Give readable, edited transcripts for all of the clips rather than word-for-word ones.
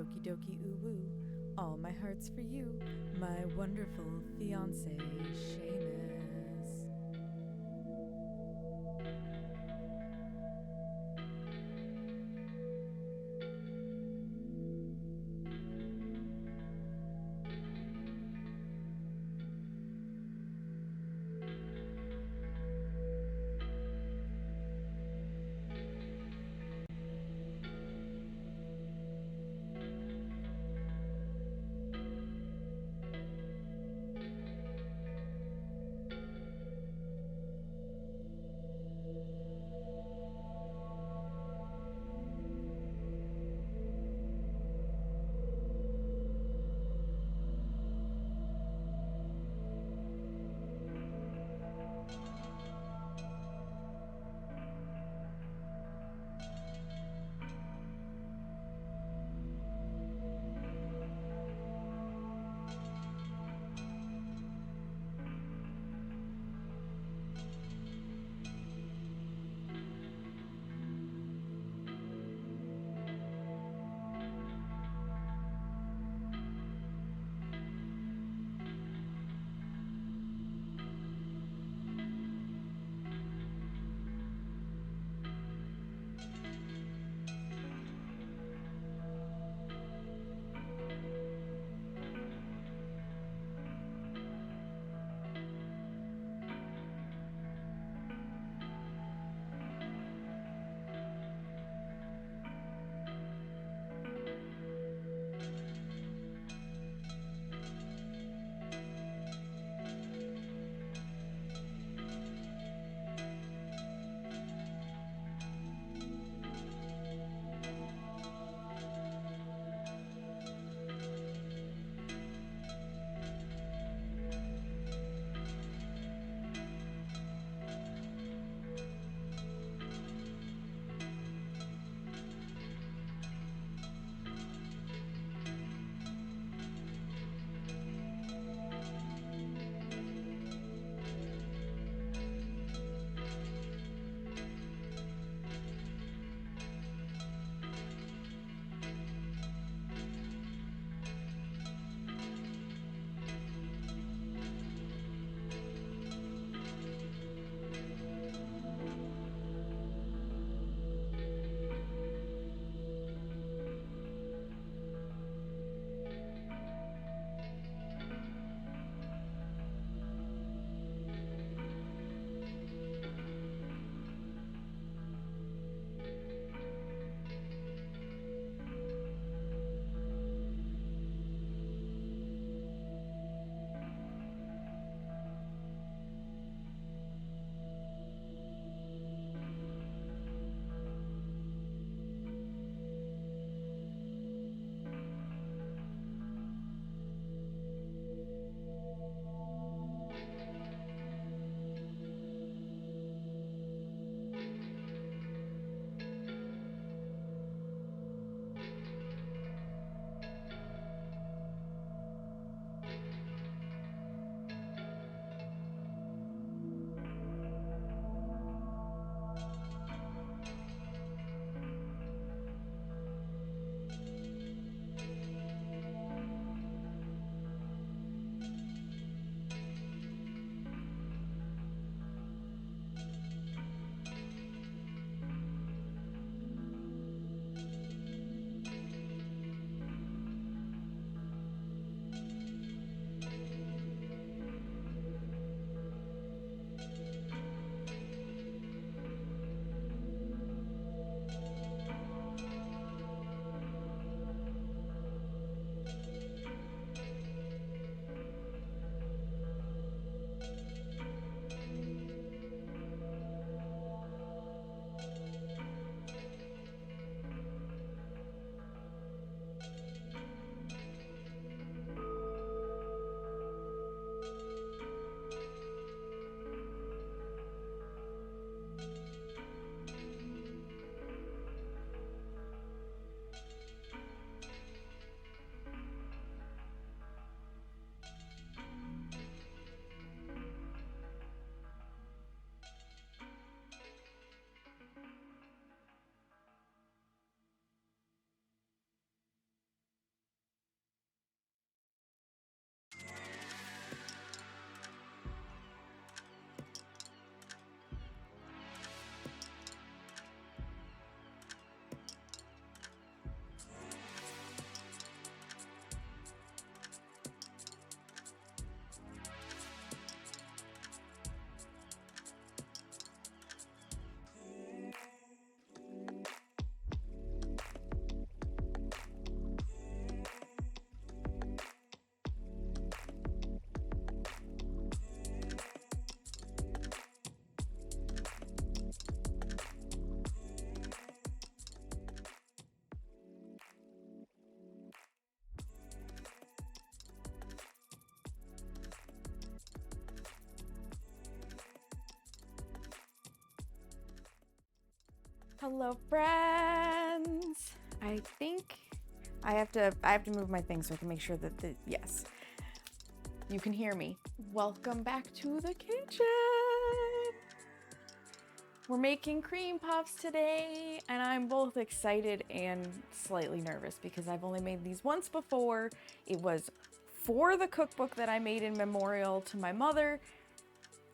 Doki doki ooh woo. All my heart's for you, my wonderful fiance, Seamus. Hello, friends. I think I have to move my thing so I can make sure that yes, you can hear me. Welcome back to the kitchen. We're making cream puffs today, and I'm both excited and slightly nervous because I've only made these once before. It was for the cookbook that I made in memorial to my mother,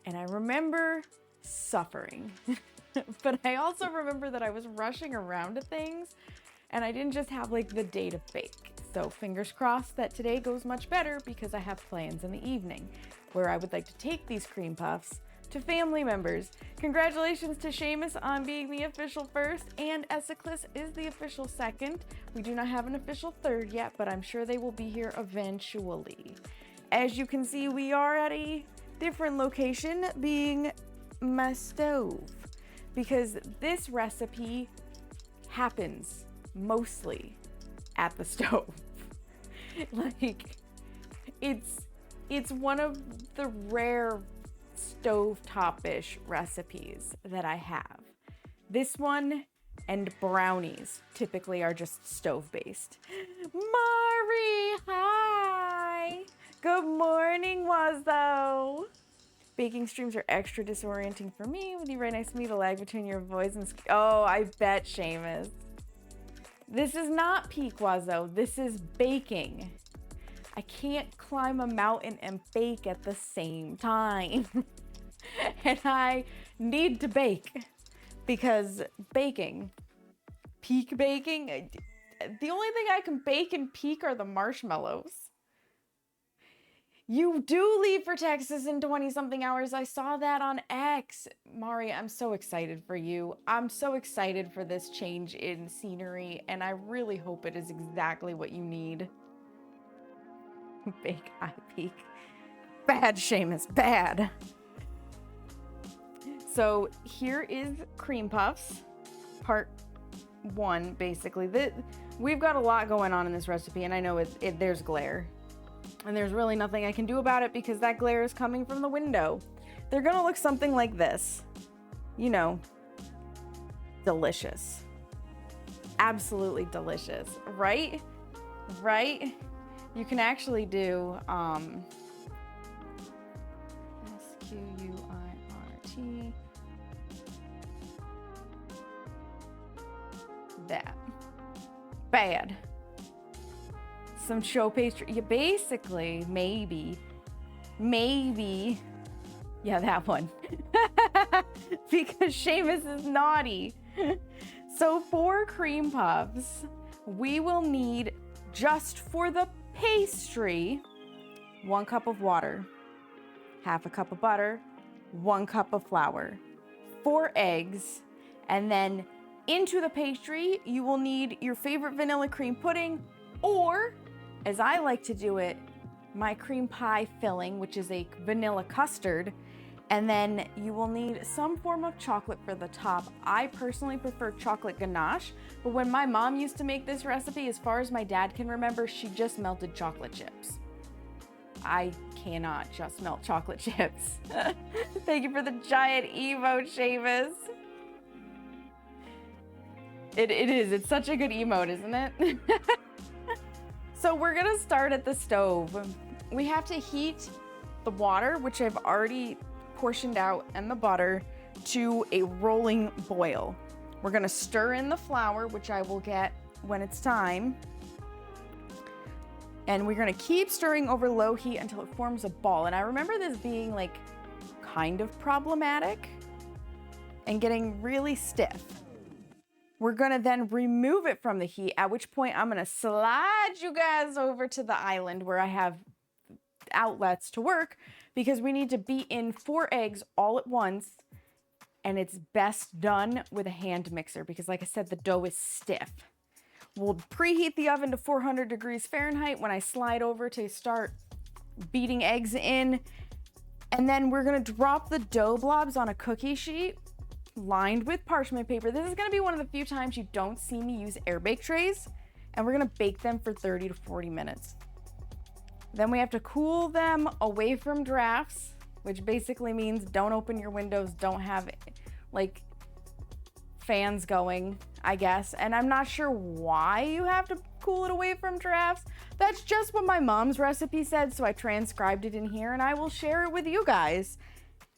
and I remember suffering. But I also remember that I was rushing around to things, and I didn't just have like the day to bake. So fingers crossed that today goes much better because I have plans in the evening where I would like to take these cream puffs to family members. Congratulations to Seamus on being the official first, and Esiclis is the official second. We do not have an official third yet, but I'm sure they will be here eventually. As you can see, we are at a different location, being my stove, because this recipe happens mostly at the stove. Like, it's one of the rare stovetop-ish recipes that I have. This one and brownies typically are just stove-based. Mari, hi! Good morning, Wazzo! Baking streams are extra disorienting for me. With you right next to me, the lag between your voice and... Oh, I bet, Seamus. This is not peak, Wazzo. This is baking. I can't climb a mountain and bake at the same time. And I need to bake because baking, peak baking, the only thing I can bake and peak are the marshmallows. You do leave for Texas in 20-something hours. I saw that on X. Mari, I'm so excited for you. I'm so excited for this change in scenery, and I really hope it is exactly what you need. Bake, I peak. Bad, Seamus, bad. So here is cream puffs, part one, basically. We've got a lot going on in this recipe, and I know there's glare. And there's really nothing I can do about it because that glare is coming from the window. They're gonna look something like this. You know, delicious. Absolutely delicious, right? Right? You can actually do SQUIRT. That. Bad. Some Choux Pastry. Yeah, basically, maybe. Yeah, that one. Because Seamus is naughty. So for cream puffs, we will need, just for the pastry, 1 cup of water, half a cup of butter, 1 cup of flour, 4 eggs, and then into the pastry, you will need your favorite vanilla cream pudding, or, as I like to do it, my cream pie filling, which is a vanilla custard, and then you will need some form of chocolate for the top. I personally prefer chocolate ganache, but when my mom used to make this recipe, as far as my dad can remember, she just melted chocolate chips. I cannot just melt chocolate chips. Thank you for the giant emote, Seamus. It is, it's such a good emote, isn't it? So we're gonna start at the stove. We have to heat the water, which I've already portioned out, and the butter to a rolling boil. We're gonna stir in the flour, which I will get when it's time. And we're gonna keep stirring over low heat until it forms a ball. And I remember this being like kind of problematic and getting really stiff. We're gonna then remove it from the heat, at which point I'm gonna slide you guys over to the island where I have outlets to work, because we need to beat in 4 eggs all at once, and it's best done with a hand mixer because, like I said, the dough is stiff. We'll preheat the oven to 400 degrees Fahrenheit when I slide over to start beating eggs in, and then we're gonna drop the dough blobs on a cookie sheet lined with parchment paper. This is gonna be one of the few times you don't see me use air bake trays, and we're gonna bake them for 30 to 40 minutes. Then we have to cool them away from drafts, which basically means don't open your windows, don't have like fans going, I guess. And I'm not sure why you have to cool it away from drafts. That's just what my mom's recipe said, so I transcribed it in here and I will share it with you guys.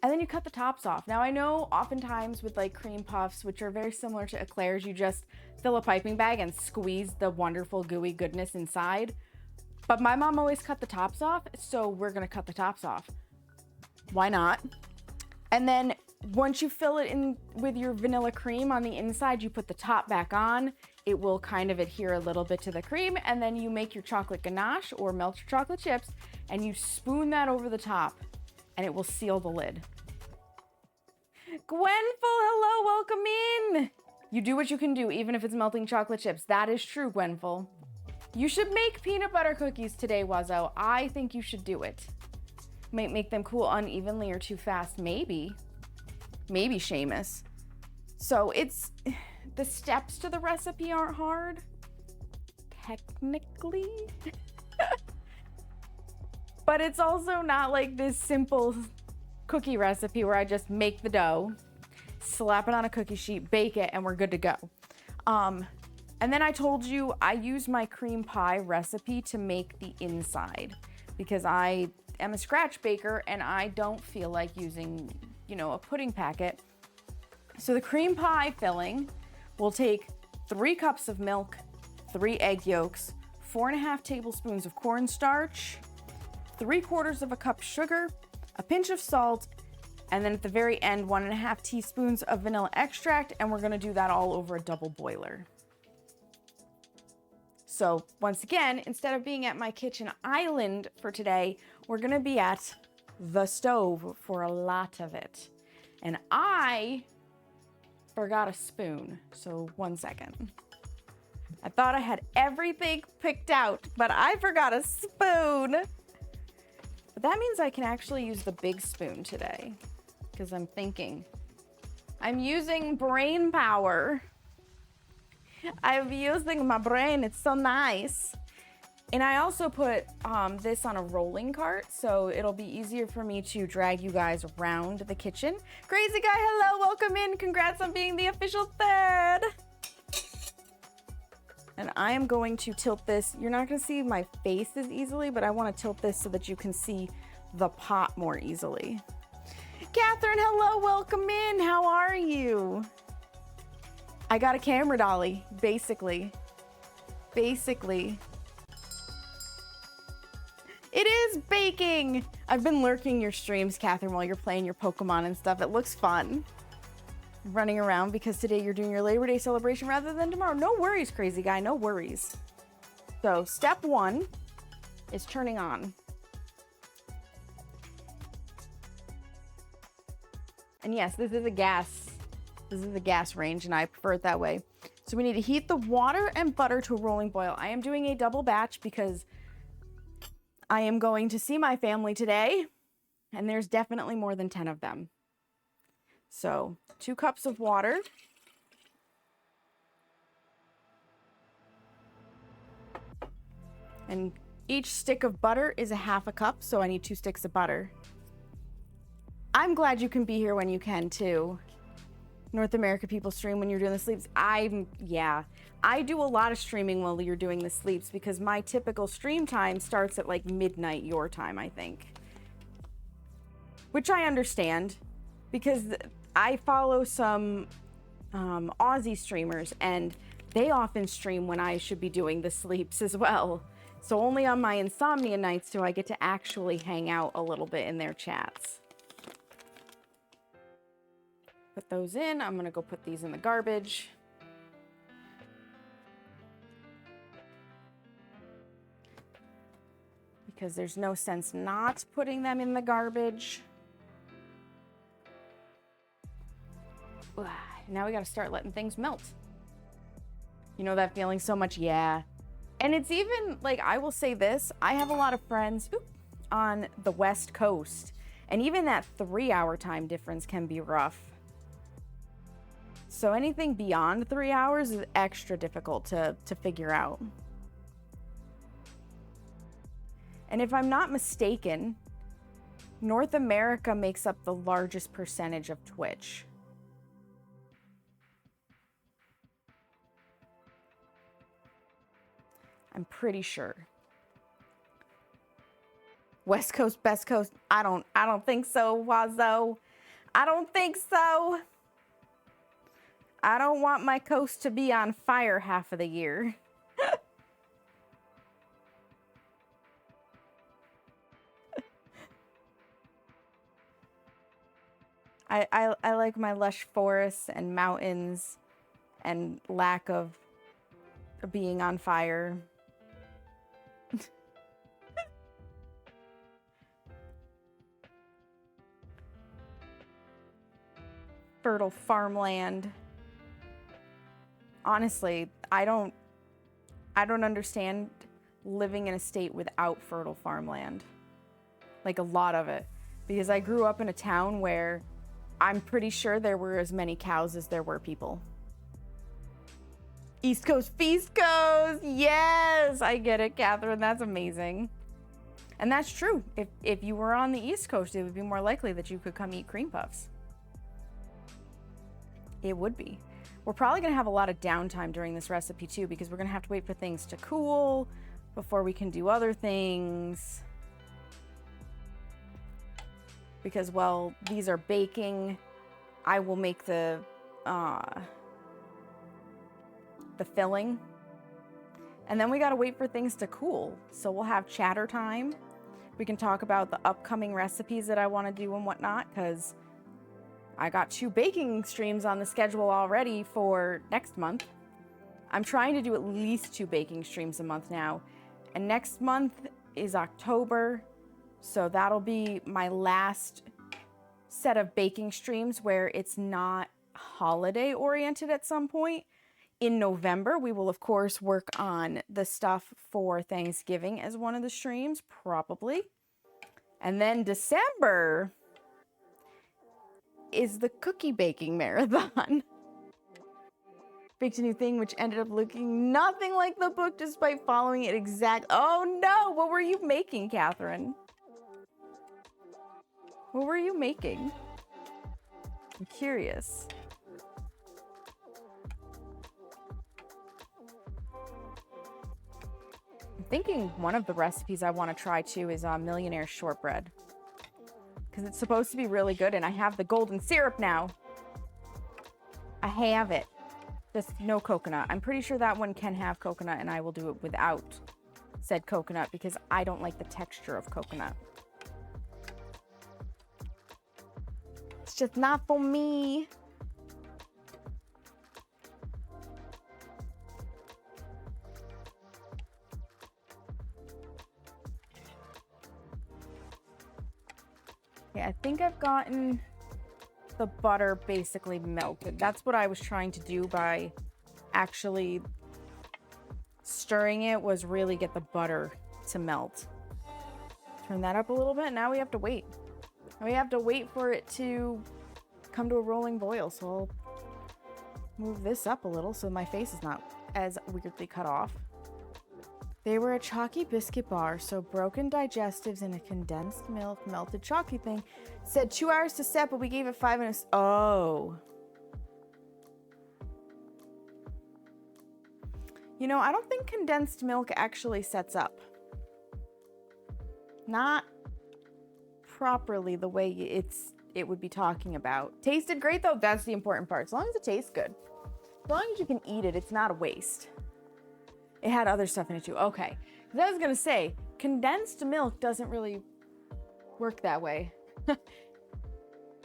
And then you cut the tops off. Now I know oftentimes with like cream puffs, which are very similar to eclairs, you just fill a piping bag and squeeze the wonderful gooey goodness inside. But my mom always cut the tops off, so we're gonna cut the tops off. Why not? And then once you fill it in with your vanilla cream on the inside, you put the top back on. It will kind of adhere a little bit to the cream, and then you make your chocolate ganache or melt your chocolate chips, and you spoon that over the top, and it will seal the lid. Gwenful, hello, welcome in. You do what you can do, even if it's melting chocolate chips. That is true, Gwenful. You should make peanut butter cookies today, Wazzo. I think you should do it. Might make them cool unevenly or too fast, maybe. Maybe, Seamus. So it's, the steps to the recipe aren't hard, technically. But it's also not like this simple cookie recipe where I just make the dough, slap it on a cookie sheet, bake it, and we're good to go. And then I told you I use my cream pie recipe to make the inside because I am a scratch baker and I don't feel like using, you know, a pudding packet. So the cream pie filling will take 3 cups of milk, 3 egg yolks, 4.5 tablespoons of cornstarch, 3/4 of a cup sugar, a pinch of salt, and then at the very end, 1.5 teaspoons of vanilla extract, and we're gonna do that all over a double boiler. So once again, instead of being at my kitchen island for today, we're gonna be at the stove for a lot of it. And I forgot a spoon, so 1 second. I thought I had everything picked out, but I forgot a spoon. But that means I can actually use the big spoon today, because I'm thinking. I'm using brain power. I'm using my brain, it's so nice. And I also put this on a rolling cart, so it'll be easier for me to drag you guys around the kitchen. Crazy Guy, hello, welcome in. Congrats on being the official 3rd. And I am going to tilt this. You're not gonna see my face as easily, but I wanna tilt this so that you can see the pot more easily. Catherine, hello, welcome in. How are you? I got a camera dolly, basically. Basically. It is baking! I've been lurking your streams, Catherine, while you're playing your Pokemon and stuff. It looks fun. Running around because today you're doing your Labor Day celebration rather than tomorrow. No worries, Crazy Guy, no worries. So, step 1 is turning on. And yes, this is a gas range, and I prefer it that way. So we need to heat the water and butter to a rolling boil. I am doing a double batch because I am going to see my family today, and there's definitely more than 10 of them. So 2 cups of water. And each stick of butter is a 1/2 cup, so I need 2 sticks of butter. I'm glad you can be here when you can too. North America people stream when you're doing the sleeps. Yeah, I do a lot of streaming while you're doing the sleeps because my typical stream time starts at like midnight your time, I think. Which I understand because I follow some Aussie streamers and they often stream when I should be doing the sleeps as well. So only on my insomnia nights do I get to actually hang out a little bit in their chats. Put those in. I'm gonna go put these in the garbage. Because there's no sense not putting them in the garbage. Now we gotta start letting things melt. You know that feeling so much? Yeah. And it's even, like, I will say this, I have a lot of friends on the West Coast, and even that 3-hour time difference can be rough. So anything beyond 3 hours is extra difficult to figure out. And if I'm not mistaken, North America makes up the largest percentage of Twitch. I'm pretty sure. West Coast, best coast. I don't think so, Wazo. I don't think so. I don't want my coast to be on fire half of the year. I like my lush forests and mountains and lack of being on fire. Fertile farmland. Honestly, I don't understand living in a state without fertile farmland. Like a lot of it. Because I grew up in a town where I'm pretty sure there were as many cows as there were people. East Coast, Feast Coast! Yes! I get it, Catherine. That's amazing. And that's true. If you were on the East Coast, it would be more likely that you could come eat cream puffs. It would be. We're probably going to have a lot of downtime during this recipe too, because we're going to have to wait for things to cool before we can do other things. Because, well, these are baking. I will make the filling. And then we got to wait for things to cool. So we'll have chatter time. We can talk about the upcoming recipes that I want to do and whatnot, because I got 2 baking streams on the schedule already for next month. I'm trying to do at least 2 baking streams a month now. And next month is October. So that'll be my last set of baking streams where it's not holiday oriented at some point. In November, we will of course work on the stuff for Thanksgiving as one of the streams, probably. And then December is the cookie baking marathon. Baked a new thing which ended up looking nothing like the book despite following it exact. Oh no, what were you making, Catherine? What were you making? I'm curious. I'm thinking one of the recipes I want to try too is millionaire shortbread. Because it's supposed to be really good, and I have the golden syrup now. I have it. Just no coconut. I'm pretty sure that one can have coconut, and I will do it without said coconut because I don't like the texture of coconut. It's just not for me. Okay, I think I've gotten the butter basically melted. That's what I was trying to do by actually stirring it, was really get the butter to melt. Turn that up a little bit. Now we have to wait. We have to wait for it to come to a rolling boil. So I'll move this up a little so my face is not as weirdly cut off. They were a chalky biscuit bar, so broken digestives and a condensed milk melted chalky thing. Said 2 hours to set, but we gave it 5 minutes. Oh. You know, I don't think condensed milk actually sets up. Not properly the way it would be talking about. Tasted great though, that's the important part. As long as it tastes good. As long as you can eat it, it's not a waste. It had other stuff in it too. Okay. Because I was going to say, condensed milk doesn't really work that way.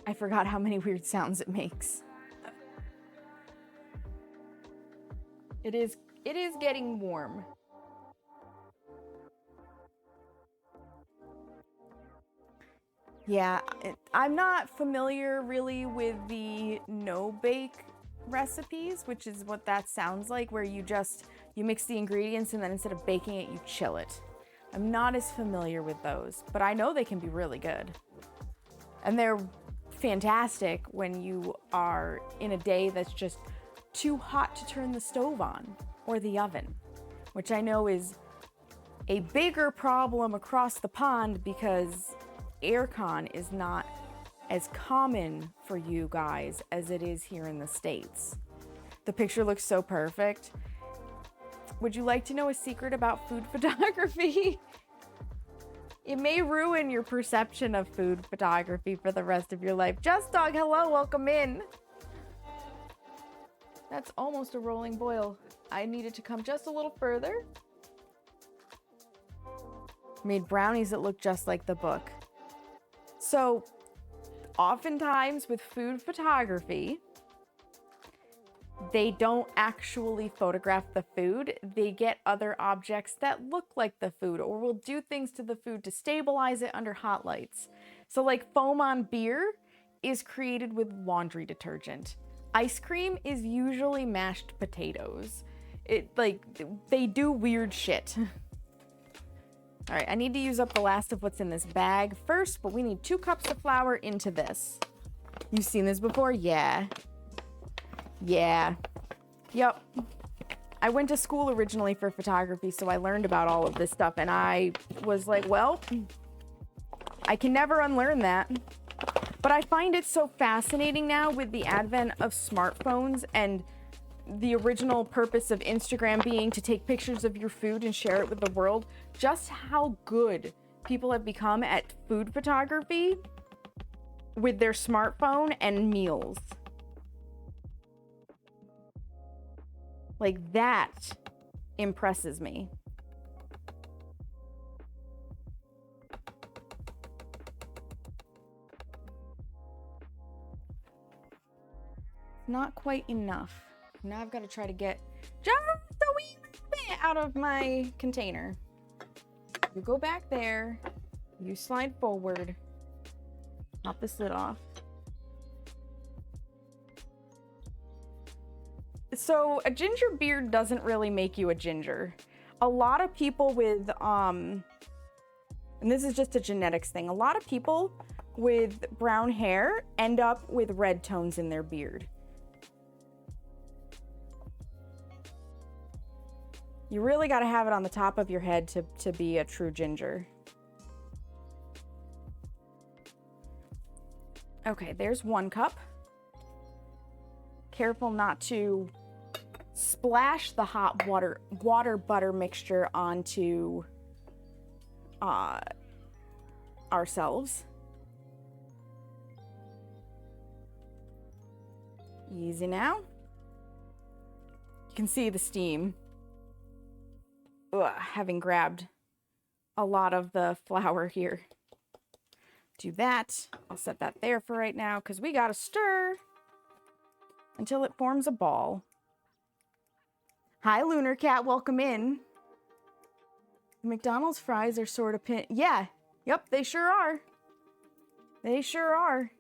I forgot how many weird sounds it makes. It is getting warm. Yeah, I'm not familiar really with the no-bake recipes, which is what that sounds like, where you mix the ingredients and then instead of baking it, you chill it. I'm not as familiar with those, but I know they can be really good. And they're fantastic when you are in a day that's just too hot to turn the stove on or the oven, which I know is a bigger problem across the pond because aircon is not as common for you guys as it is here in the States. The picture looks so perfect. would you like to know a secret about food photography? It may ruin your perception of food photography for the rest of your life. Just Dog, hello, welcome in. That's almost a rolling boil. I needed to come just a little further. Made brownies that look just like the book. So, oftentimes with food photography, they don't actually photograph the food. They get other objects that look like the food, or will do things to the food to stabilize it under hot lights. So like foam on beer is created with laundry detergent. Ice cream is usually mashed potatoes. They do weird shit. All right, I need to use up the last of what's in this bag first, but we need 2 cups of flour into this. You've seen this before? Yeah. Yeah. Yep. I went to school originally for photography, so I learned about all of this stuff, and I was like, well, I can never unlearn that. But I find it so fascinating now with the advent of smartphones and the original purpose of Instagram being to take pictures of your food and share it with the world, just how good people have become at food photography with their smartphone and meals. Like, that impresses me. Not quite enough. Now I've got to try to get just a wee bit out of my container. You go back there. You slide forward. Pop this lid off. So a ginger beard doesn't really make you a ginger. A lot of people with, and this is just a genetics thing, a lot of people with brown hair end up with red tones in their beard. You really got to have it on the top of your head to be a true ginger. Okay, there's 1 cup. Careful not to splash the hot water butter mixture onto ourselves. Easy now. You can see the steam. Ugh, having grabbed a lot of the flour here. Do that. I'll set that there for right now because we gotta stir until it forms a ball. Hi, Lunar Cat. Welcome in. McDonald's fries are sort of Yeah. Yep, they sure are. They sure are.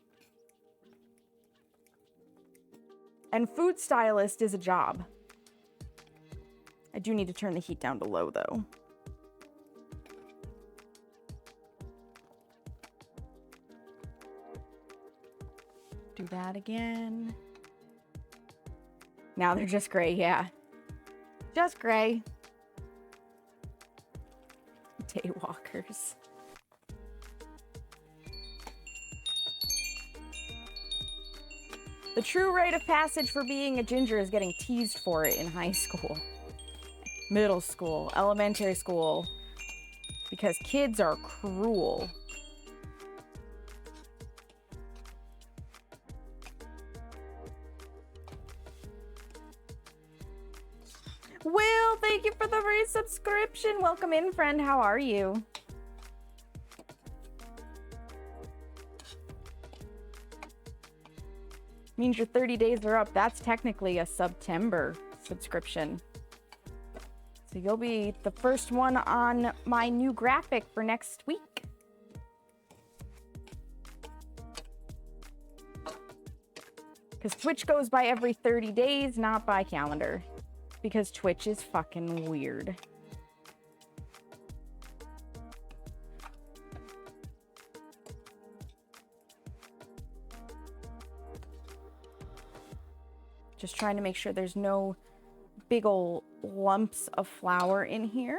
And food stylist is a job. I do need to turn the heat down to low, though. Do that again. Now they're just gray, yeah. Just gray. Daywalkers. The true rite of passage for being a ginger is getting teased for it in high school, middle school, elementary school, because kids are cruel. Will, thank you for the resubscription. Welcome in, friend. How are you? Means your 30 days are up. That's technically a September subscription. So you'll be the first one on my new graphic for next week. Because Twitch goes by every 30 days, not by calendar. Because Twitch is fucking weird. Just trying to make sure there's no big ol' lumps of flour in here.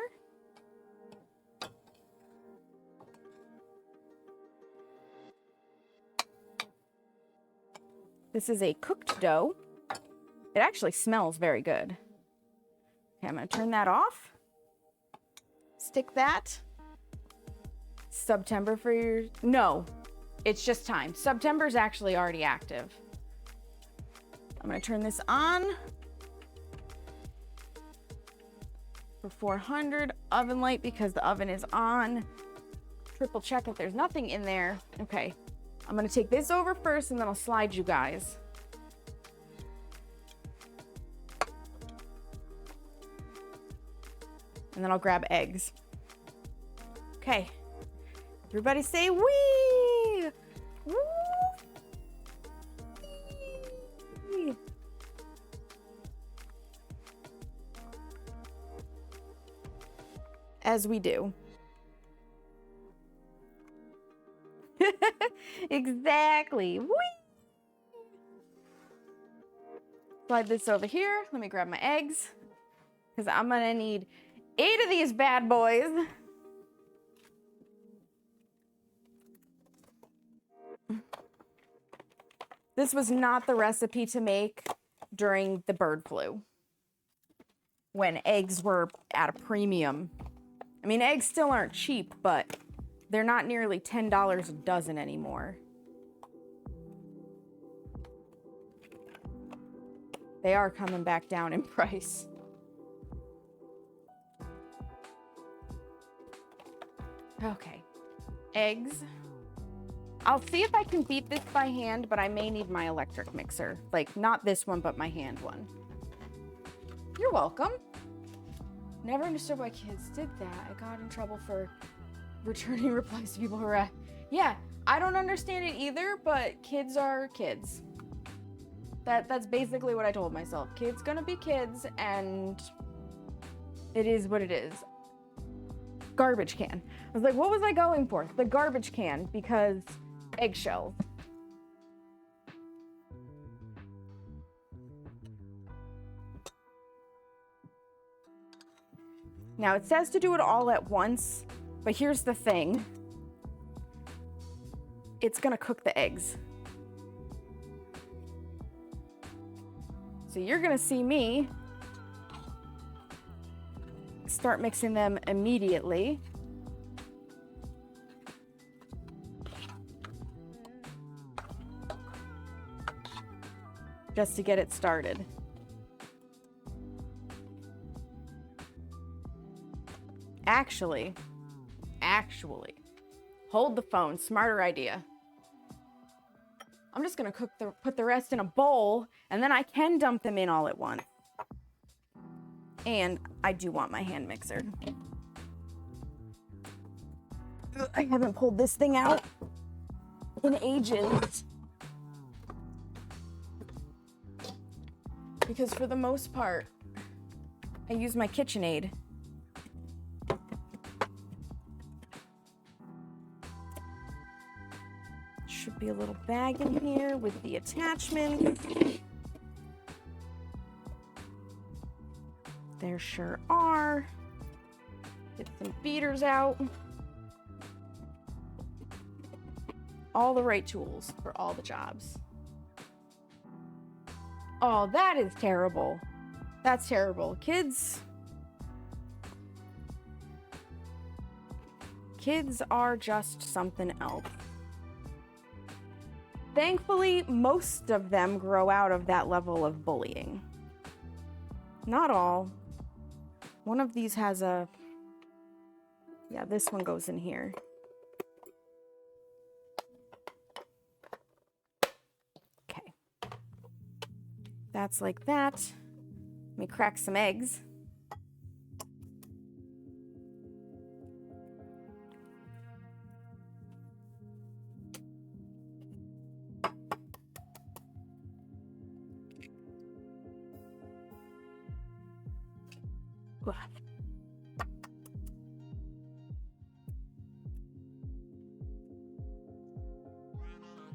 This is a cooked dough. It actually smells very good. Okay, I'm gonna turn that off. Stick that. September for your, no, it's just time. September's actually already active. I'm gonna turn this on for 400 oven light because the oven is on. Triple check that there's nothing in there. Okay, I'm gonna take this over first and then I'll slide you guys. And then I'll grab eggs. Okay, everybody say wee! Woo! As we do. Exactly. Whee! Slide this over here. Let me grab my eggs because I'm gonna need 8 of these bad boys. This was not the recipe to make during the bird flu when eggs were at a premium. I mean, eggs still aren't cheap, but they're not nearly $10 a dozen anymore. They are coming back down in price. Okay, eggs. I'll see if I can beat this by hand, but I may need my electric mixer. Like, not this one, but my hand one. You're welcome. Never understood why kids did that. I got in trouble for returning replies to people who are, yeah, I don't understand it either, but kids are kids. That's basically what I told myself. Kids gonna be kids, and it is what it is. Garbage can. I was like, what was I going for? The garbage can, because eggshells. Now it says to do it all at once, but here's the thing. It's gonna cook the eggs. So you're gonna see me start mixing them immediately. Just to get it started. Actually, hold the phone, smarter idea. I'm just gonna put the rest in a bowl, and then I can dump them in all at once. And I do want my hand mixer. I haven't pulled this thing out in ages. Because for the most part, I use my KitchenAid. Should be a little bag in here with the attachments. There sure are. Get some beaters out. All the right tools for all the jobs. Oh, that is terrible. That's terrible. Kids are just something else. Thankfully, most of them grow out of that level of bullying. Not all. One of these has a, yeah, this one goes in here. Okay. That's like that. Let me crack some eggs.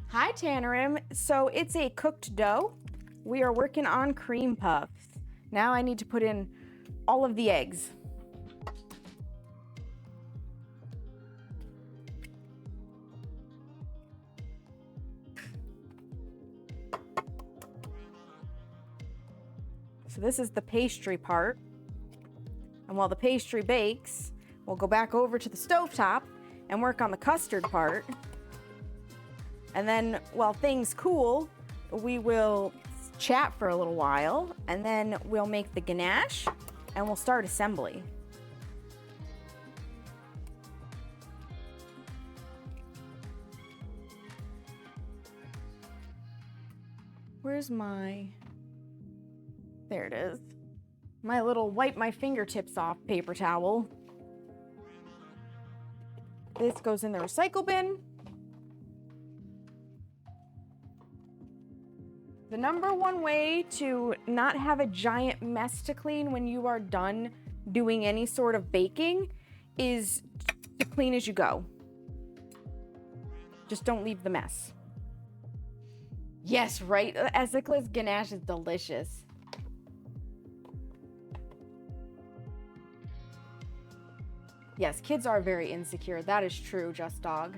Hi, Tannerim. So it's a cooked dough. We are working on cream puffs. Now I need to put in all of the eggs. So this is the pastry part. And while the pastry bakes, we'll go back over to the stovetop and work on the custard part. And then while things cool, we will chat for a little while, and then we'll make the ganache and we'll start assembly. Where's my, there it is. My little wipe my fingertips off paper towel. This goes in the recycle bin. The number one way to not have a giant mess to clean when you are done doing any sort of baking is to clean as you go. Just don't leave the mess. Yes, right? Ezeka's ganache is delicious. Yes, kids are very insecure. That is true, Just Dog.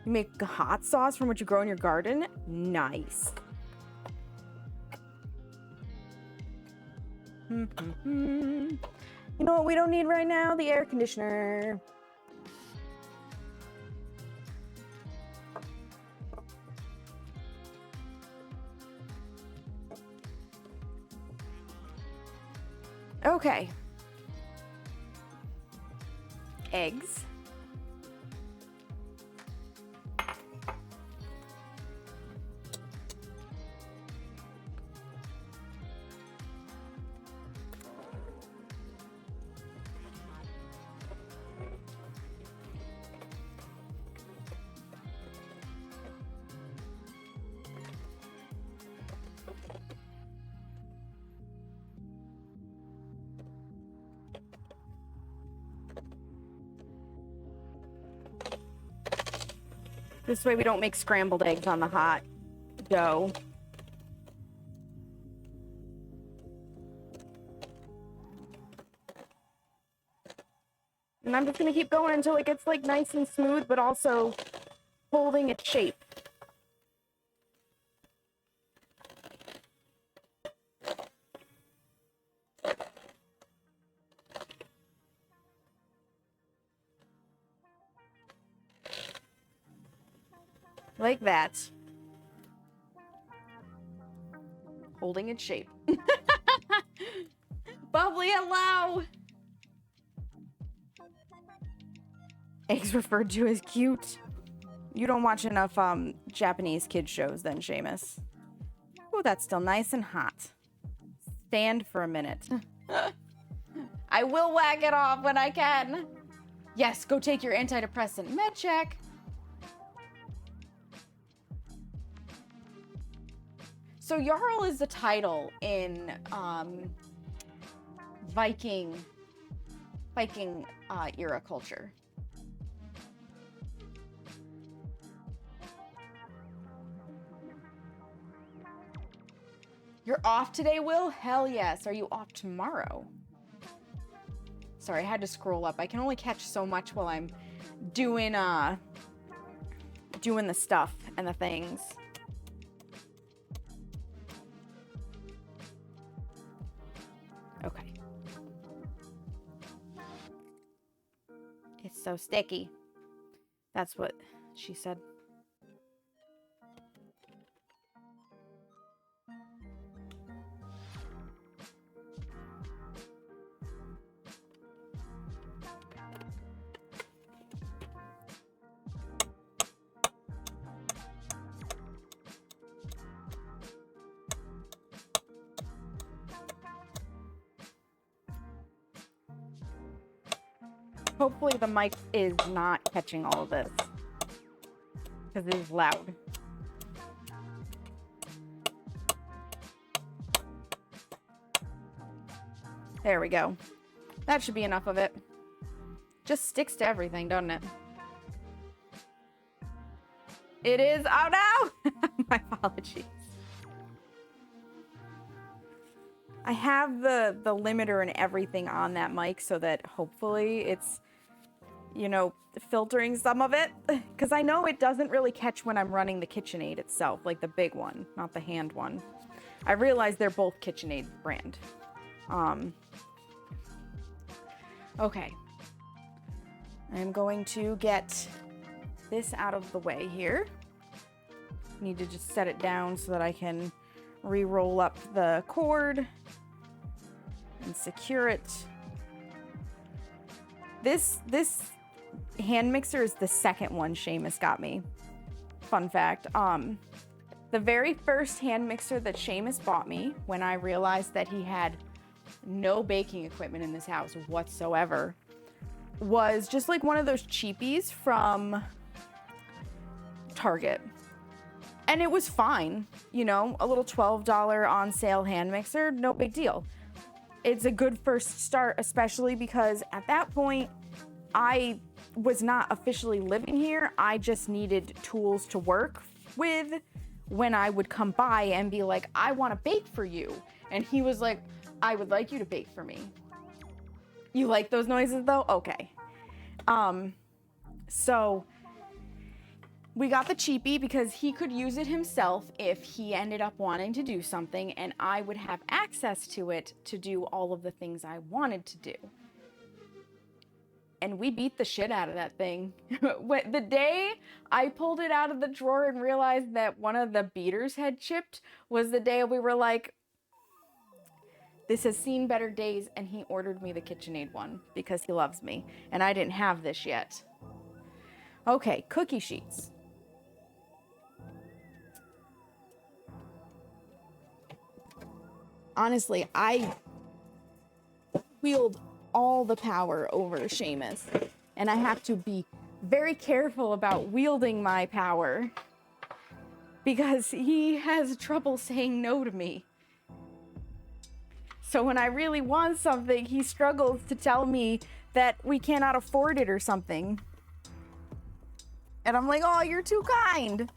You make hot sauce from what you grow in your garden? Nice. You know what we don't need right now? The air conditioner. Okay. Eggs. This way we don't make scrambled eggs on the hot dough. And I'm just gonna keep going until it gets like nice and smooth, but also holding its shape. Like that. Holding its shape. Bubbly, hello! Eggs referred to as cute. You don't watch enough Japanese kid shows then, Seamus. Oh, that's still nice and hot. Stand for a minute. I will whack it off when I can. Yes, go take your antidepressant. Med check. So Jarl is the title in Viking era culture. You're off today, Will? Hell yes. Are you off tomorrow? Sorry, I had to scroll up. I can only catch so much while I'm doing the stuff and the things. Okay. It's so sticky. That's what she said. Hopefully the mic is not catching all of this, because it is loud. There we go. That should be enough of it. Just sticks to everything, doesn't it? It is. Oh no! My apologies. I have the limiter and everything on that mic so that hopefully it's, you know, filtering some of it. Because I know it doesn't really catch when I'm running the KitchenAid itself, like the big one, not the hand one. I realize they're both KitchenAid brand. Okay. I'm going to get this out of the way here. Need to just set it down so that I can re-roll up the cord and secure it. This hand mixer is the second one Seamus got me. Fun fact. The very first hand mixer that Seamus bought me, when I realized that he had no baking equipment in this house whatsoever, was just like one of those cheapies from Target. And it was fine, you know, a little $12 on sale hand mixer, no big deal. It's a good first start, especially because at that point, I was not officially living here. I just needed tools to work with when I would come by and be like, I want to bake for you. And he was like, I would like you to bake for me. You like those noises though? Okay. So we got the cheapie because he could use it himself if he ended up wanting to do something, and I would have access to it to do all of the things I wanted to do. And we beat the shit out of that thing. The day I pulled it out of the drawer and realized that one of the beaters had chipped was the day we were like, this has seen better days, and he ordered me the KitchenAid one because he loves me, and I didn't have this yet. Okay, cookie sheets. Honestly, I wield all the power over Seamus, and I have to be very careful about wielding my power because he has trouble saying no to me. So when I really want something, he struggles to tell me that we cannot afford it or something. And I'm like, oh, you're too kind.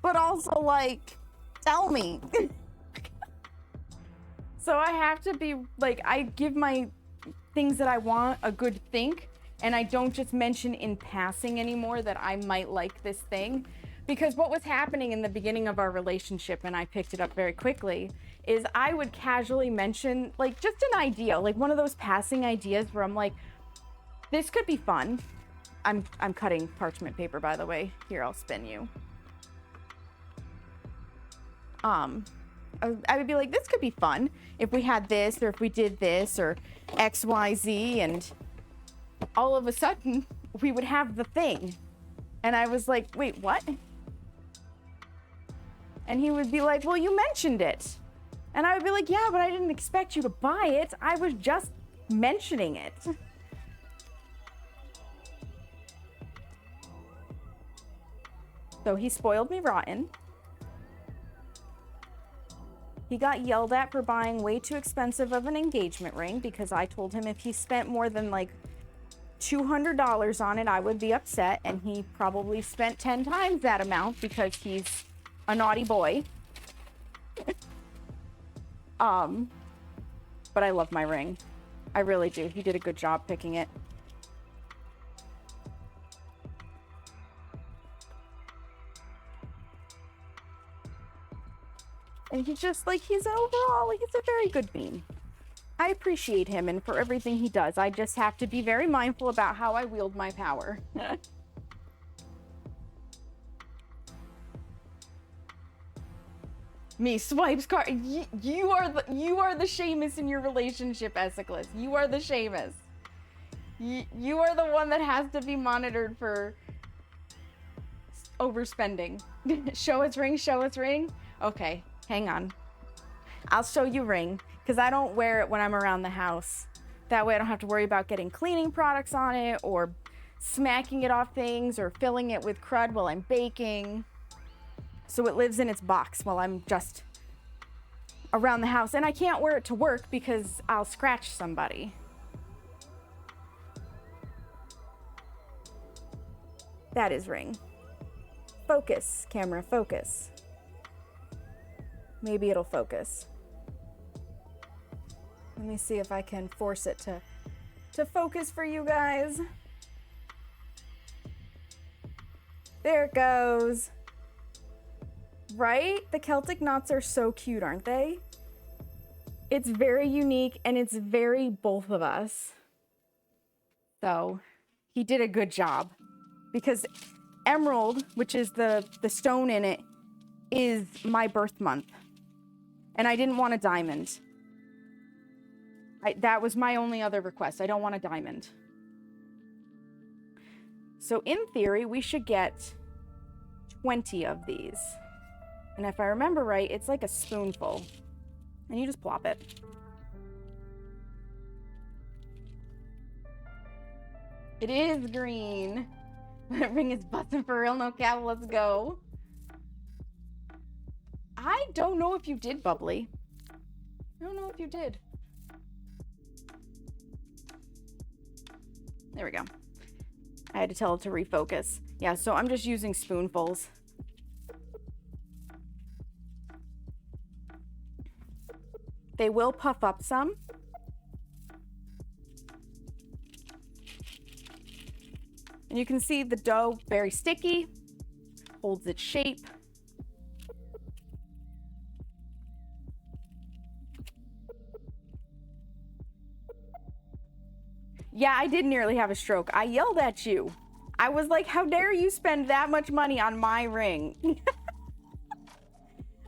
But also, like, tell me. So I have to be, like, I give my things that I want a good think, and I don't just mention in passing anymore that I might like this thing. Because what was happening in the beginning of our relationship, and I picked it up very quickly, is I would casually mention, like, just an idea, like one of those passing ideas where I'm like, this could be fun. I'm cutting parchment paper, by the way. Here, I'll spin you. I would be like, this could be fun if we had this, or if we did this, or X, Y, Z, and all of a sudden, we would have the thing. And I was like, wait, what? And he would be like, well, you mentioned it. And I would be like, yeah, but I didn't expect you to buy it. I was just mentioning it. So he spoiled me rotten. He got yelled at for buying way too expensive of an engagement ring because I told him if he spent more than like $200 on it, I would be upset. And he probably spent 10 times that amount because he's a naughty boy. But I love my ring. I really do. He did a good job picking it. And he's just like, he's overall, like, he's a very good bean. I appreciate him and for everything he does. I just have to be very mindful about how I wield my power. Me swipes card. You are the Seamus in your relationship, Esiclus. You are the Seamus. You are the one that has to be monitored for overspending. Show us ring, show us ring. Okay, hang on. I'll show you ring because I don't wear it when I'm around the house. That way I don't have to worry about getting cleaning products on it or smacking it off things or filling it with crud while I'm baking. So it lives in its box while I'm just around the house. And I can't wear it to work because I'll scratch somebody. That is ring. Focus, camera, focus. Maybe it'll focus. Let me see if I can force it to focus for you guys. There it goes. Right? The Celtic knots are so cute, aren't they? It's very unique and it's very both of us. So he did a good job, because emerald, which is the stone in it, is my birth month. And I didn't want a diamond. That was my only other request. I don't want a diamond. So in theory, we should get 20 of these. And if I remember right, it's like a spoonful. And you just plop it. It is green. Ring is busting for real, no cap, let's go. I don't know if you did, Bubbly. I don't know if you did. There we go. I had to tell it to refocus. Yeah, so I'm just using spoonfuls. They will puff up some. And you can see the dough, very sticky, holds its shape. Yeah, I did nearly have a stroke. I yelled at you. I was like, how dare you spend that much money on my ring?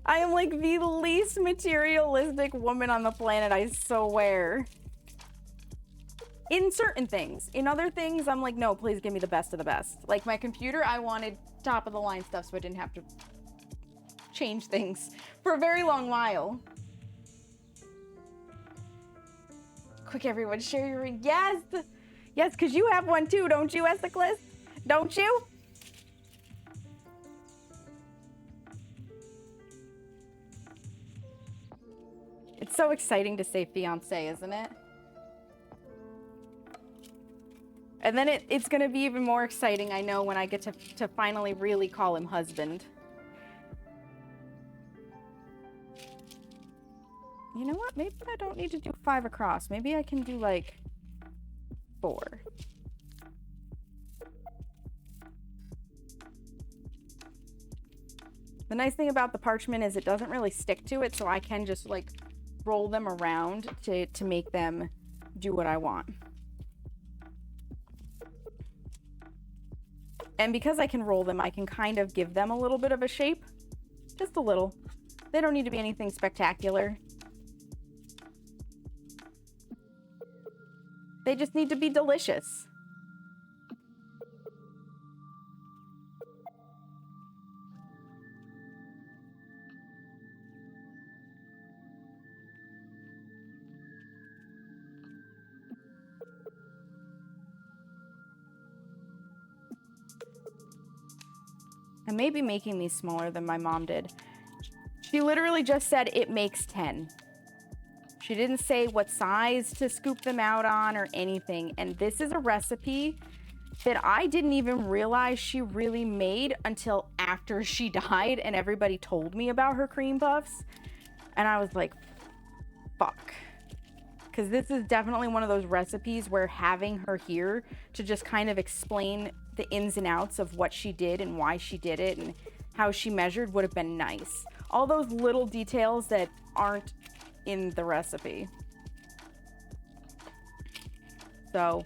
I am like the least materialistic woman on the planet, I swear. In certain things. In other things, I'm like, no, please give me the best of the best. Like my computer, I wanted top of the line stuff so I didn't have to change things for a very long while. Quick, everyone, share your ring. Yes! Yes, because you have one too, don't you, Esiclus? Don't you? It's so exciting to say fiancé, isn't it? And then it's going to be even more exciting, I know, when I get to finally really call him husband. You know what? Maybe I don't need to do 5 across. Maybe I can do like 4. The nice thing about the parchment is it doesn't really stick to it, so I can just like roll them around to make them do what I want. And because I can roll them, I can kind of give them a little bit of a shape. Just a little. They don't need to be anything spectacular. They just need to be delicious. I may be making these smaller than my mom did. She literally just said it makes 10. She didn't say what size to scoop them out on or anything. And this is a recipe that I didn't even realize she really made until after she died and everybody told me about her cream puffs. And I was like, fuck. Because this is definitely one of those recipes where having her here to just kind of explain the ins and outs of what she did and why she did it and how she measured would have been nice. All those little details that aren't in the recipe. So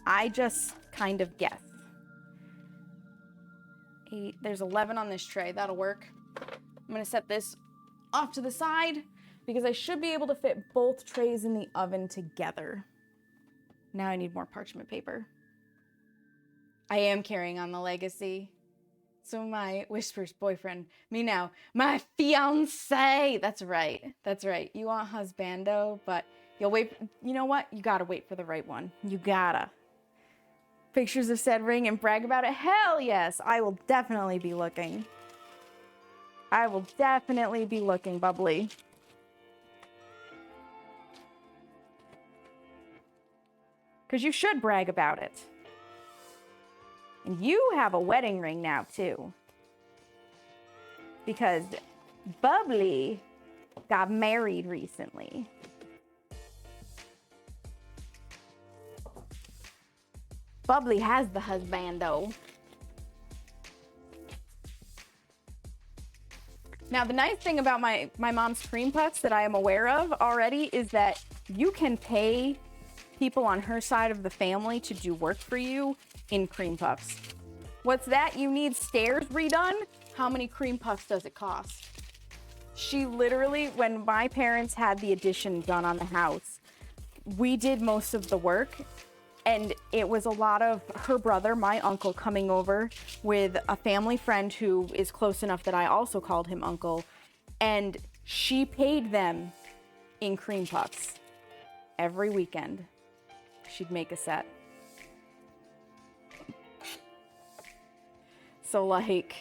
I just kind of guess. 8, there's 11 on this tray, that'll work. I'm gonna set this off to the side because I should be able to fit both trays in the oven together. Now I need more parchment paper. I am carrying on the legacy. So my Whisper's boyfriend, me now, my fiancé. That's right. That's right. You want husbando, but you'll wait. You know what? You gotta wait for the right one. You gotta. Pictures of said ring and brag about it? Hell yes. I will definitely be looking. I will definitely be looking, Bubbly. Because you should brag about it. And you have a wedding ring now, too. Because Bubbly got married recently. Bubbly has the husbando. Now, the nice thing about my mom's cream puffs that I am aware of already is that you can pay people on her side of the family to do work for you in cream puffs. What's that? You need stairs redone? How many cream puffs does it cost? She literally, when my parents had the addition done on the house, we did most of the work, and it was a lot of her brother, my uncle, coming over with a family friend who is close enough that I also called him uncle, and she paid them in cream puffs. Every weekend, she'd make a set. So, like,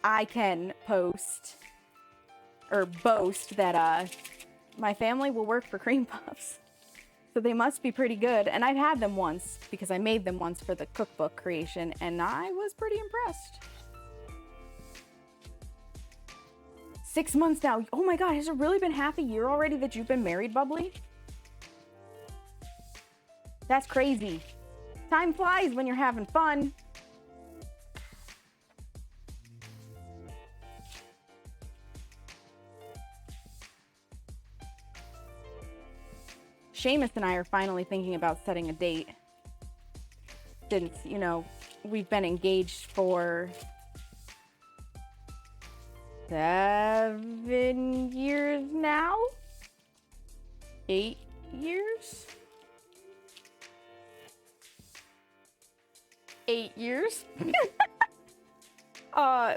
I can post or boast that my family will work for cream puffs. So they must be pretty good. And I've had them once because I made them once for the cookbook creation, and I was pretty impressed. 6 months now. Oh my God, has it really been half a year already that you've been married, Bubbly? That's crazy. Time flies when you're having fun. Seamus and I are finally thinking about setting a date. Since, you know, we've been engaged for 7 years now? 8 years? 8 years?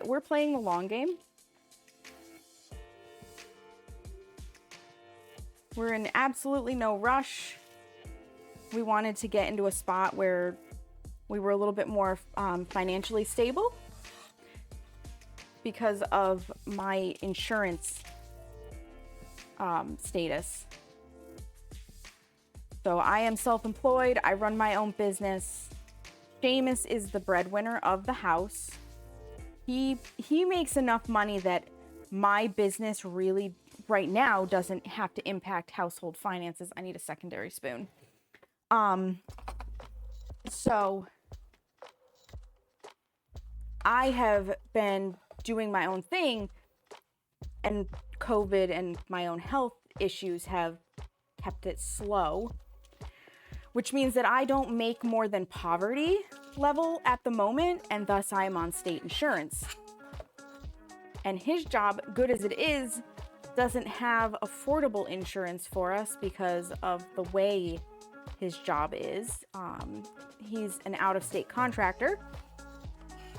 We're playing the long game. We're in absolutely no rush. We wanted to get into a spot where we were a little bit more financially stable because of my insurance status. So I am self-employed. I run my own business. Seamus is the breadwinner of the house. He makes enough money that my business really right now doesn't have to impact household finances. I need a secondary spoon. So I have been doing my own thing, and COVID and my own health issues have kept it slow, which means that I don't make more than poverty level at the moment, and thus I am on state insurance. And his job, good as it is, doesn't have affordable insurance for us because of the way his job is. He's an out-of-state contractor.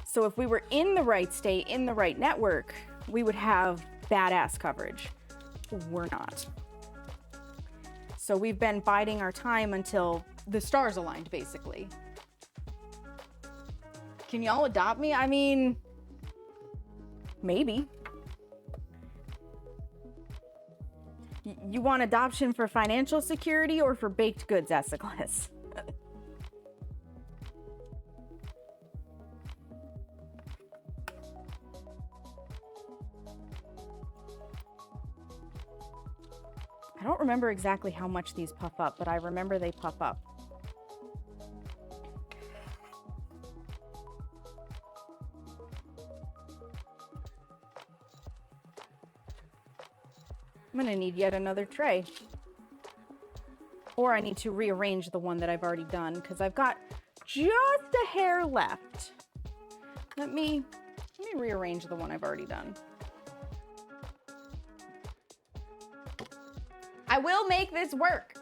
So if we were in the right state, in the right network, we would have badass coverage. We're not. So we've been biding our time until the stars aligned, basically. Can y'all adopt me? I mean, maybe. You want adoption for financial security or for baked goods, Esicles? I don't remember exactly how much these puff up, but I remember they puff up. I'm gonna need yet another tray. Or I need to rearrange the one that I've already done because I've got just a hair left. Let me rearrange the one I've already done. I will make this work.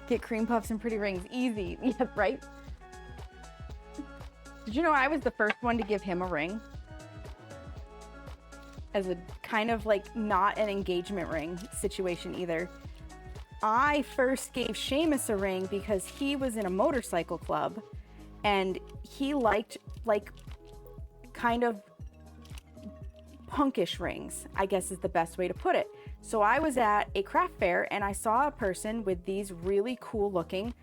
Get cream puffs and pretty rings. Easy. Yeah, right? Did you know I was the first one to give him a ring? As a kind of like not an engagement ring situation either. I first gave Seamus a ring because he was in a motorcycle club and he liked like kind of punkish rings, I guess is the best way to put it. So I was at a craft fair and I saw a person with these really cool looking,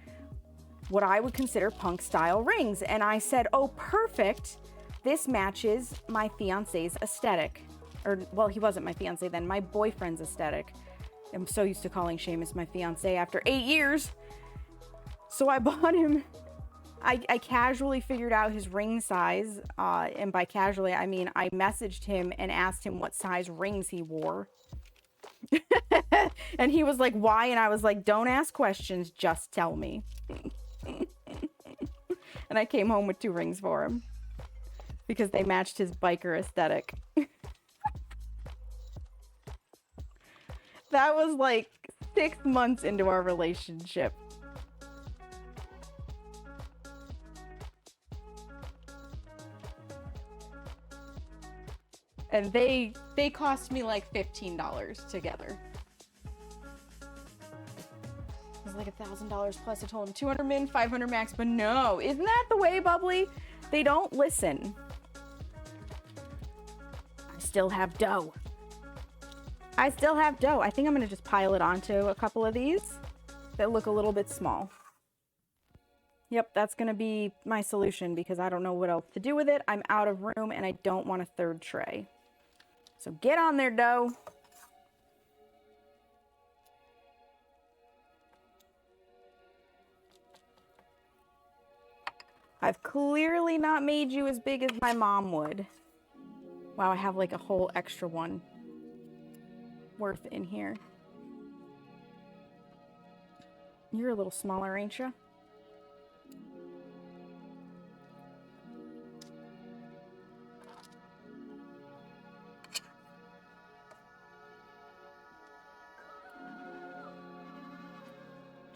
what I would consider punk style rings. And I said, oh, perfect. This matches my fiance's aesthetic. Or, well, he wasn't my fiance then, my boyfriend's aesthetic. I'm so used to calling Seamus my fiance after 8 years. So I bought him, I casually figured out his ring size. And by casually, I mean, I messaged him and asked him what size rings he wore. And he was like, why? And I was like, don't ask questions, just tell me. And I came home with 2 rings for him because they matched his biker aesthetic. That was like 6 months into our relationship. And they cost me like $15 together. It was like $1,000 plus. I told him 200 min, 500 max, but no. Isn't that the way, Bubbly? They don't listen. I still have dough. I still have dough. I think I'm gonna just pile it onto a couple of these that look a little bit small. Yep, that's gonna be my solution because I don't know what else to do with it. I'm out of room and I don't want a 3rd tray. So get on there, dough. I've clearly not made you as big as my mom would. Wow, I have like a whole extra one worth in here. You're a little smaller, ain't you?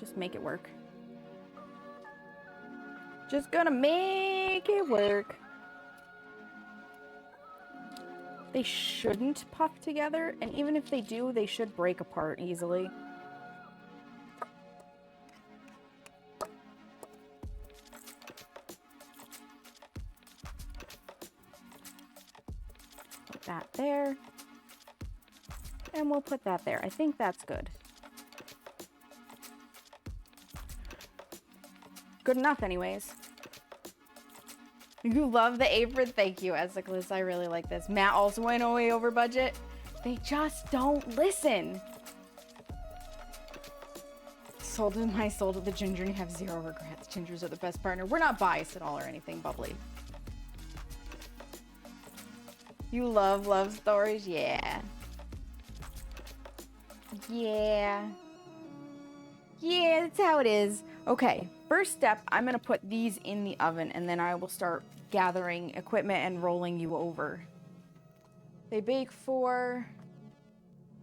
Just make it work. Just gonna make it work. They shouldn't puff together, and even if they do, they should break apart easily. Put that there. And we'll put that there. I think that's good. Good enough anyways. You love the apron? Thank you, Esiclus. I really like this. Matt also went away over budget. They just don't listen. Sold my soul to the ginger and you have 0 regrets. Gingers are the best partner. We're not biased at all or anything, Bubbly. You love stories? Yeah. Yeah. Yeah, that's how it is. Okay, first step, I'm gonna put these in the oven and then I will start gathering equipment and rolling you over. They bake for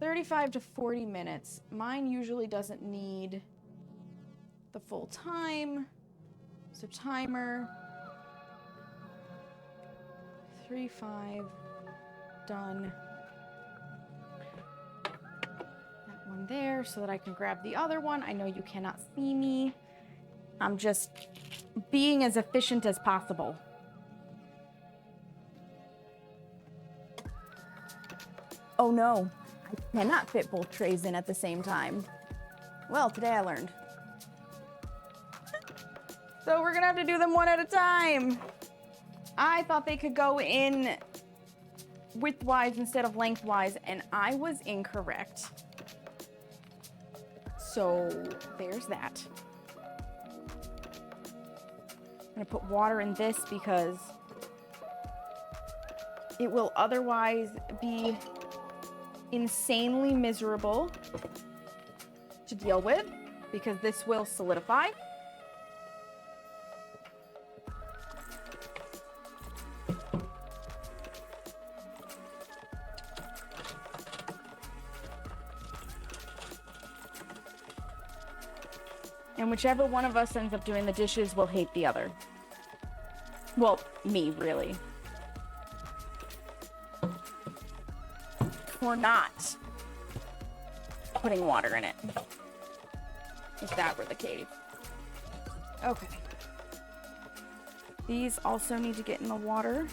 35 to 40 minutes. Mine usually doesn't need the full time. So timer, 3, 5, done. That one there so that I can grab the other one. I know you cannot see me. I'm just being as efficient as possible. Oh no, I cannot fit both trays in at the same time. Well, today I learned. So we're gonna have to do them one at a time. I thought they could go in widthwise instead of lengthwise, and I was incorrect. So there's that. I'm gonna put water in this because it will otherwise be insanely miserable to deal with because this will solidify. And whichever one of us ends up doing the dishes will hate the other. Well, me, really. For not putting water in it. If that were the case. Okay. These also need to get in the water.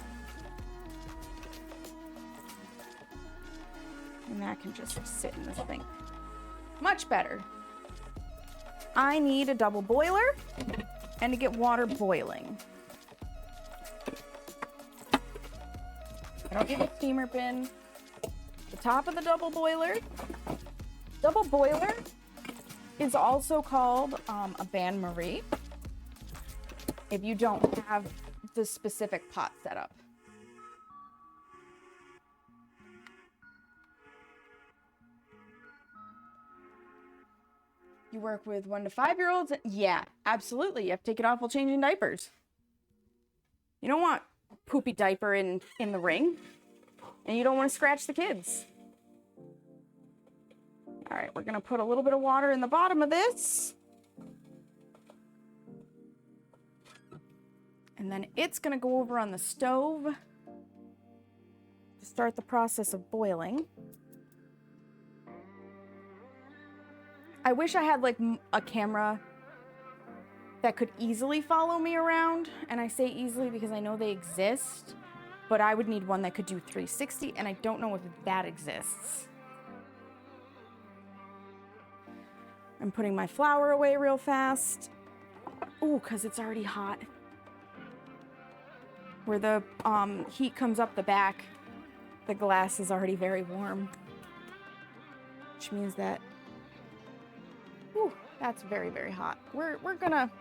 And that can just sit in this thing. Much better. I need a double boiler and to get water boiling. I don't need a steamer bin. The top of the double boiler. Double boiler is also called a bain-marie if you don't have the specific pot set up. You work with 1 to 5-year-olds? Yeah, absolutely. You have to take it off while changing diapers. You don't want poopy diaper in the ring, and you don't want to scratch the kids. All right, we're gonna put a little bit of water in the bottom of this. And then it's gonna go over on the stove to start the process of boiling. I wish I had like a camera that could easily follow me around. And I say easily because I know they exist, but I would need one that could do 360, and I don't know if that exists. I'm putting my flour away real fast. Ooh, because it's already hot. Where the heat comes up the back, the glass is already very warm. Which means that, ooh, that's very, very hot. We're gonna,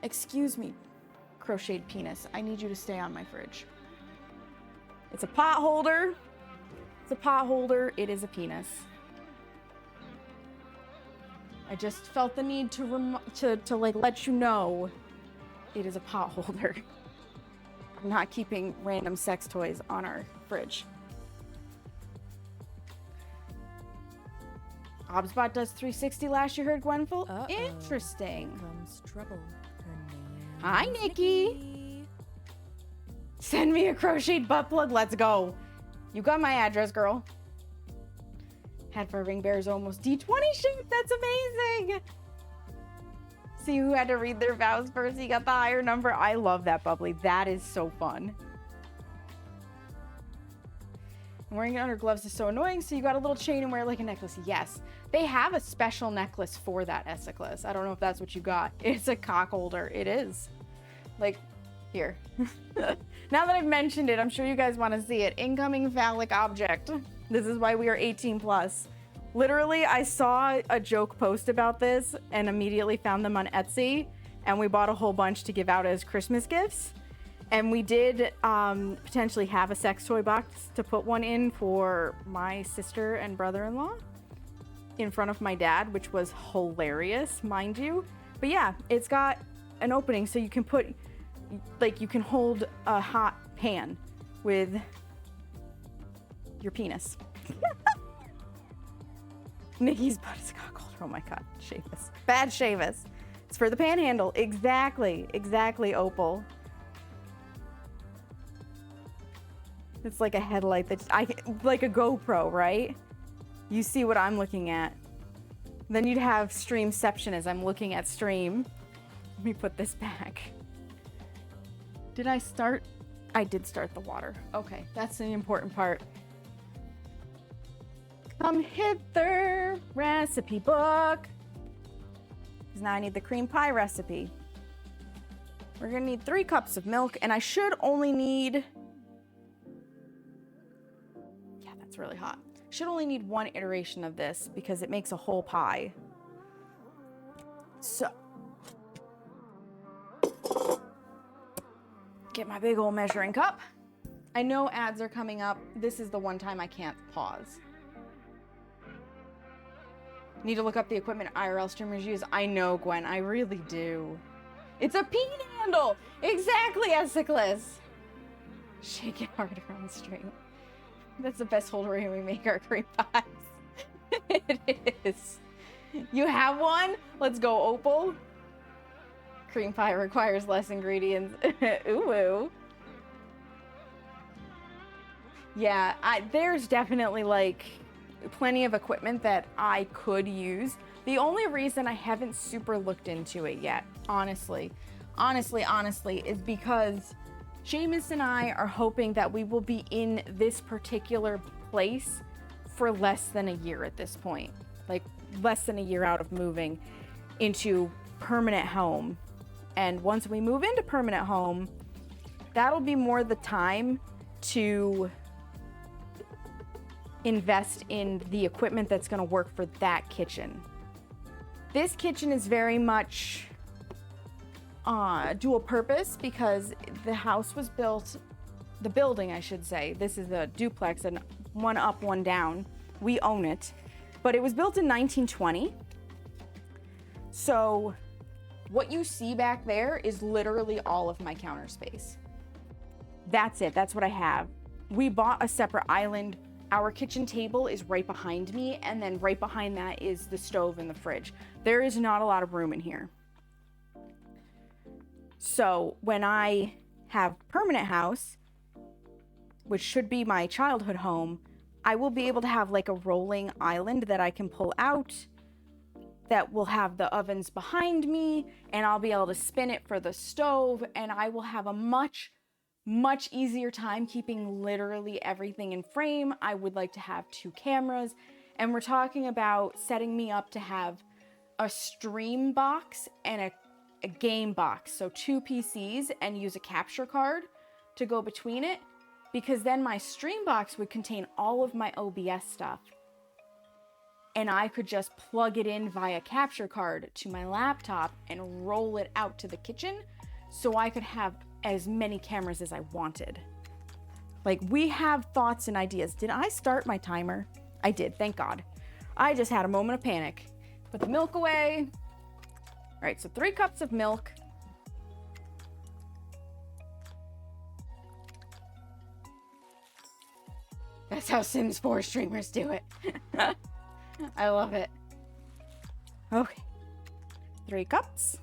excuse me, crocheted penis. I need you to stay on my fridge. It's a pot holder. It's a pot holder. It is a penis. I just felt the need to like let you know it is a pot holder. I'm not keeping random sex toys on our fridge. Obsbot does 360 last you heard Gwenful? Interesting. Comes trouble. Her name Hi, is Nikki. Send me a crocheted butt plug. Let's go. You got my address, girl. Had for Ring Bear's almost D20 shape. That's amazing. See who had to read their vows first. He got the higher number. I love that, Bubbly. That is so fun. And wearing it under gloves is so annoying, so you got a little chain and wear like a necklace. Yes, they have a special necklace for that, Essiclus. I don't know if that's what you got. It's a cock holder. It is. Like, here. Now that I've mentioned it, I'm sure you guys want to see it. Incoming phallic object. This is why we are 18 plus. Literally, I saw a joke post about this and immediately found them on Etsy, and we bought a whole bunch to give out as Christmas gifts. And we did potentially have a sex toy box to put one in for my sister and brother-in-law in front of my dad, which was hilarious, mind you. But yeah, it's got an opening so you can put, like, you can hold a hot pan with your penis. Nikki's butt is a cock holder. Oh my god, Shavis. Bad Shavis. It's for the panhandle. Exactly. Exactly, Opal. It's like a headlight that's like a GoPro, right? You see what I'm looking at. Then you'd have Streamception as I'm looking at stream. Let me put this back. Did I start? I did start the water. Okay, that's the important part. Come hither, recipe book. Because now I need the cream pie recipe. We're gonna need 3 cups of milk, and I should only need, yeah, that's really hot. Should only need 1 iteration of this because it makes a whole pie. So, get my big old measuring cup. I know ads are coming up. This is the one time I can't pause. Need to look up the equipment IRL streamers use. I know, Gwen, I really do. It's a peen handle! Exactly, Essiclus! Shake it harder on the stream. That's the best holder when we make our cream pies. It is. You have one? Let's go, Opal. Cream pie requires less ingredients. Ooh. Yeah, there's definitely like plenty of equipment that I could use. The only reason I haven't super looked into it yet, honestly, is because Seamus and I are hoping that we will be in this particular place for less than a year at this point. Like less than a year out of moving into permanent home. And once we move into permanent home, that'll be more the time to invest in the equipment that's going to work for that kitchen. This kitchen is very much dual purpose because the house was built, the building I should say, this is a duplex and one up, one down. We own it, but it was built in 1920 So what you see back there is literally all of my counter space. That's it. That's what I have. We bought a separate island. Our kitchen table is right behind me, and then right behind that is the stove and the fridge. There is not a lot of room in here. So when I have permanent house, which should be my childhood home, I will be able to have like a rolling island that I can pull out that will have the ovens behind me, and I'll be able to spin it for the stove, and I will have a much easier time keeping literally everything in frame. I would like to have 2 cameras, and we're talking about setting me up to have a stream box and a game box. So 2 PCs, and use a capture card to go between it, because then my stream box would contain all of my OBS stuff. And I could just plug it in via capture card to my laptop and roll it out to the kitchen, so I could have as many cameras as I wanted. Like, we have thoughts and ideas. Did I start my timer? I did, thank God. I just had a moment of panic. Put the milk away. All right, so 3 cups of milk. That's how Sims 4 streamers do it. I love it. Okay. 3 cups.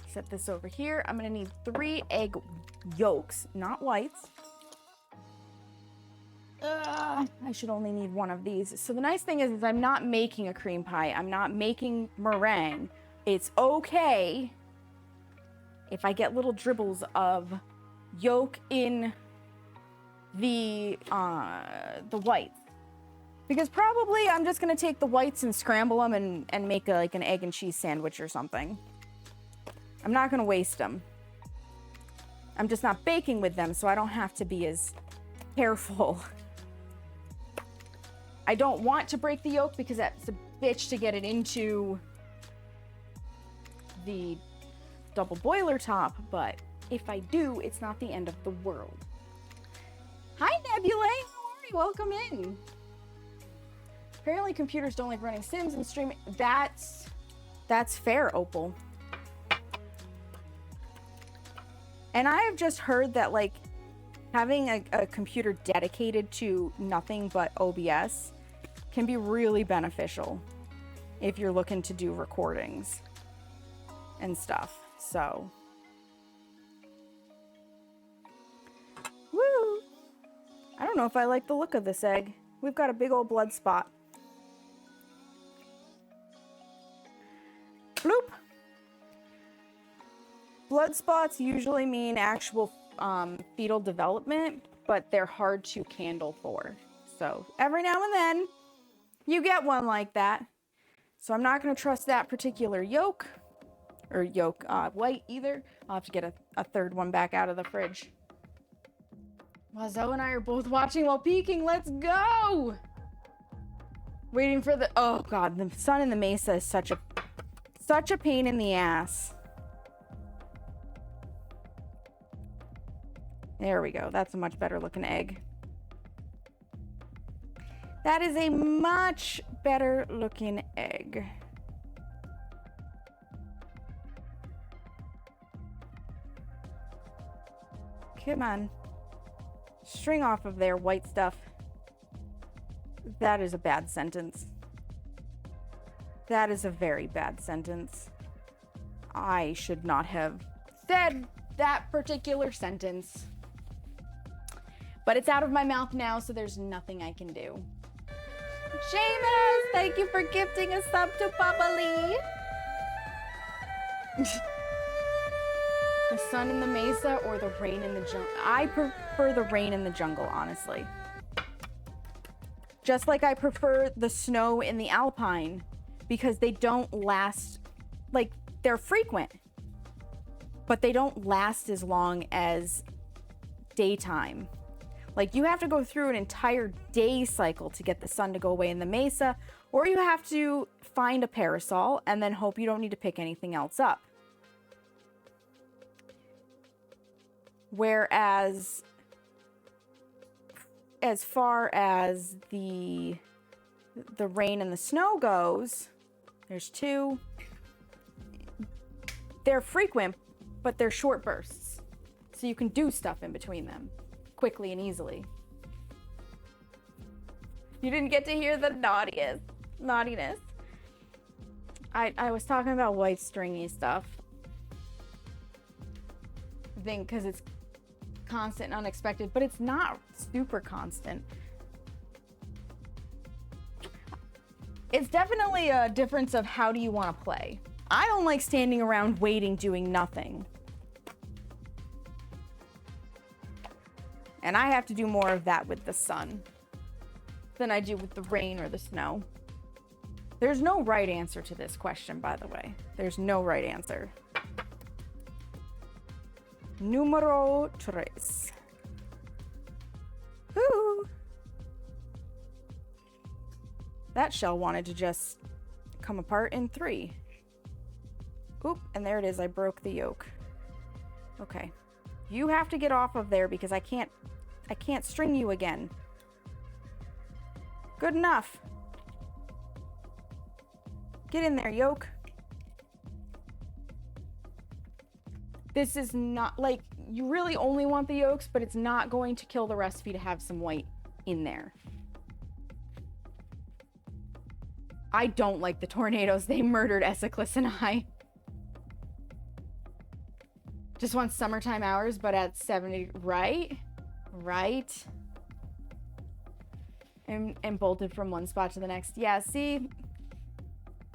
Set this over here. I'm gonna need 3 egg yolks, not whites. I should only need 1 of these. So the nice thing is I'm not making a cream pie. I'm not making meringue. It's okay if I get little dribbles of yolk in the whites. Because probably I'm just gonna take the whites and scramble them and make like an egg and cheese sandwich or something. I'm not gonna waste them. I'm just not baking with them, so I don't have to be as careful. I don't want to break the yolk because that's a bitch to get it into the double boiler top, but if I do, it's not the end of the world. Hi, Nebulae. How are you? Welcome in. Apparently computers don't like running Sims and streaming. That's fair, Opal. And I have just heard that, like, having a computer dedicated to nothing but OBS can be really beneficial if you're looking to do recordings and stuff. So, woo! I don't know if I like the look of this egg. We've got a big old blood spot. Bloop! Blood spots usually mean actual fetal development, but they're hard to candle for. So every now and then you get one like that. So I'm not going to trust that particular yolk or yolk white either. I'll have to get a third one back out of the fridge. Wazo and I are both watching while peeking. Let's go! Waiting for the... Oh God, the sun in the mesa is such a pain in the ass. There we go. That's a much better looking egg. That is a much better looking egg. Come on. String off of there, white stuff. That is a bad sentence. That is a very bad sentence. I should not have said that particular sentence. But it's out of my mouth now, so there's nothing I can do. Seamus, thank you for gifting a sub to Papa Lee. The sun in the mesa or the rain in the jungle? I prefer the rain in the jungle, honestly. Just like I prefer the snow in the alpine, because they don't last, like, they're frequent, but they don't last as long as daytime. Like, you have to go through an entire day cycle to get the sun to go away in the mesa, or you have to find a parasol and then hope you don't need to pick anything else up. Whereas as far as the rain and the snow goes, there's two. They're frequent, but they're short bursts. So you can do stuff in between them quickly and easily. You didn't get to hear the naughtiness. I was talking about white stringy stuff. I think because it's constant and unexpected, but it's not super constant. It's definitely a difference of how do you want to play. I don't like standing around waiting, doing nothing. And I have to do more of that with the sun than I do with the rain or the snow. There's no right answer to this question, by the way. There's no right answer. Numero tres. Ooh. That shell wanted to just come apart in 3. Oop, and there it is. I broke the yolk. Okay. You have to get off of there because I can't string you again. Good enough. Get in there, yolk. This is not, like, you really only want the yolks, but it's not going to kill the recipe to have some white in there. I don't like the tornadoes. They murdered Esiclus and I. Just want summertime hours, but at 70, right? Right. And bolted from one spot to the next. Yeah, see,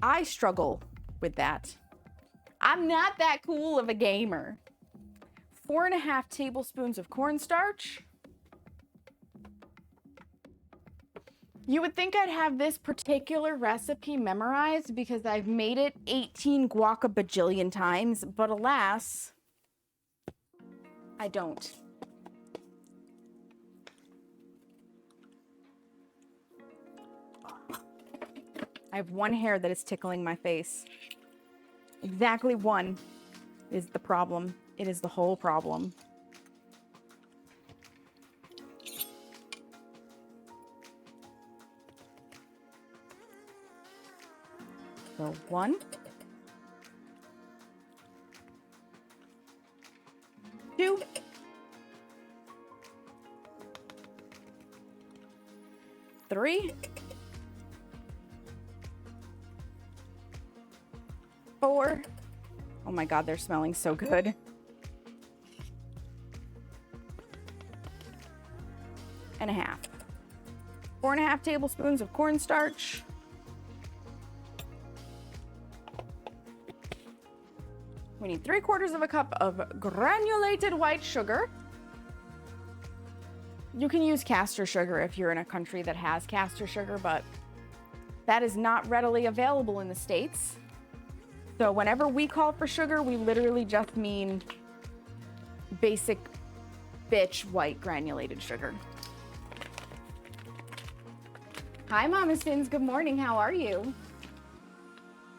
I struggle with that. I'm not that cool of a gamer. 4.5 tablespoons of cornstarch. You would think I'd have this particular recipe memorized because I've made it 18 guacabajillion times, but alas, I don't. I have one hair that is tickling my face. Exactly one is the problem. It is the whole problem. So 1, 2, 3, 4. Oh my God, they're smelling so good. 1/2. 4.5 tablespoons of cornstarch. We need 3/4 cup of granulated white sugar. You can use castor sugar if you're in a country that has castor sugar, but that is not readily available in the States. So whenever we call for sugar, we literally just mean basic bitch white granulated sugar. Hi, Mama Sins. Good morning. How are you?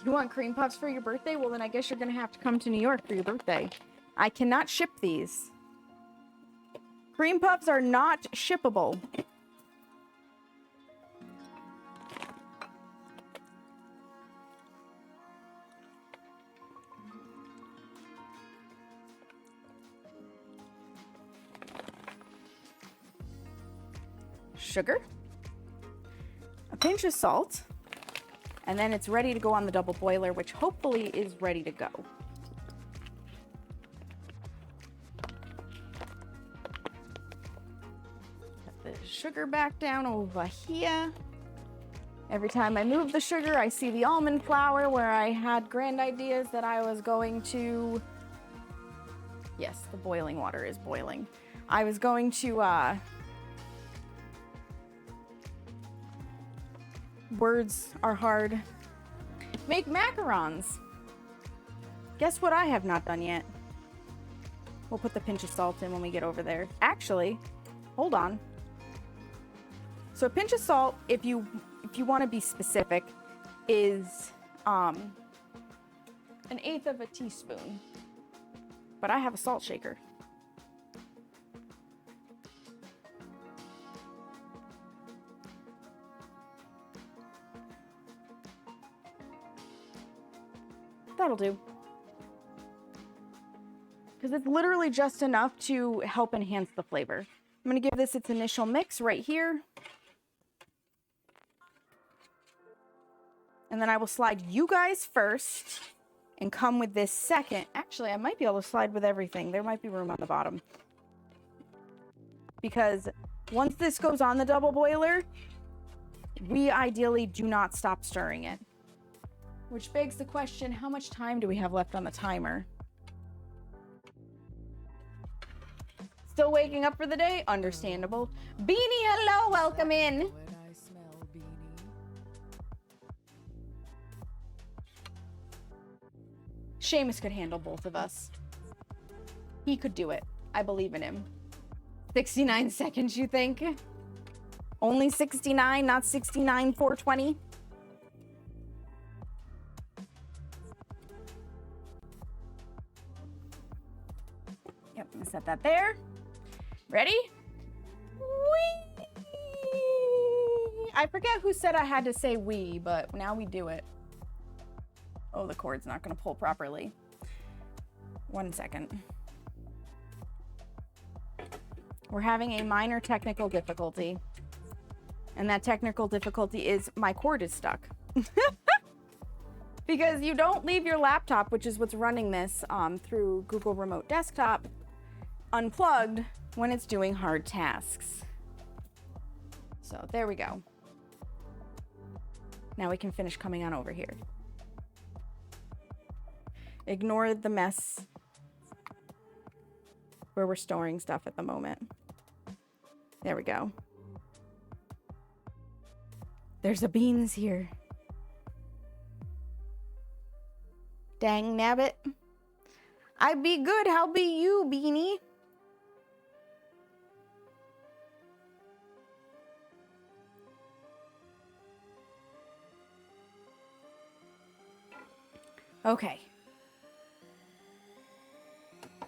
You want cream puffs for your birthday? Well, then I guess you're going to have to come to New York for your birthday. I cannot ship these. Cream puffs are not shippable. Sugar, a pinch of salt, and then it's ready to go on the double boiler, which hopefully is ready to go. Put the sugar back down over here. Every time I move the sugar, I see the almond flour where I had grand ideas that I was going to... Yes, the boiling water is boiling. I was going to, words are hard. Make macarons. Guess what I have not done yet? We'll put the pinch of salt in when we get over there. Actually, hold on. So a pinch of salt, if you want to be specific, is 1/8 of a teaspoon. But I have a salt shaker. That'll do. Because it's literally just enough to help enhance the flavor. I'm going to give this its initial mix right here. And then I will slide you guys first and come with this second. Actually, I might be able to slide with everything. There might be room on the bottom. Because once this goes on the double boiler, we ideally do not stop stirring it. Which begs the question, how much time do we have left on the timer? Still waking up for the day? Understandable. Beanie, hello, welcome in. When I smell beanie. Seamus could handle both of us. He could do it. I believe in him. 69 seconds, you think? Only 69, not 69, 420? Yep, I'm gonna set that there. Ready? Whee! I forget who said I had to say we, but now we do it. Oh, the cord's not gonna pull properly. 1 second. We're having a minor technical difficulty. And that technical difficulty is my cord is stuck. Because you don't leave your laptop, which is what's running this through Google Remote Desktop, unplugged when it's doing hard tasks. So there we go. Now we can finish coming on over here. Ignore the mess where we're storing stuff at the moment. There we go. There's a beans here. Dang nabbit. I be good, how be you, Beanie? Okay.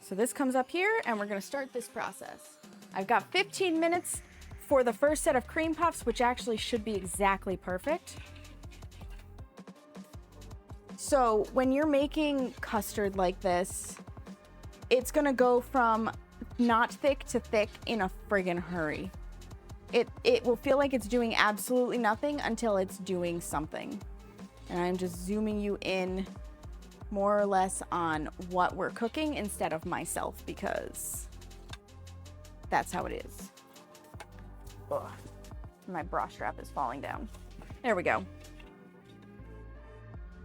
So this comes up here and we're gonna start this process. I've got 15 minutes for the first set of cream puffs, which actually should be exactly perfect. So when you're making custard like this, it's gonna go from not thick to thick in a friggin' hurry. It will feel like it's doing absolutely nothing until it's doing something. And I'm just zooming you in more or less on what we're cooking instead of myself, because that's how it is. Ugh. My bra strap is falling down. There we go.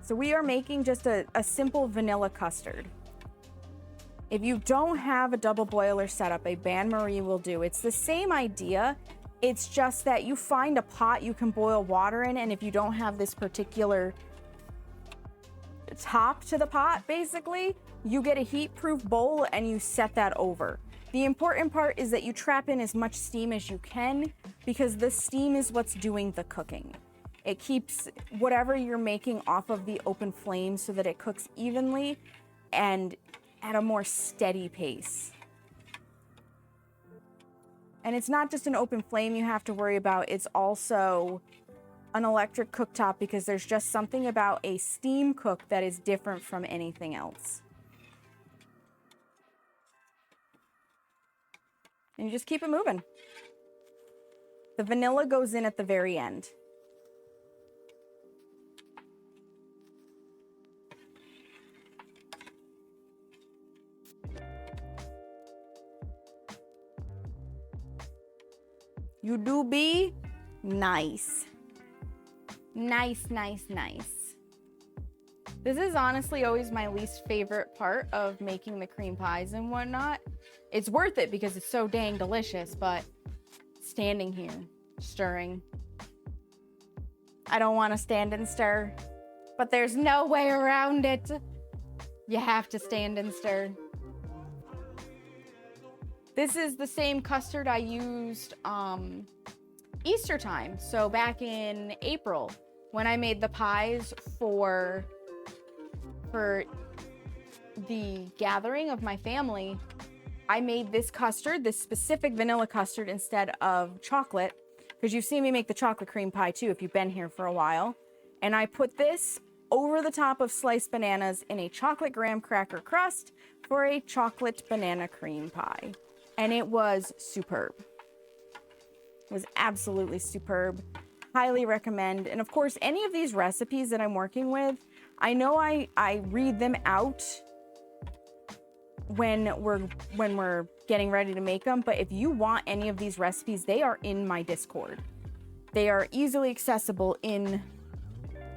So we are making just a simple vanilla custard. If you don't have a double boiler setup, a bain-marie will do. It's the same idea. It's just that you find a pot you can boil water in, and if you don't have this particular top to the pot, basically, you get a heat-proof bowl and you set that over. The important part is that you trap in as much steam as you can, because the steam is what's doing the cooking. It keeps whatever you're making off of the open flame so that it cooks evenly and at a more steady pace. And it's not just an open flame you have to worry about, it's also an electric cooktop, because there's just something about a steam cook that is different from anything else. And you just keep it moving. The vanilla goes in at the very end. You do be nice. Nice, nice, nice. This is honestly always my least favorite part of making the cream pies and whatnot. It's worth it because it's so dang delicious, but standing here, stirring. I don't want to stand and stir, but there's no way around it. You have to stand and stir. This is the same custard I used Easter time. So back in April, when I made the pies for the gathering of my family, I made this custard, this specific vanilla custard, instead of chocolate, because you've seen me make the chocolate cream pie too if you've been here for a while. And I put this over the top of sliced bananas in a chocolate graham cracker crust for a chocolate banana cream pie. And it was superb. It was absolutely superb. Highly recommend. And of course, any of these recipes that I'm working with, I know I read them out when we're getting ready to make them, but if you want any of these recipes, they are in my Discord. They are easily accessible in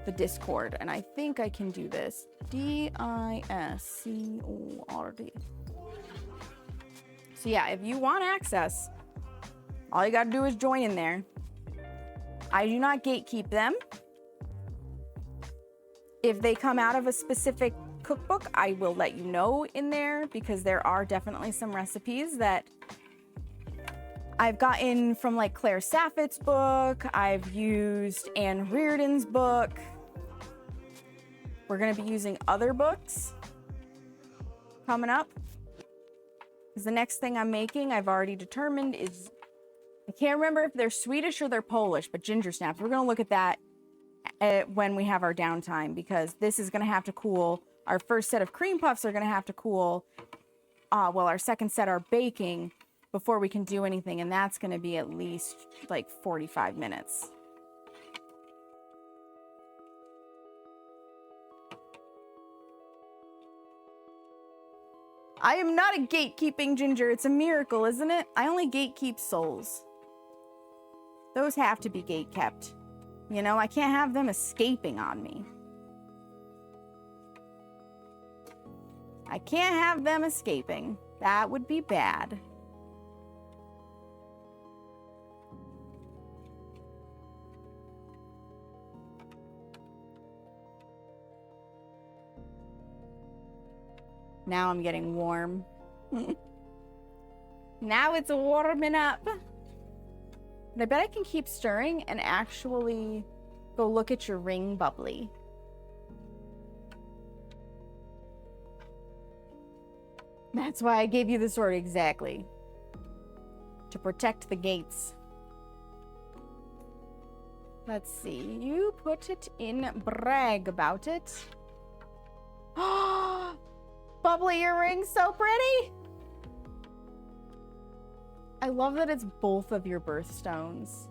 the Discord, and I think I can do this. Discord. So yeah, if you want access, all you gotta do is join in there. I do not gatekeep them. If they come out of a specific cookbook, I will let you know in there, because there are definitely some recipes that I've gotten from like Claire Saffit's book. I've used Anne Reardon's book. We're gonna be using other books coming up. Because the next thing I'm making, I've already determined, is, I can't remember if they're Swedish or they're Polish, but ginger snaps. We're gonna look at that when we have our downtime, because this is gonna have to cool. Our first set of cream puffs are gonna have to cool while our second set are baking before we can do anything, and that's gonna be at least like 45 minutes. I am not a gatekeeping ginger. It's a miracle, isn't it? I only gatekeep souls. Those have to be gate kept. You know, I can't have them escaping on me. I can't have them escaping. That would be bad. Now I'm getting warm. Now it's warming up. And I bet I can keep stirring and actually go look at your ring, Bubbly. That's why I gave you the sword, exactly. To protect the gates. Let's see. You put it in, brag about it. Bubbly, your ring's so pretty. I love that it's both of your birthstones.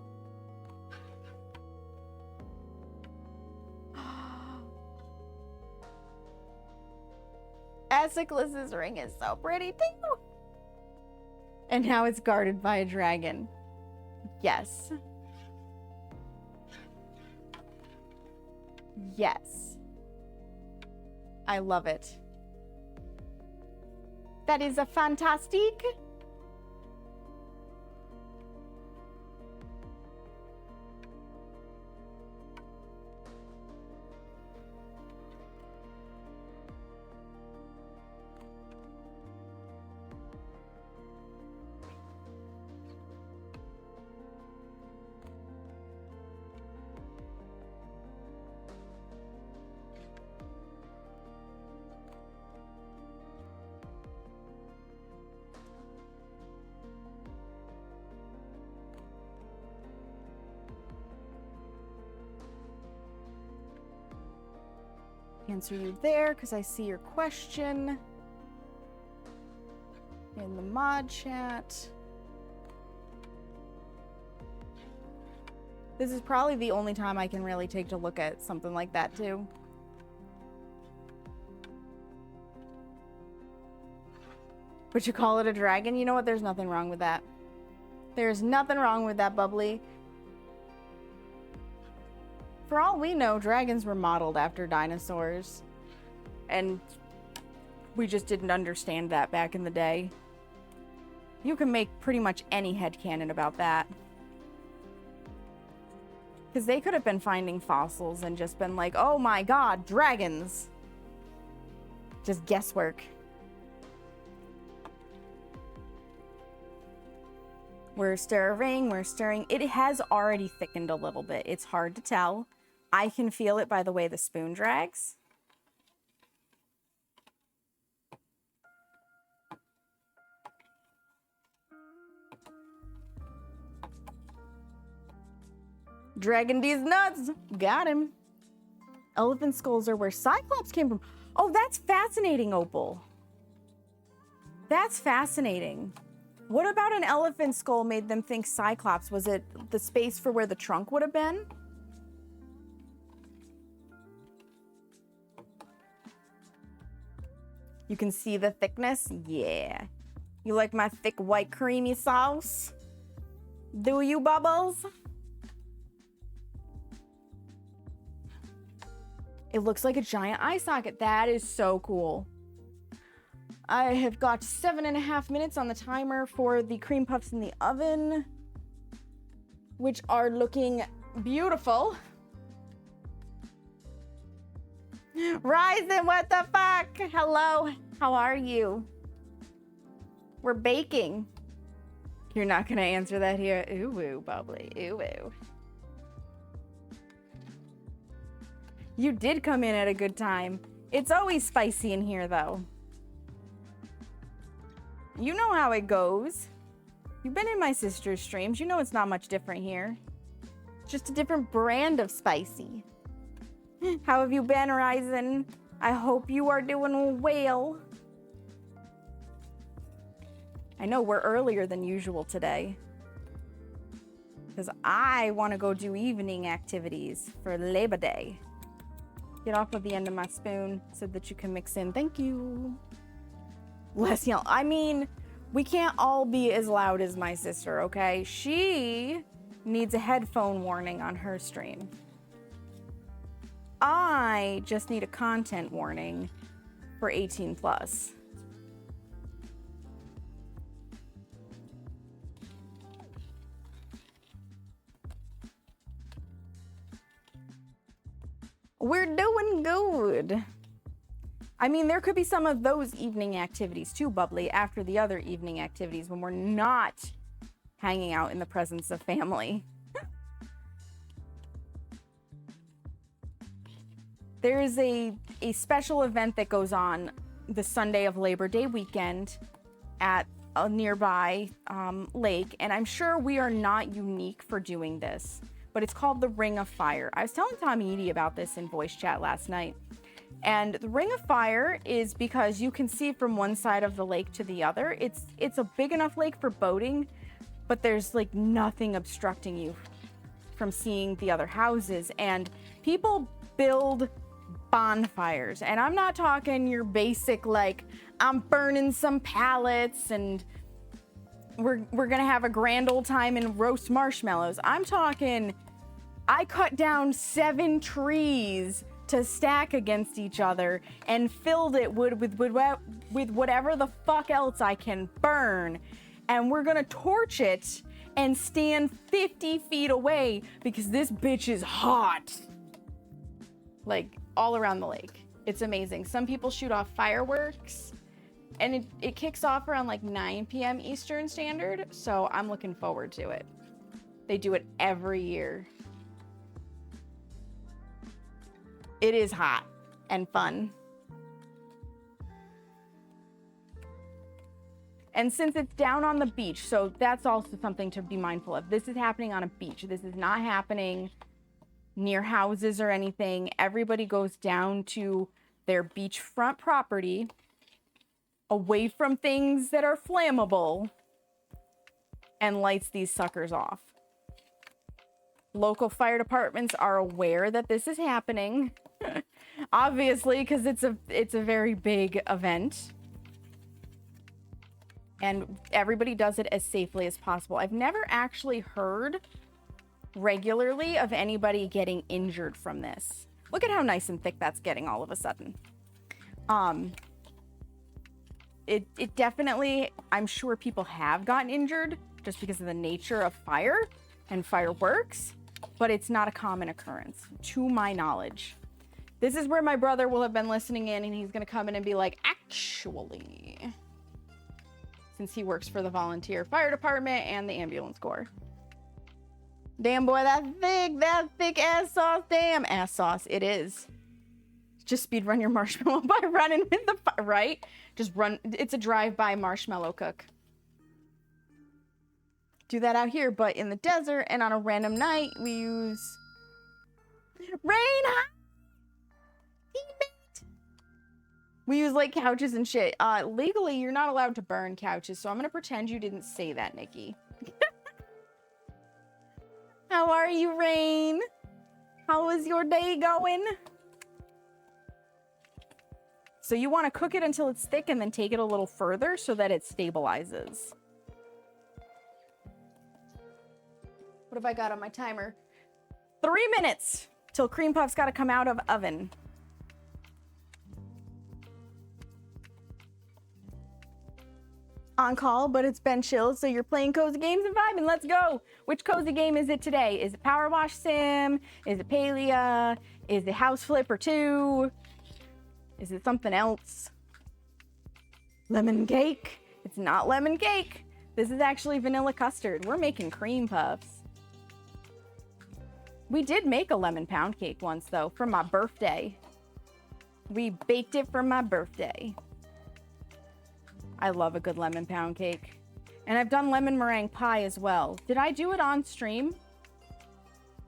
Esiclus's ring is so pretty too. And now it's guarded by a dragon. Yes. Yes. I love it. That is a fantastic. Answer you there because I see your question in the mod chat. This is probably the only time I can really take to look at something like that too. But you call it a dragon? You know what? There's nothing wrong with that. There's nothing wrong with that, Bubbly. For all we know, dragons were modeled after dinosaurs. And we just didn't understand that back in the day. You can make pretty much any headcanon about that. Because they could have been finding fossils and just been like, oh my god, dragons! Just guesswork. We're stirring, we're stirring. It has already thickened a little bit. It's hard to tell. I can feel it by the way the spoon drags. Dragon D's nuts. Got him. Elephant skulls are where Cyclops came from. Oh, that's fascinating, Opal. That's fascinating. What about an elephant skull made them think Cyclops? Was it the space for where the trunk would have been? You can see the thickness? Yeah. You like my thick white creamy sauce? Do you, Bubbles? It looks like a giant eye socket. That is so cool. I have got 7.5 minutes on the timer for the cream puffs in the oven, which are looking beautiful. Ryzen, what the fuck? Hello, how are you? We're baking. You're not gonna answer that here. Ooh, ooh, bubbly, ooh, ooh. You did come in at a good time. It's always spicy in here, though. You know how it goes. You've been in my sister's streams. You know it's not much different here. It's just a different brand of spicy. How have you been, Ryzen? I hope you are doing well. I know we're earlier than usual today, because I want to go do evening activities for Labor Day. Get off of the end of my spoon so that you can mix in. Thank you. Less yell. I mean, we can't all be as loud as my sister, okay? She needs a headphone warning on her stream. I just need a content warning for 18 plus. We're doing good. I mean, there could be some of those evening activities too, Bubbly, after the other evening activities when we're not hanging out in the presence of family. There is a special event that goes on the Sunday of Labor Day weekend at a nearby lake, and I'm sure we are not unique for doing this, but it's called the Ring of Fire. I was telling Tommy Edie about this in voice chat last night, and the Ring of Fire is because you can see from one side of the lake to the other. It's a big enough lake for boating, but there's like nothing obstructing you from seeing the other houses, and people build bonfires, and I'm not talking your basic like I'm burning some pallets and we're gonna have a grand old time and roast marshmallows. I'm talking I cut down 7 trees to stack against each other and filled it with whatever the fuck else I can burn, and we're gonna torch it and stand 50 feet away because this bitch is hot. Like, all around the lake. It's amazing. Some people shoot off fireworks, and it kicks off around like 9 p.m. Eastern Standard, so I'm looking forward to it. They do it every year. It is hot and fun. And since it's down on the beach, so that's also something to be mindful of. This is happening on a beach. This is not happening near houses or anything. Everybody goes down to their beachfront property, away from things that are flammable, and lights these suckers off. Local fire departments are aware that this is happening, obviously, because it's a very big event, and everybody does it as safely as possible. I've never actually heard regularly of anybody getting injured from this. Look at how nice and thick that's getting all of a sudden. It definitely, I'm sure people have gotten injured just because of the nature of fire and fireworks, but it's not a common occurrence to my knowledge. This is where my brother will have been listening in, and he's gonna come in and be like, actually, since he works for the volunteer fire department and the ambulance corps. Damn, boy, that thick ass sauce. Damn, ass sauce. It is. Just speed run your marshmallow by running with the fire, right? Just run. It's a drive-by marshmallow cook. Do that out here, but in the desert and on a random night, we use rain. We use like couches and shit. Legally, you're not allowed to burn couches, so I'm gonna pretend you didn't say that, Nikki. How are you, Rain? How is your day going? So you want to cook it until it's thick and then take it a little further so that it stabilizes. What have I got on my timer? 3 minutes till cream puff's got to come out of oven. On call, but it's been chilled, so you're playing cozy games and vibing. Let's go. Which cozy game is it today? Is it Power Wash Sim? Is it Palia? Is it House Flipper 2? Is it something else? Lemon cake? It's not lemon cake. This is actually vanilla custard. We're making cream puffs. We did make a lemon pound cake once, though, for my birthday. We baked it for my birthday. I love a good lemon pound cake. And I've done lemon meringue pie as well. Did I do it on stream?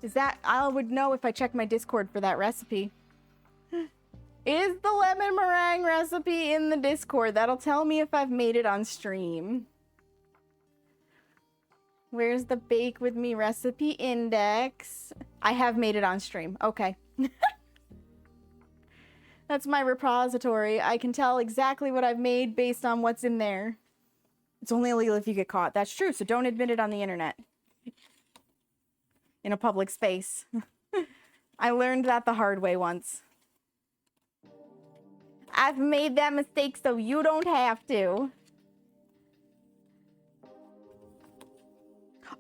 Is that, I would know if I check my Discord for that recipe. Is the lemon meringue recipe in the Discord? That'll tell me if I've made it on stream. Where's the bake with me recipe index? I have made it on stream. Okay. That's my repository. I can tell exactly what I've made based on what's in there. It's only illegal if you get caught. That's true, so don't admit it on the internet. In a public space. I learned that the hard way once. I've made that mistake so you don't have to.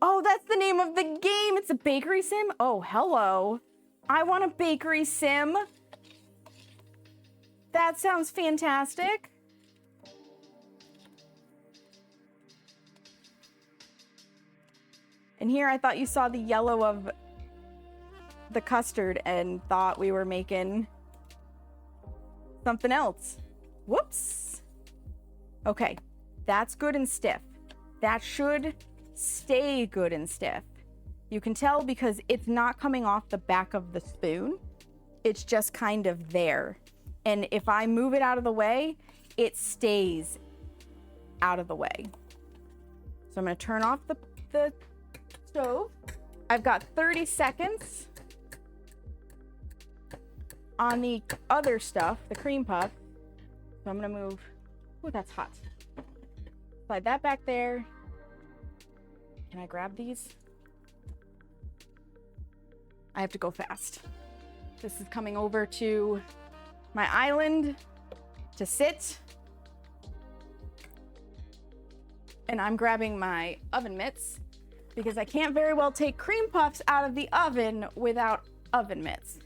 Oh, that's the name of the game. It's a bakery sim? Oh, hello. I want a bakery sim. That sounds fantastic. And here I thought you saw the yellow of the custard and thought we were making something else. Whoops. Okay, that's good and stiff. That should stay good and stiff. You can tell because it's not coming off the back of the spoon. It's just kind of there. And if I move it out of the way, it stays out of the way. So I'm gonna turn off the stove. I've got 30 seconds on the other stuff, the cream puff. So I'm gonna move, oh, that's hot. Slide that back there. Can I grab these? I have to go fast. This is coming over to my island to sit. And I'm grabbing my oven mitts because I can't very well take cream puffs out of the oven without oven mitts.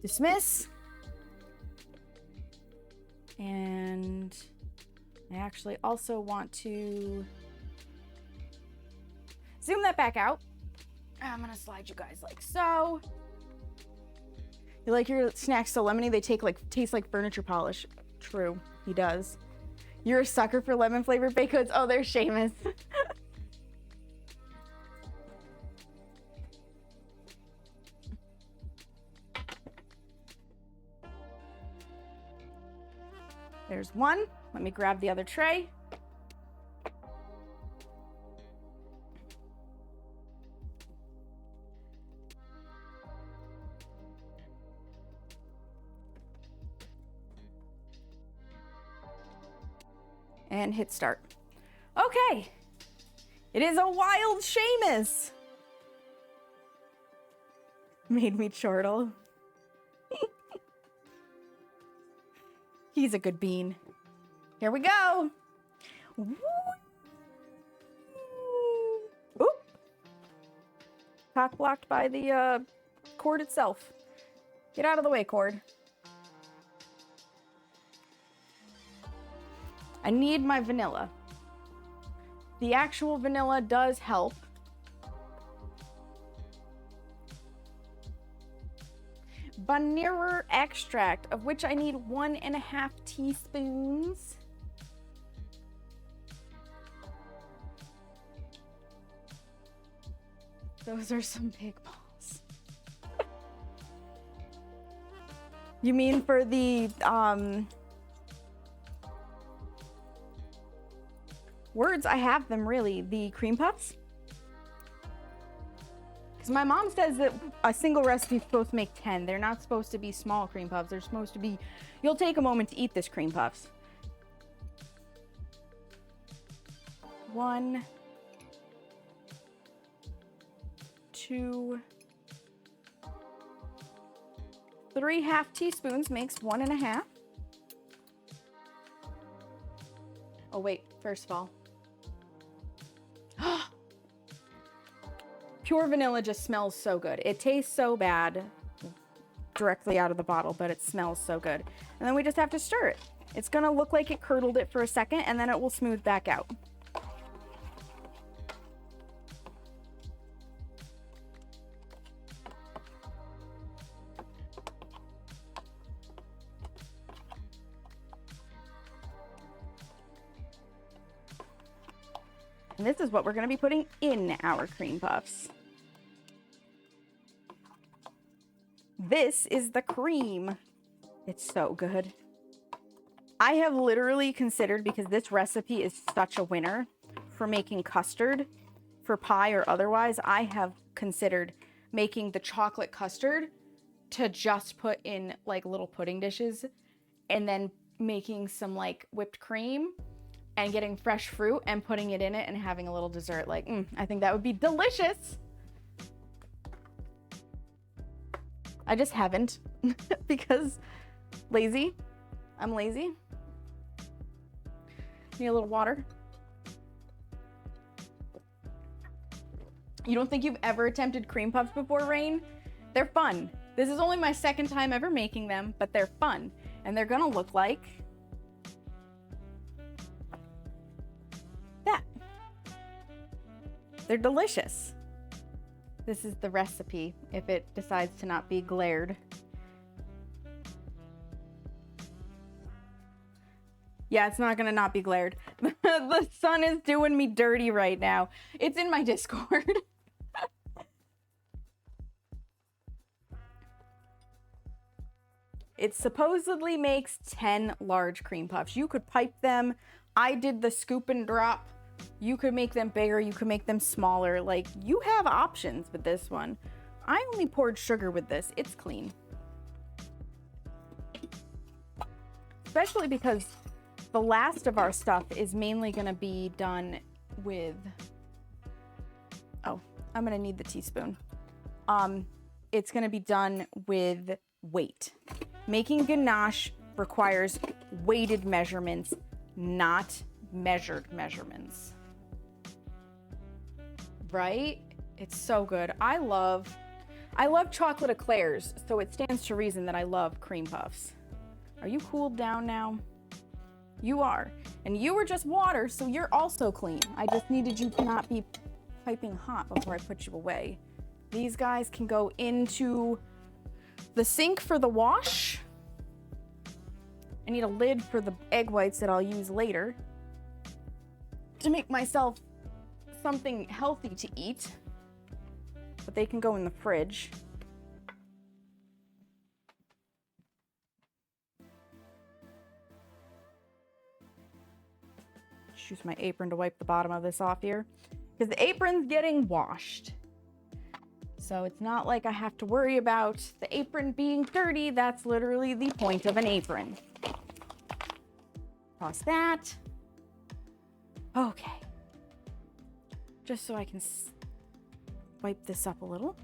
Dismiss. And I actually also want to zoom that back out. I'm gonna slide you guys like so. You like your snacks so lemony they taste like furniture polish. True, he does. You're a sucker for lemon flavored baked goods. Oh, there's Seamus. There's one. Let me grab the other tray. And hit start. Okay. It is a wild Seamus. Made me chortle. He's a good bean. Here we go. Woo. Oop. Cock blocked by the cord itself. Get out of the way, cord. I need my vanilla. The actual vanilla does help. Vanilla extract, of which I need 1.5 teaspoons. Those are some big balls. You mean for the words? I have them really. The cream puffs? Because my mom says that a single recipe is supposed to make 10. They're not supposed to be small cream puffs. They're supposed to be, you'll take a moment to eat this cream puffs. 1, 2, 3 half teaspoons makes 1.5. Oh wait, first of all. Pure vanilla just smells so good. It tastes so bad directly out of the bottle, but it smells so good. And then we just have to stir it. It's gonna look like it curdled it for a second, and then it will smooth back out. And this is what we're gonna be putting in our cream puffs. This is the cream. It's so good. I have literally considered, because this recipe is such a winner for making custard for pie or otherwise, I have considered making the chocolate custard to just put in like little pudding dishes, and then making some like whipped cream and getting fresh fruit and putting it in it and having a little dessert. Like, I think that would be delicious. I just haven't because lazy. I'm lazy. Need a little water. You don't think you've ever attempted cream puffs before, Rain? They're fun. This is only my second time ever making them, but they're fun. And they're gonna look like that. They're delicious. This is the recipe if it decides to not be glared. Yeah, it's not gonna not be glared. The sun is doing me dirty right now. It's in my Discord. It supposedly makes 10 large cream puffs. You could pipe them. I did the scoop and drop. You could make them bigger, you could make them smaller. Like, you have options with this one. I only poured sugar with this. It's clean. Especially because the last of our stuff is mainly gonna be done with, oh, I'm gonna need the teaspoon. It's gonna be done with weight. Making ganache requires weighted measurements, not measured measurements. Right? It's so good. I love chocolate eclairs, so it stands to reason that I love cream puffs. Are you cooled down now? You are. And you were just water, so you're also clean. I just needed you to not be piping hot before I put you away. These guys can go into the sink for the wash. I need a lid for the egg whites that I'll use later to make myself something healthy to eat, but they can go in the fridge. Just use my apron to wipe the bottom of this off here, because the apron's getting washed. So it's not like I have to worry about the apron being dirty. That's literally the point of an apron. Toss that. Okay. Just so I can wipe this up a little.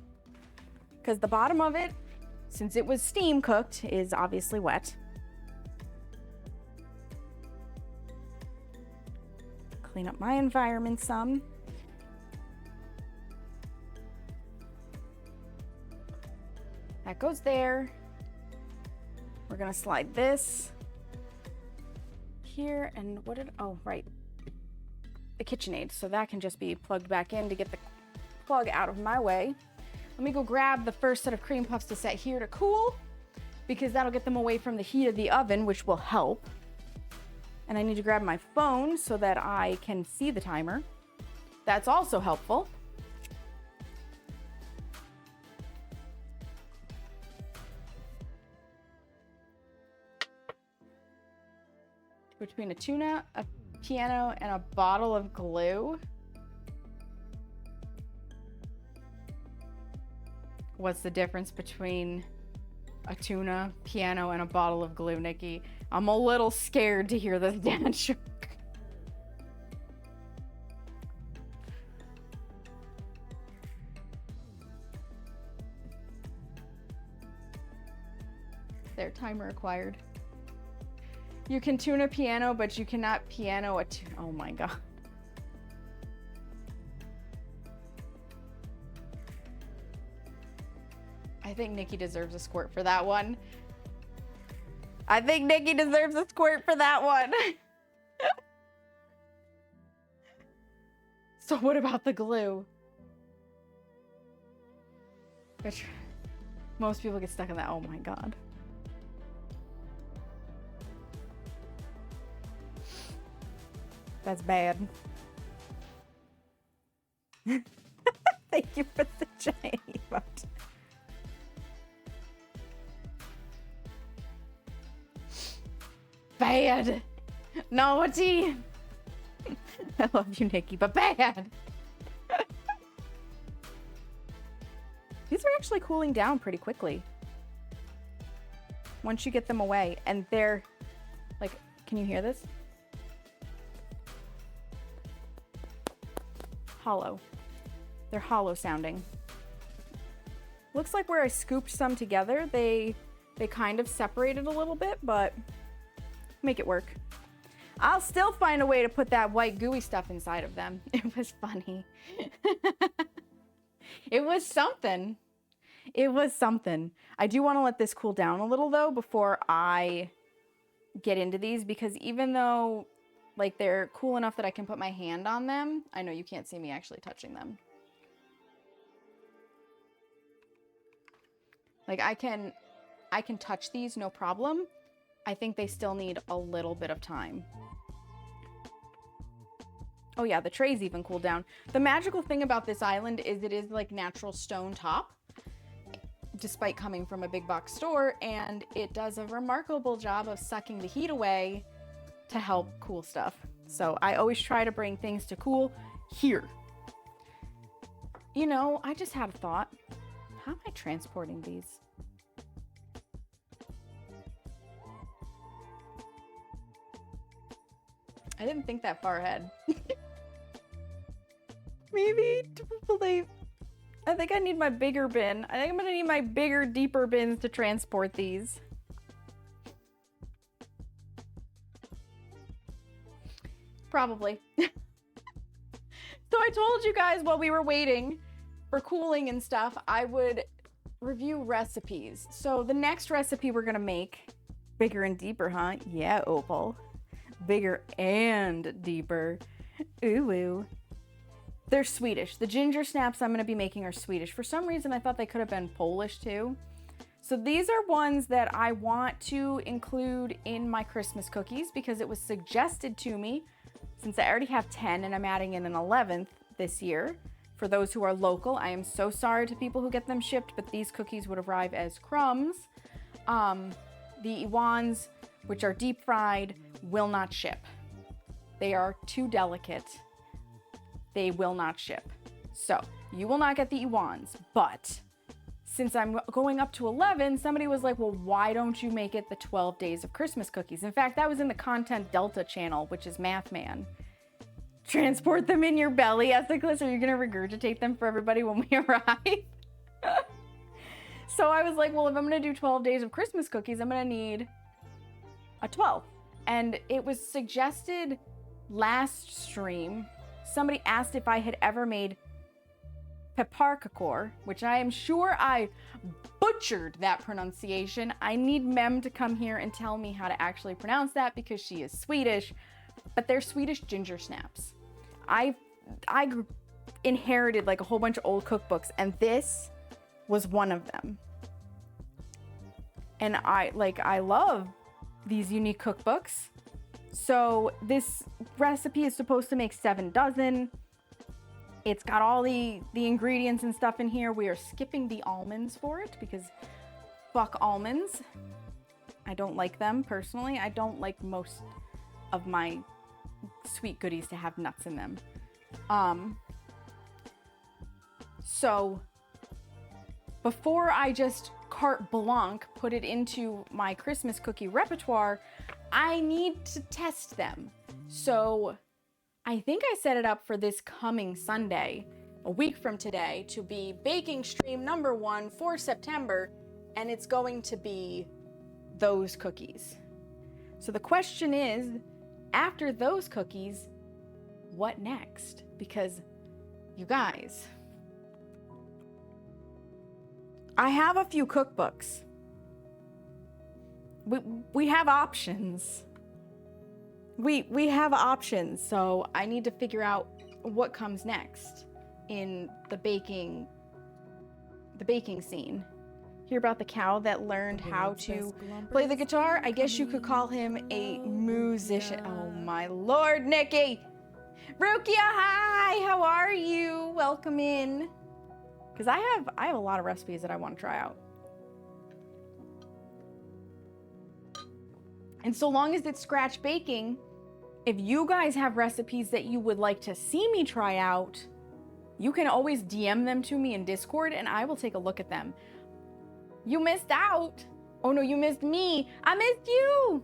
Because the bottom of it, since it was steam cooked, is obviously wet. Clean up my environment some. That goes there. We're gonna slide this here, and what did, oh, right. The KitchenAid, so that can just be plugged back in to get the plug out of my way. Let me go grab the first set of cream puffs to set here to cool, because that'll get them away from the heat of the oven, which will help. And I need to grab my phone so that I can see the timer. That's also helpful. between a tuna, a piano, and a bottle of glue. What's the difference between a tuna, piano, and a bottle of glue, Nikki? I'm a little scared to hear this dad joke. There, timer acquired. You can tune a piano, but you cannot piano a tune. Oh my god. I think Nikki deserves a squirt for that one. I think Nikki deserves a squirt for that one. So what about the glue? Which most people get stuck in that. Oh my god. That's bad. Thank you for the giant emote. Bad. Naughty. I love you, Nikki, but bad. These are actually cooling down pretty quickly once you get them away. And they're like, can you hear this? Hollow. They're hollow sounding. Looks like where I scooped some together, they kind of separated a little bit, but make it work. I'll still find a way to put that white gooey stuff inside of them. It was funny. It was something. It was something. I do want to let this cool down a little though before I get into these, because even though like they're cool enough that I can put my hand on them, I know you can't see me actually touching them. Like I can touch these no problem. I think they still need a little bit of time. Oh yeah, the tray's even cooled down. The magical thing about this island is it is like natural stone top, despite coming from a big box store, and it does a remarkable job of sucking the heat away to help cool stuff. So I always try to bring things to cool here. You know, I just had a thought. How am I transporting these? I didn't think that far ahead. Maybe I think I need my bigger bin. I think I'm gonna need my bigger, deeper bins to transport these. Probably. So I told you guys while we were waiting for cooling and stuff, I would review recipes. So the next recipe we're gonna make, bigger and deeper, huh? Yeah, Opal. Bigger and deeper. Ooh, ooh. They're Swedish. The ginger snaps I'm gonna be making are Swedish. For some reason, I thought they could have been Polish too. So these are ones that I want to include in my Christmas cookies because it was suggested to me, since I already have 10 and I'm adding in an 11th this year. For those who are local, I am so sorry to people who get them shipped, but these cookies would arrive as crumbs. The Iwans, which are deep fried, will not ship. They are too delicate. They will not ship. So you will not get the Iwans, but since I'm going up to 11, somebody was like, well, why don't you make it the 12 days of Christmas cookies? In fact, that was in the Content Delta channel, which is Math Man. Transport them in your belly, Ethicless, or you're gonna regurgitate them for everybody when we arrive. So I was like, well, if I'm gonna do 12 days of Christmas cookies, I'm gonna need a 12th. And it was suggested last stream, somebody asked if I had ever made pepparkakor, which I am sure I butchered that pronunciation. I need Mem to come here and tell me how to actually pronounce that because she is Swedish, but they're Swedish ginger snaps. I inherited like a whole bunch of old cookbooks, and this was one of them. And I love these unique cookbooks. So this recipe is supposed to make 7 dozen. It's got all the ingredients and stuff in here. We are skipping the almonds for it because fuck almonds. I don't like them personally. I don't like most of my sweet goodies to have nuts in them. So before I just carte blanche put it into my Christmas cookie repertoire, I need to test them. So I think I set it up for this coming Sunday, a week from today, to be baking stream number 1 for September, and it's going to be those cookies. So the question is, after those cookies, what next? Because you guys, I have a few cookbooks. We have options. We have options, so I need to figure out what comes next in the baking scene. Hear about the cow that learned how to play the guitar? I guess you could call him a musician. Oh my Lord, Nikki! Rukia, hi! How are you? Welcome in. Because I have a lot of recipes that I want to try out. And so long as it's scratch baking, if you guys have recipes that you would like to see me try out, you can always DM them to me in Discord and I will take a look at them. You missed out. Oh no, you missed me. I missed you.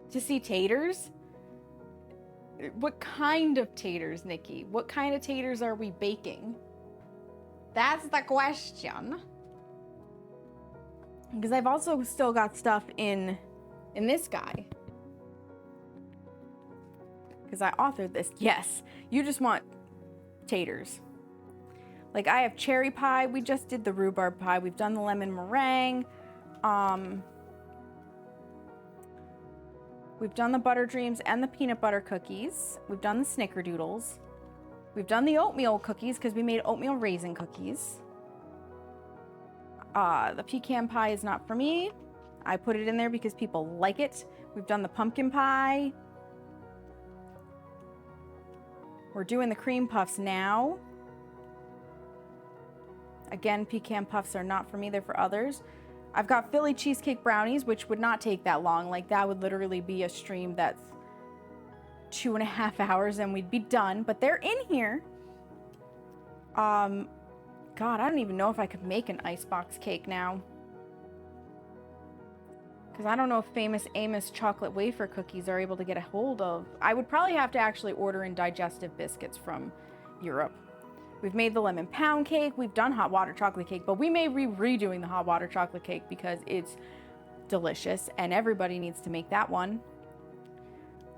To see taters? What kind of taters, Nikki? What kind of taters are we baking? That's the question. Because I've also still got stuff in this guy. Because I authored this. Yes, you just want taters. Like I have cherry pie. We just did the rhubarb pie. We've done the lemon meringue. We've done the butter dreams and the peanut butter cookies. We've done the snickerdoodles. We've done the oatmeal cookies because we made oatmeal raisin cookies. The pecan pie is not for me. I put it in there because people like it. We've done the pumpkin pie. We're doing the cream puffs now. Again, pecan puffs are not for me, they're for others. I've got Philly cheesecake brownies, which would not take that long. Like that would literally be a stream that's 2.5 hours and we'd be done, but they're in here. God, I don't even know if I could make an icebox cake now. Because I don't know if Famous Amos chocolate wafer cookies are able to get a hold of. I would probably have to actually order in digestive biscuits from Europe. We've made the lemon pound cake. We've done hot water chocolate cake, but we may be redoing the hot water chocolate cake because it's delicious and everybody needs to make that one.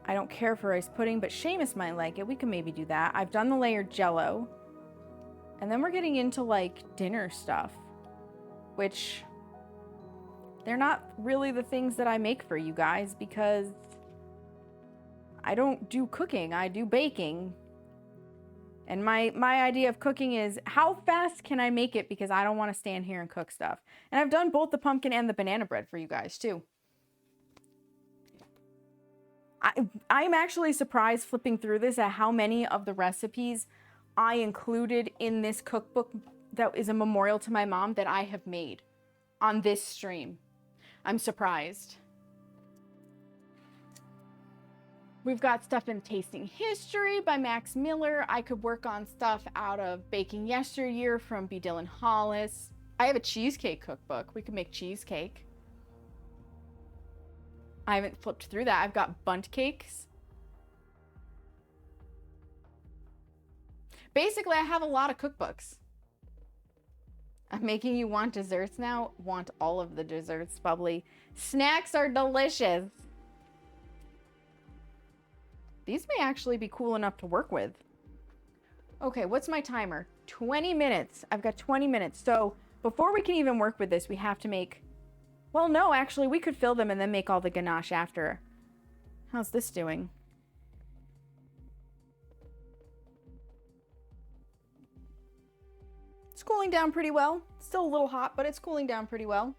I don't care for rice pudding, but Seamus might like it. We can maybe do that. I've done the layered jello. And then we're getting into like dinner stuff, which they're not really the things that I make for you guys because I don't do cooking, I do baking. And my idea of cooking is how fast can I make it because I don't want to stand here and cook stuff. And I've done both the pumpkin and the banana bread for you guys too. I'm actually surprised flipping through this at how many of the recipes I included in this cookbook that is a memorial to my mom that I have made on this stream. I'm surprised. We've got stuff in Tasting History by Max Miller. I could work on stuff out of Baking Yesteryear from B. Dylan Hollis. I have a cheesecake cookbook. We could make cheesecake. I haven't flipped through that. I've got bundt cakes. Basically, I have a lot of cookbooks. I'm making you want desserts now. Want all of the desserts, bubbly. Snacks are delicious. These may actually be cool enough to work with. Okay, what's my timer? 20 minutes. I've got 20 minutes. So before we can even work with this, we have to make... Well, no, actually, we could fill them and then make all the ganache after. How's this doing? It's cooling down pretty well. Still a little hot, but it's cooling down pretty well.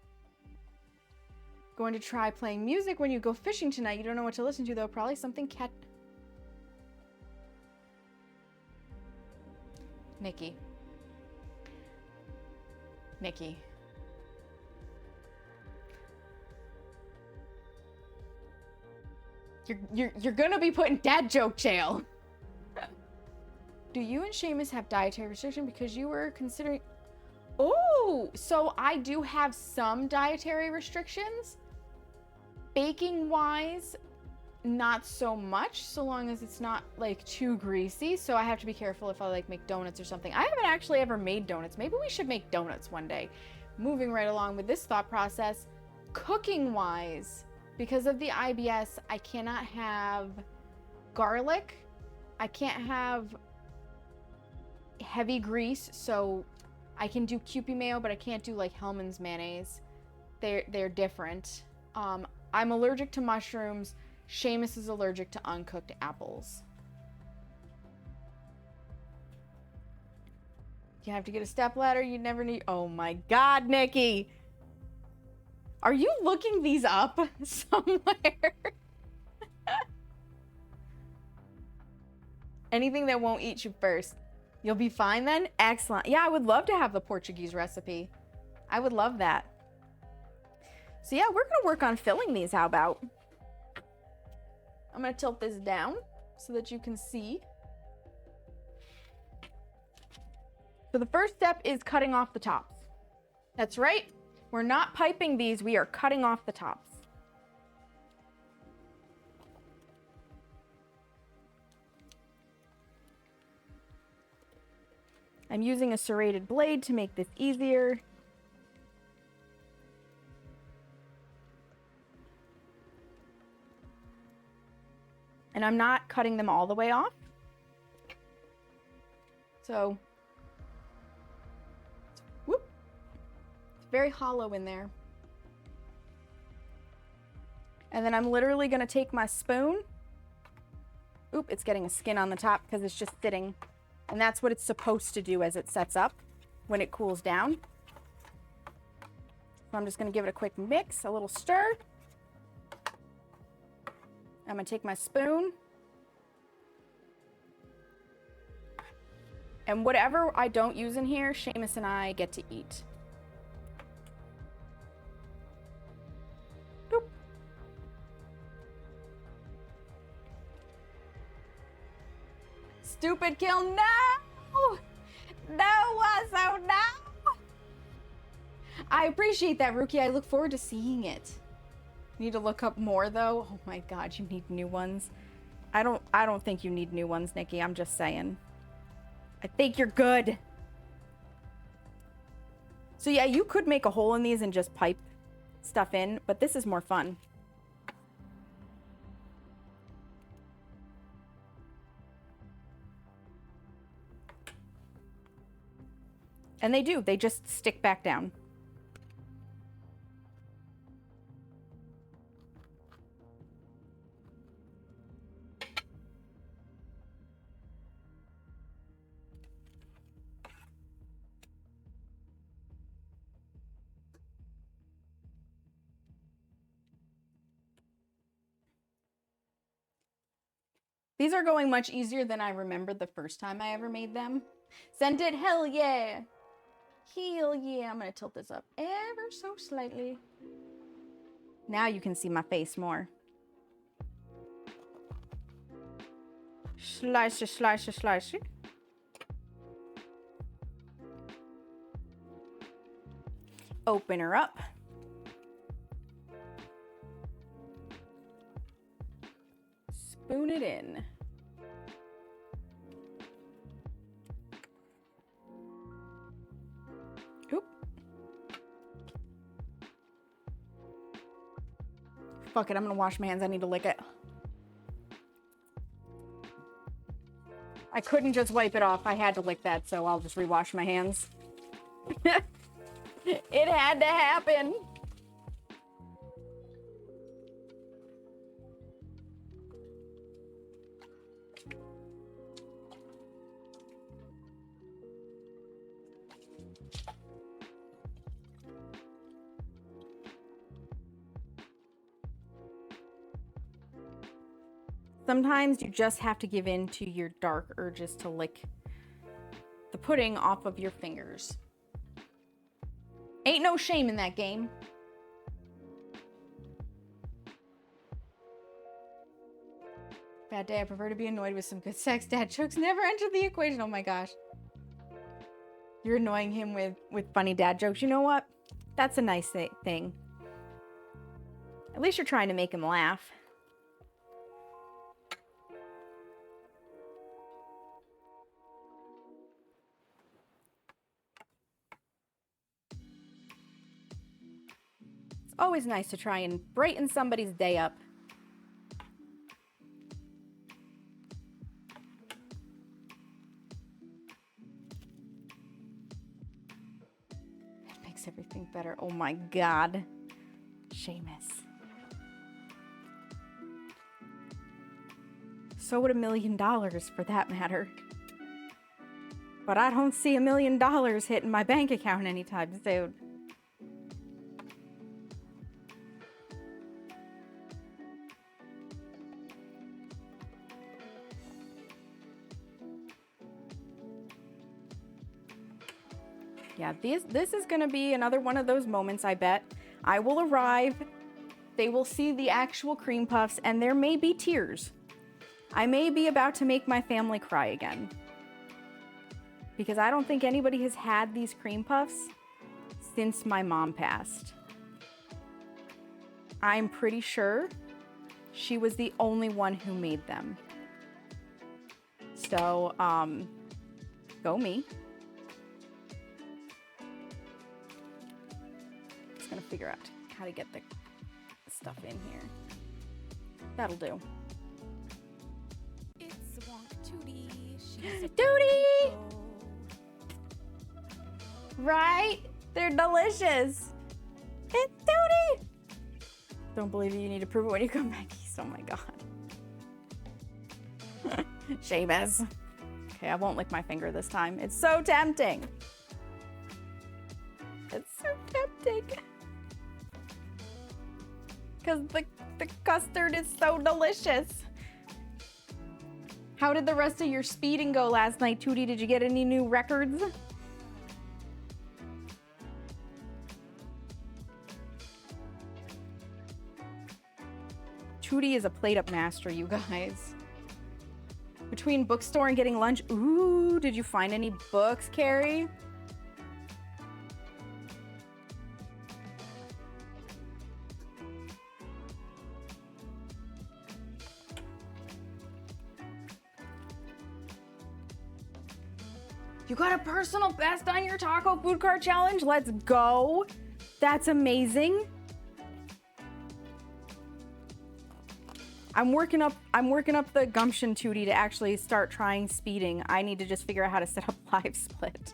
Going to try playing music when you go fishing tonight. You don't know what to listen to, though. Probably something cat... Nikki. Nikki. You're gonna be put in dad joke jail. Do you and Seamus have dietary restriction because you were considering... Oh, so I do have some dietary restrictions. Baking wise, not so much, so long as it's not like too greasy. So I have to be careful if I like make donuts or something. I haven't actually ever made donuts. Maybe we should make donuts one day. Moving right along with this thought process, cooking wise, because of the IBS, I cannot have garlic. I can't have heavy grease, so I can do Kewpie mayo, but I can't do like Hellmann's mayonnaise. They're different. I'm allergic to mushrooms. Seamus is allergic to uncooked apples. You have to get a stepladder. You never need... Oh my God, Nikki. Are you looking these up somewhere? Anything that won't eat you first. You'll be fine then? Excellent. Yeah, I would love to have the Portuguese recipe. I would love that. So yeah, we're gonna work on filling these. How about? I'm gonna tilt this down so that you can see. So the first step is cutting off the tops. That's right. We're not piping these, we are cutting off the tops. I'm using a serrated blade to make this easier. And I'm not cutting them all the way off. So, whoop, it's very hollow in there. And then I'm literally gonna take my spoon. Oop, it's getting a skin on the top because it's just sitting. And that's what it's supposed to do as it sets up when it cools down. So I'm just gonna give it a quick mix, a little stir. I'm gonna take my spoon. And whatever I don't use in here, Seamus and I get to eat. Boop. Stupid kill, no! No, so no! I appreciate that, Ruki. I look forward to seeing it. Need to look up more though. Oh my God, you need new ones. I don't think you need new ones, Nikki. I'm just saying. I think you're good. So yeah, you could make a hole in these and just pipe stuff in, but this is more fun. And they do. They just stick back down. These are going much easier than I remembered the first time I ever made them. Send it, hell yeah. Hell yeah. I'm gonna tilt this up ever so slightly. Now you can see my face more. Slice it, slice it, slice it. Open her up. Spoon it in. Oop. Fuck it, I'm gonna wash my hands. I need to lick it. I couldn't just wipe it off. I had to lick that, so I'll just rewash my hands. It had to happen. Sometimes you just have to give in to your dark urges to lick the pudding off of your fingers. Ain't no shame in that game. Bad day. I prefer to be annoyed with some good sex. Dad jokes never entered the equation. Oh my gosh. You're annoying him with funny dad jokes. You know what? That's a nice thing. At least you're trying to make him laugh. It's always nice to try and brighten somebody's day up. It makes everything better. Oh my God. Seamus. So would $1 million for that matter. But I don't see $1 million hitting my bank account anytime soon. Yeah, this is gonna be another one of those moments, I bet. I will arrive, they will see the actual cream puffs, and there may be tears. I may be about to make my family cry again. Because I don't think anybody has had these cream puffs since my mom passed. I'm pretty sure she was the only one who made them. So, go me. Just gonna figure out how to get the stuff in here. That'll do. It's Wonk Tootie. She's a Tootie! Right? They're delicious. It's Tootie! Don't believe you need to prove it when you come back east. Oh my God. Seamus. Okay, I won't lick my finger this time. It's so tempting. It's so tempting. Because the custard is so delicious. How did the rest of your speeding go last night, Tootie? Did you get any new records? Tootie is a plate-up master, you guys. Between bookstore and getting lunch. Ooh, did you find any books, Carrie? You got a personal best on your taco food cart challenge? Let's go. That's amazing. I'm working up the gumption, Tootie, to actually start trying speeding. I need to just figure out how to set up live split.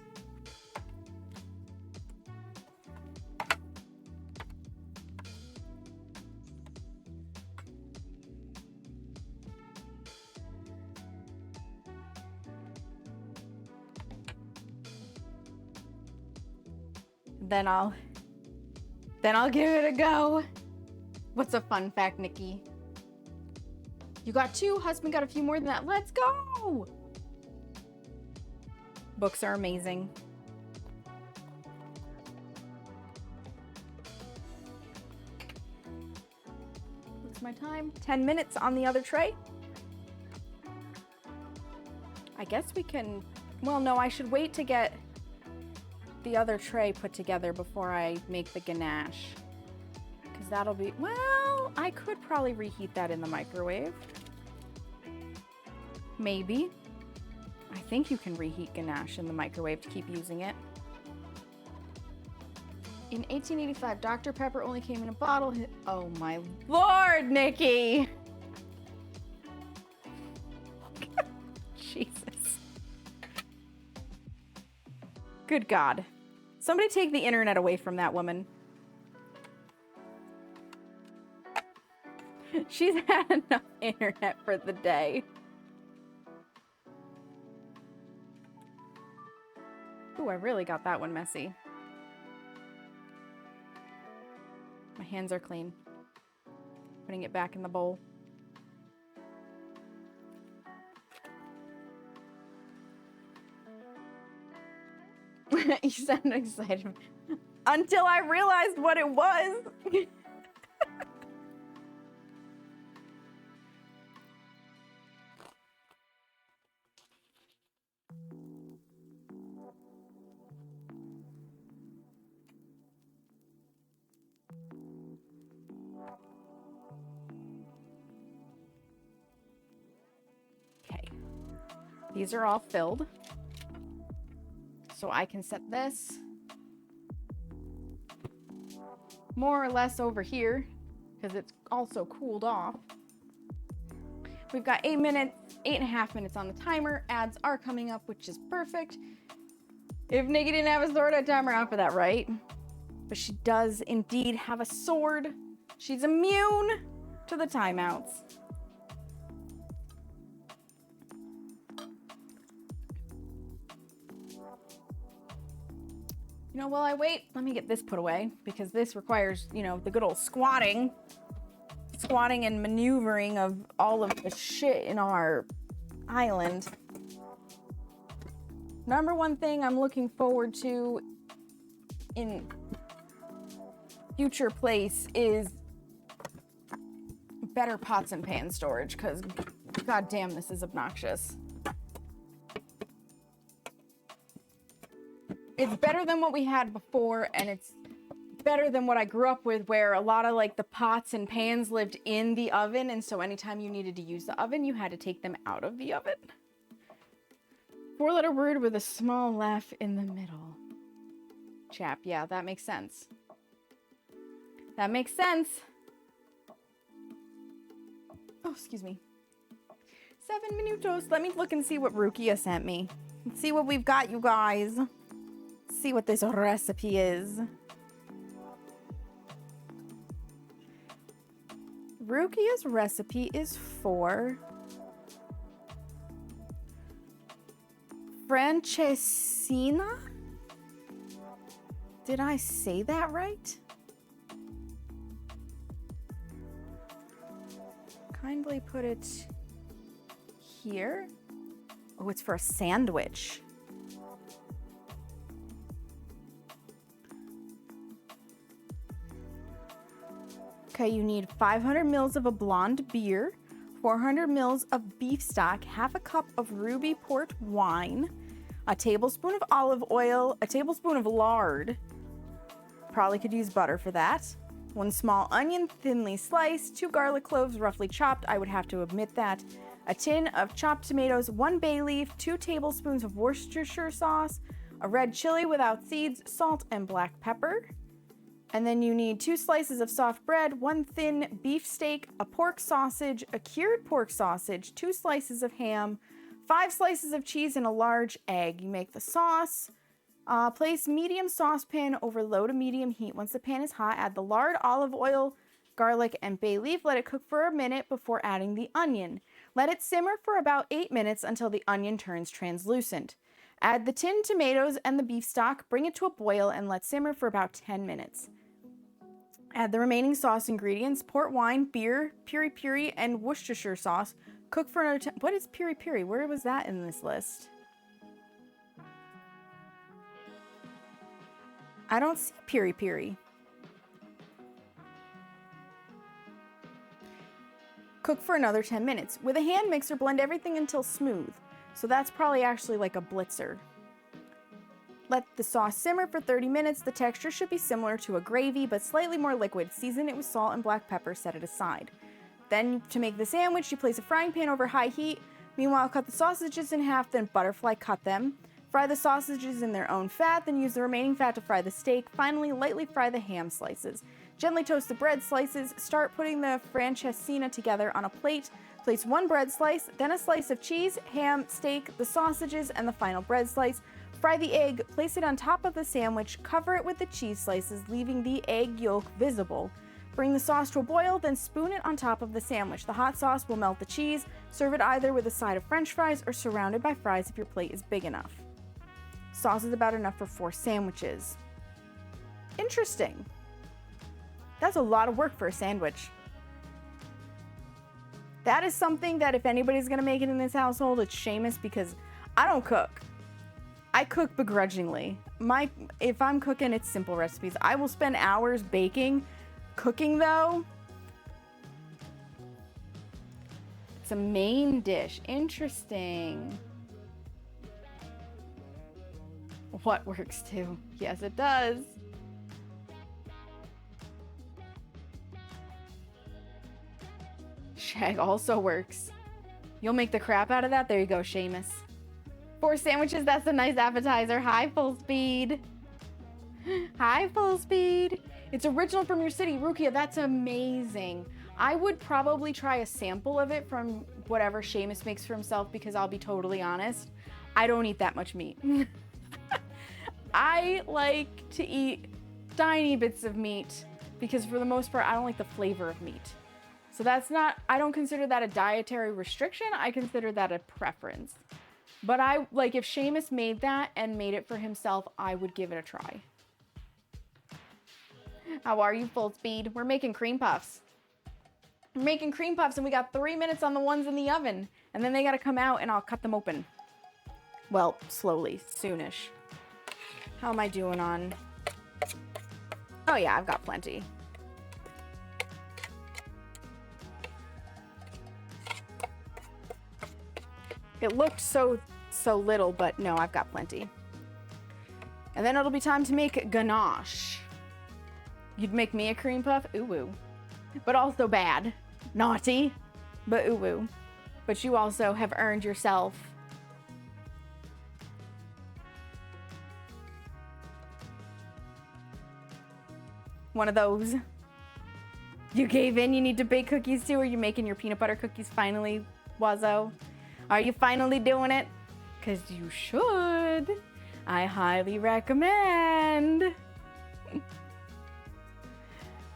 Then I'll give it a go. What's a fun fact, Nikki? You got 2, husband got a few more than that. Let's go! Books are amazing. What's my time? 10 minutes on the other tray. I guess we can, well, no, I should wait to get the other tray put together before I make the ganache. Because that'll be, well, I could probably reheat that in the microwave. Maybe. I think you can reheat ganache in the microwave to keep using it. In 1885, Dr. Pepper only came in a bottle. Oh my Lord, Nikki! Jesus. Good God. Somebody take the internet away from that woman. She's had enough internet for the day. Ooh, I really got that one messy. My hands are clean. Putting it back in the bowl. You sound excited. Until I realized what it was. These are all filled. So I can set this more or less over here because it's also cooled off. We've got 8.5 minutes on the timer. Ads are coming up, which is perfect. If Nikki didn't have a sword, I'd time her out for that, right? But she does indeed have a sword. She's immune to the timeouts. You know, while I wait, let me get this put away because this requires, you know, the good old squatting and maneuvering of all of the shit in our island. Number one thing I'm looking forward to in future place is better pots and pan storage because goddamn, this is obnoxious. It's better than what we had before, and it's better than what I grew up with, where a lot of like the pots and pans lived in the oven, and so anytime you needed to use the oven, you had to take them out of the oven. 4-letter word with a small laugh in the middle. Chap, yeah, that makes sense. That makes sense. Oh, excuse me. 7 minutos. Let me look and see what Rukia sent me. Let's see what we've got, you guys. See what this recipe is. Rukia's recipe is for Francesina? Did I say that right? Kindly put it here. Oh, it's for a sandwich. Okay, you need 500 mils of a blonde beer, 400 mils of beef stock, half a cup of ruby port wine, a tablespoon of olive oil, a tablespoon of lard. Probably could use butter for that. 1 small onion, thinly sliced, 2 garlic cloves, roughly chopped. I would have to admit that. A tin of chopped tomatoes, 1 bay leaf, 2 tablespoons of Worcestershire sauce, a red chili without seeds, salt, and black pepper. And then you need 2 slices of soft bread, 1 thin beef steak, a pork sausage, a cured pork sausage, 2 slices of ham, 5 slices of cheese, and a large egg. You make the sauce. Place medium saucepan over low to medium heat. Once the pan is hot, add the lard, olive oil, garlic, and bay leaf. Let it cook for a minute before adding the onion. Let it simmer for about 8 minutes until the onion turns translucent. Add the tinned tomatoes and the beef stock, bring it to a boil, and let simmer for about 10 minutes. Add the remaining sauce ingredients, port wine, beer, piri-piri, and Worcestershire sauce. Cook for another 10... What is piri-piri? Where was that in this list? I don't see piri-piri. Cook for another 10 minutes. With a hand mixer, blend everything until smooth. So that's probably actually like a blitzer. Let the sauce simmer for 30 minutes. The texture should be similar to a gravy, but slightly more liquid. Season it with salt and black pepper, set it aside. Then, to make the sandwich, you place a frying pan over high heat. Meanwhile, cut the sausages in half, then butterfly cut them. Fry the sausages in their own fat, then use the remaining fat to fry the steak. Finally, lightly fry the ham slices. Gently toast the bread slices. Start putting the Francesina together on a plate. Place 1 bread slice, then a slice of cheese, ham, steak, the sausages, and the final bread slice. Fry the egg, place it on top of the sandwich, cover it with the cheese slices, leaving the egg yolk visible. Bring the sauce to a boil, then spoon it on top of the sandwich. The hot sauce will melt the cheese. Serve it either with a side of French fries or surrounded by fries if your plate is big enough. Sauce is about enough for 4 sandwiches. Interesting. That's a lot of work for a sandwich. That is something that if anybody's gonna make it in this household, it's Seamus, because I don't cook. I cook begrudgingly. If I'm cooking, it's simple recipes. I will spend hours baking. Cooking, though, it's a main dish. Interesting. What works too? Yes, it does. Shag also works. You'll make the crap out of that. There you go, Seamus. 4 sandwiches, that's a nice appetizer. Hi, full speed. Hi, full speed. It's original from your city, Rukia. That's amazing. I would probably try a sample of it from whatever Seamus makes for himself because I'll be totally honest, I don't eat that much meat. I like to eat tiny bits of meat because for the most part, I don't like the flavor of meat. So that's not, I don't consider that a dietary restriction. I consider that a preference. But I, like, if Seamus made that and made it for himself, I would give it a try. How are you, full speed? We're making cream puffs. We're making cream puffs and we got 3 minutes on the ones in the oven. And then they gotta come out and I'll cut them open. Well, slowly, soonish. How am I doing on? Oh yeah, I've got plenty. It looked so little, but no, I've got plenty. And then it'll be time to make ganache. You'd make me a cream puff? Ooh woo. But also bad. Naughty, but ooh woo. But you also have earned yourself one of those. You gave in, you need to bake cookies too? Or are you making your peanut butter cookies finally, Wazo? Are you finally doing it? Because you should. I highly recommend. You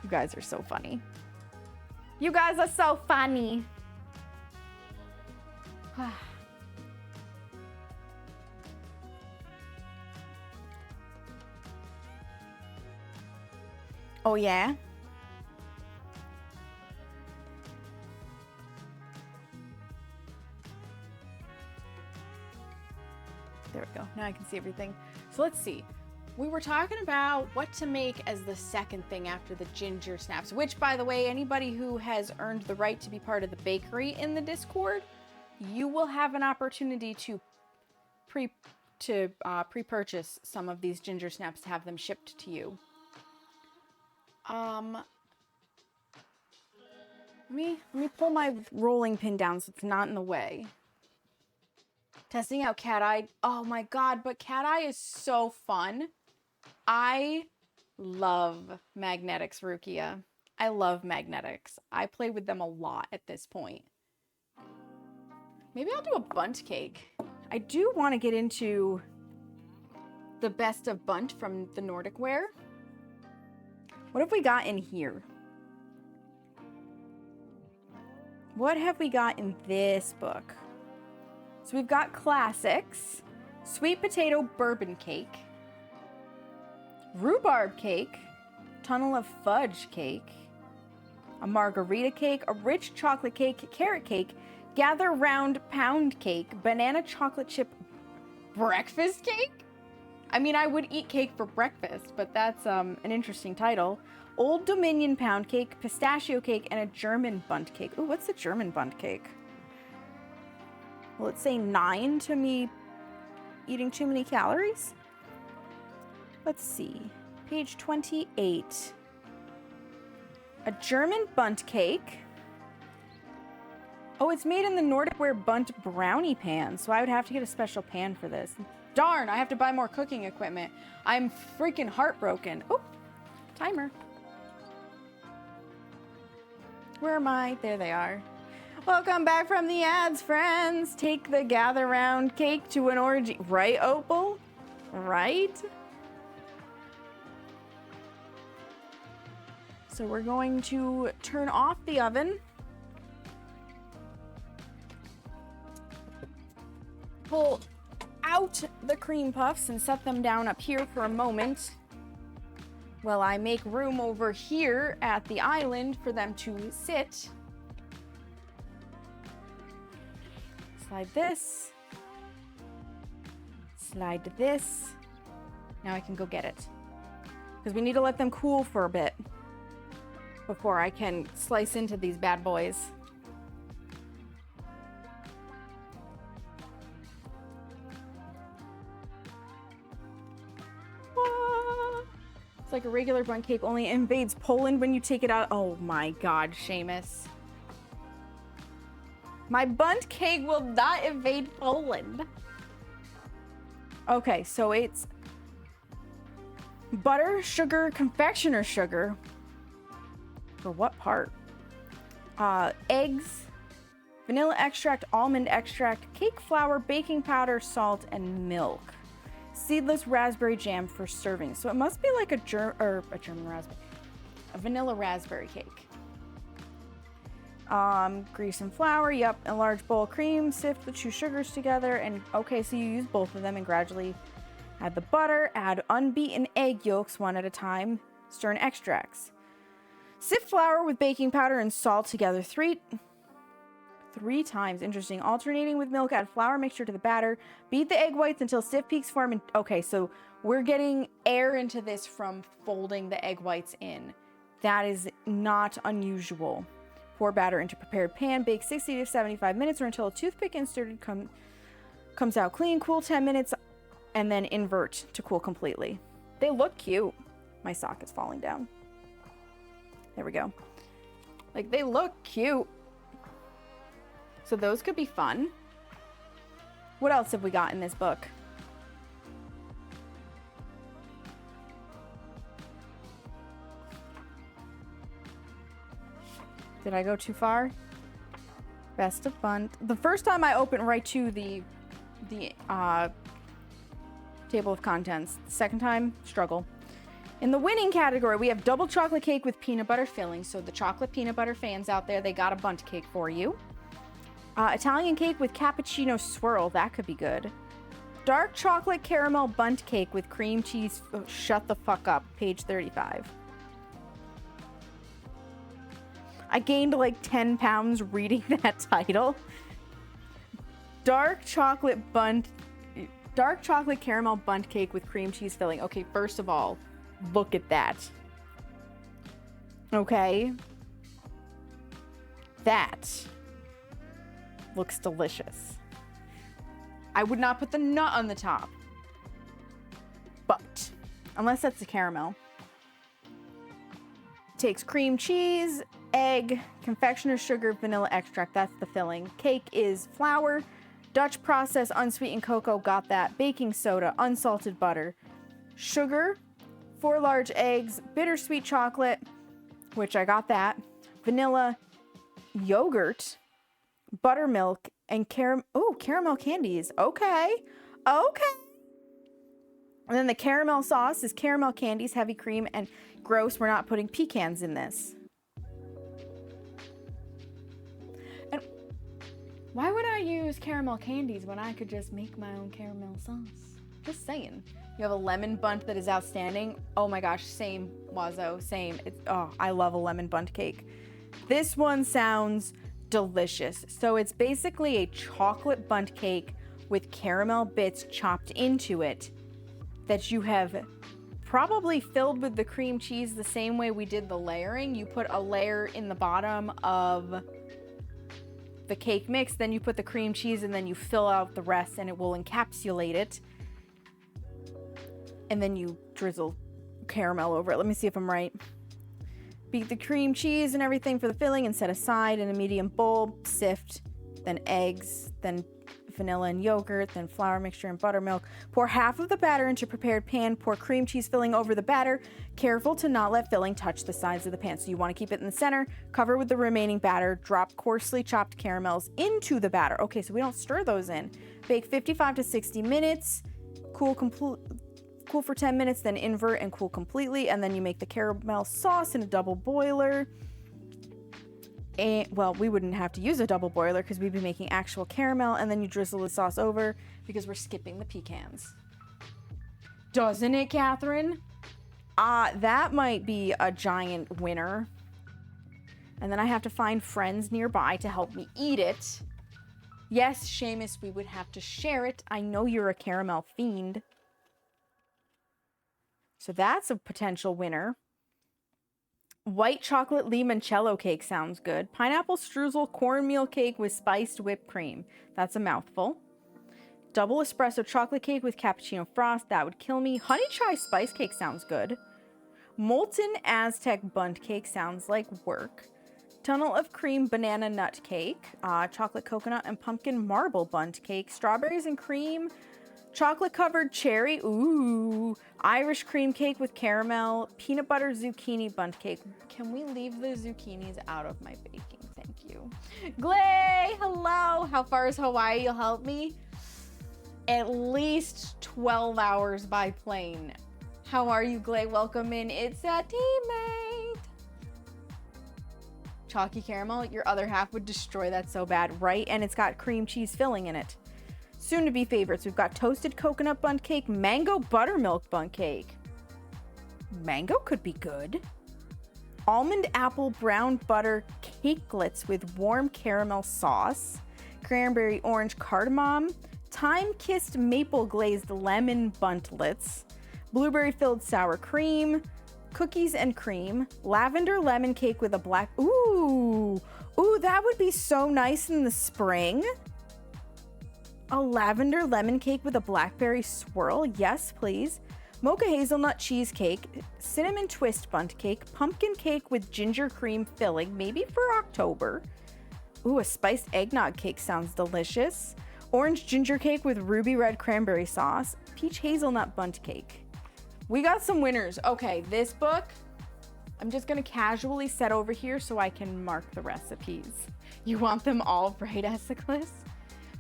guys are so funny. You guys are so funny. Oh yeah? There we go. Now I can see everything. So let's see. We were talking about what to make as the second thing after the ginger snaps, which, by the way, anybody who has earned the right to be part of the bakery in the Discord, you will have an opportunity to pre-purchase some of these ginger snaps to have them shipped to you. Let me pull my rolling pin down so it's not in the way. Testing out Cat Eye. Oh my god, but Cat Eye is so fun. I love magnetics, Rukia. I love magnetics. I play with them a lot at this point. Maybe I'll do a bunt cake. I do want to get into the best of bunt from the Nordic Ware. What have we got in here? What have we got in this book? So we've got classics, sweet potato bourbon cake, rhubarb cake, tunnel of fudge cake, a margarita cake, a rich chocolate cake, carrot cake, gather round pound cake, banana chocolate chip breakfast cake? I mean, I would eat cake for breakfast, but that's an interesting title. Old Dominion pound cake, pistachio cake, and a German bundt cake. Ooh, what's the German bundt cake? Will it say 9 to me eating too many calories? Let's see. Page 28. A German bundt cake. Oh, it's made in the Nordic Ware bundt brownie pan, so I would have to get a special pan for this. Darn, I have to buy more cooking equipment. I'm freaking heartbroken. Oh, timer. Where am I? There they are. Welcome back from the ads, friends. Take the gather round cake to an orgy. Right, Opal? Right? So we're going to turn off the oven. Pull out the cream puffs and set them down up here for a moment while I make room over here at the island for them to sit. Slide this. Slide this. Now I can go get it. Because we need to let them cool for a bit before I can slice into these bad boys. It's like a regular bundt cake, only invades Poland when you take it out. Oh my god, Seamus. My bundt cake will not invade Poland. Okay, so it's butter, sugar, confectioner sugar. For what part? Eggs, vanilla extract, almond extract, cake flour, baking powder, salt, and milk. Seedless raspberry jam for serving. So it must be like a German raspberry, a vanilla raspberry cake. Grease and flour, yep, a large bowl of cream, sift the two sugars together, and okay, so you use both of them and gradually add the butter, add unbeaten egg yolks one at a time, stir in extracts. Sift flour with baking powder and salt together three times. Interesting. Alternating with milk, add flour mixture to the batter. Beat the egg whites until stiff peaks form. And okay, so we're getting air into this from folding the egg whites in. That is not unusual. Pour batter into prepared pan. Bake 60 to 75 minutes or until a toothpick inserted comes out clean. Cool 10 minutes and then invert to cool completely. They look cute. My sock is falling down. There we go. Like, they look cute. So those could be fun. What else have we got in this book? Did I go too far? Best of fun. The first time I opened right to the table of contents. The second time, struggle. In the winning category, we have double chocolate cake with peanut butter filling. So the chocolate peanut butter fans out there, they got a bundt cake for you. Italian cake with cappuccino swirl. That could be good. Dark chocolate caramel bundt cake with cream cheese. Oh, shut the fuck up. Page 35. I gained like 10 pounds reading that title. Dark chocolate caramel bundt cake with cream cheese filling. Okay, first of all, look at that. Okay. That looks delicious. I would not put the nut on the top. But, unless that's the caramel. Takes cream cheese, egg, confectioner's sugar, vanilla extract. That's the filling. Cake is flour, Dutch process, unsweetened cocoa. Got that. Baking soda, unsalted butter, sugar, 4 large eggs, bittersweet chocolate, which I got that, vanilla, yogurt, buttermilk, and caramel candies. Okay. And then the caramel sauce is caramel candies, heavy cream, and gross, we're not putting pecans in this. And why would I use caramel candies when I could just make my own caramel sauce? Just saying. You have a lemon bundt that is outstanding. Oh my gosh, same, Wazo, same. I love a lemon bundt cake. This one sounds delicious. So it's basically a chocolate bundt cake with caramel bits chopped into it that you have probably filled with the cream cheese the same way we did the layering. You put a layer in the bottom of the cake mix, then you put the cream cheese, and then you fill out the rest, and it will encapsulate it. And then you drizzle caramel over it. Let me see if I'm right. Beat the cream cheese and everything for the filling and set aside in a medium bowl. Sift, then eggs, then vanilla and yogurt, then flour mixture and buttermilk. Pour half of the batter into prepared pan. Pour cream cheese filling over the batter. Careful to not let filling touch the sides of the pan. So you want to keep it in the center. Cover with the remaining batter. Drop coarsely chopped caramels into the batter. Okay, so we don't stir those in. Bake 55 to 60 minutes. Cool for 10 minutes, then invert and cool completely. And then you make the caramel sauce in a double boiler. And, well, we wouldn't have to use a double boiler because we'd be making actual caramel. And then you drizzle the sauce over because we're skipping the pecans. Doesn't it, Catherine? That might be a giant winner. And then I have to find friends nearby to help me eat it. Yes, Seamus, we would have to share it. I know you're a caramel fiend. So that's a potential winner. White chocolate limoncello cake sounds good. Pineapple streusel cornmeal cake with spiced whipped cream. That's a mouthful. Double espresso chocolate cake with cappuccino frost. That would kill me. Honey chai spice cake sounds good. Molten Aztec bundt cake sounds like work. Tunnel of cream banana nut cake. Chocolate coconut and pumpkin marble bundt cake. Strawberries and cream. Chocolate covered cherry. Ooh. Irish cream cake with caramel. Peanut butter zucchini bundt cake. Can we leave the zucchinis out of my baking? Thank you. Glay, hello. How far is Hawaii? You'll help me? At least 12 hours by plane. How are you, Glay? Welcome in. It's a teammate. Chalky caramel. Your other half would destroy that so bad, right? And it's got cream cheese filling in it. Soon to be favorites. We've got toasted coconut bundt cake, mango buttermilk bundt cake. Mango could be good. Almond apple brown butter cakelets with warm caramel sauce. Cranberry orange cardamom. Thyme-kissed maple glazed lemon buntlets. Blueberry filled sour cream. Cookies and cream. Lavender lemon cake with a black... Ooh, that would be so nice in the spring. A lavender lemon cake with a blackberry swirl. Yes, please. Mocha hazelnut cheesecake, cinnamon twist bundt cake, pumpkin cake with ginger cream filling, maybe for October. Ooh, a spiced eggnog cake sounds delicious. Orange ginger cake with ruby red cranberry sauce, peach hazelnut bundt cake. We got some winners. Okay, this book, I'm just gonna casually set over here so I can mark the recipes. You want them all right, Esiclis?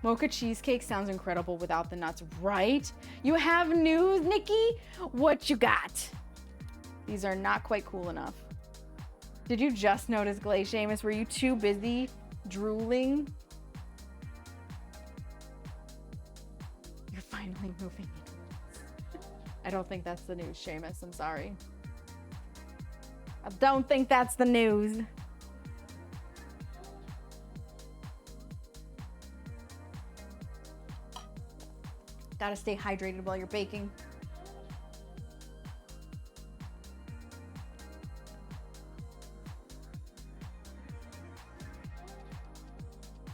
Mocha cheesecake sounds incredible without the nuts, right? You have news, Nikki? What you got? These are not quite cool enough. Did you just notice, Glay Seamus? Were you too busy drooling? You're finally moving. I don't think that's the news, Seamus. I'm sorry. I don't think that's the news. Gotta stay hydrated while you're baking.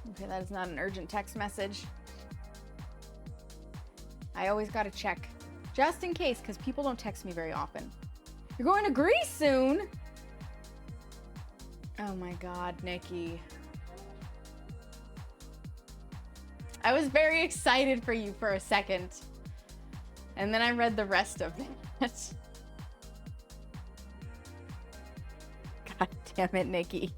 Okay, that is not an urgent text message. I always gotta check, just in case, because people don't text me very often. You're going to Greece soon? Oh my God, Nikki. I was very excited for you for a second. And then I read the rest of it. God damn it, Nikki.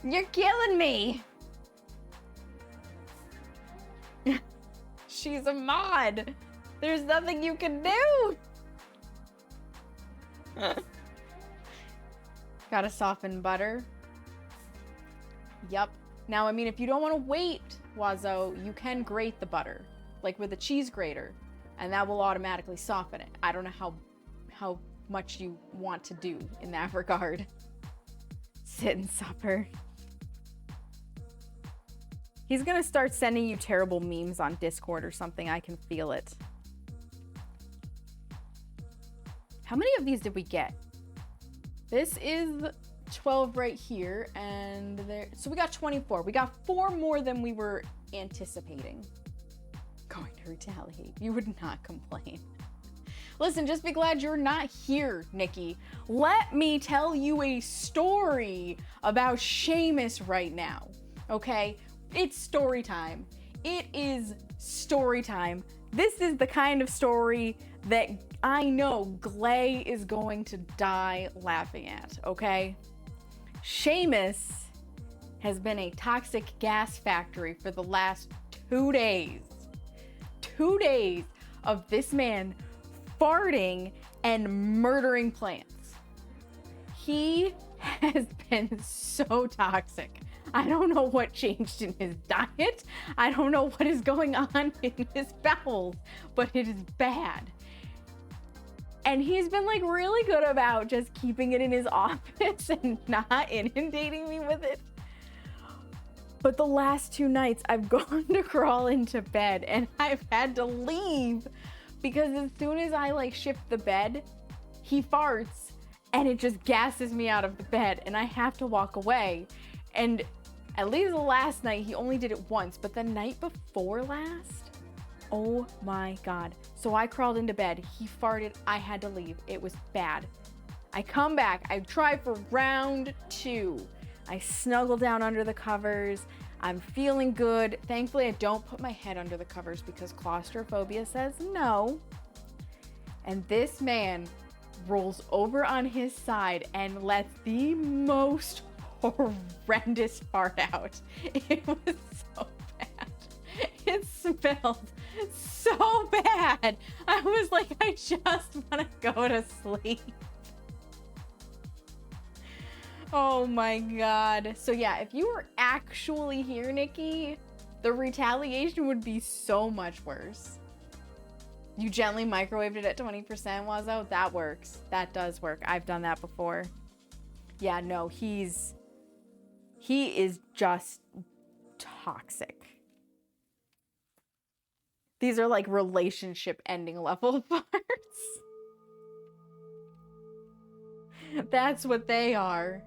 You're killing me. She's a mod. There's nothing you can do. Gotta soften butter. Yup. Now, I mean, if you don't want to wait, Wazo, you can grate the butter, like with a cheese grater, and that will automatically soften it. I don't know how much you want to do in that regard. Sit and supper. He's gonna start sending you terrible memes on Discord or something. I can feel it. How many of these did we get? This is 12 right here, and there. So we got 24. We got 4 more than we were anticipating. Going to retaliate. You would not complain. Listen, just be glad you're not here, Nikki. Let me tell you a story about Seamus right now, okay? It's story time. It is story time. This is the kind of story that I know Glay is going to die laughing at, okay? Seamus has been a toxic gas factory for the last 2 days. 2 days of this man farting and murdering plants. He has been so toxic. I don't know what changed in his diet. I don't know what is going on in his bowels, but it is bad. And he's been like really good about just keeping it in his office and not inundating me with it. But the last 2 nights I've gone to crawl into bed and I've had to leave because as soon as I like shift the bed, he farts and it just gasses me out of the bed and I have to walk away. And at least the last night he only did it once, but the night before last, oh my God. So I crawled into bed, he farted, I had to leave. It was bad. I come back, I try for round 2. I snuggle down under the covers. I'm feeling good. Thankfully, I don't put my head under the covers because claustrophobia says no. And this man rolls over on his side and lets the most horrendous fart out. It was so bad. It smelled so bad. I was like, I just want to go to sleep. Oh my God. So yeah, if you were actually here, Nikki, the retaliation would be so much worse. You gently microwaved it at 20%, Wazo. That works. That does work. I've done that before. Yeah, no, he is just toxic. These are like relationship ending level farts. That's what they are.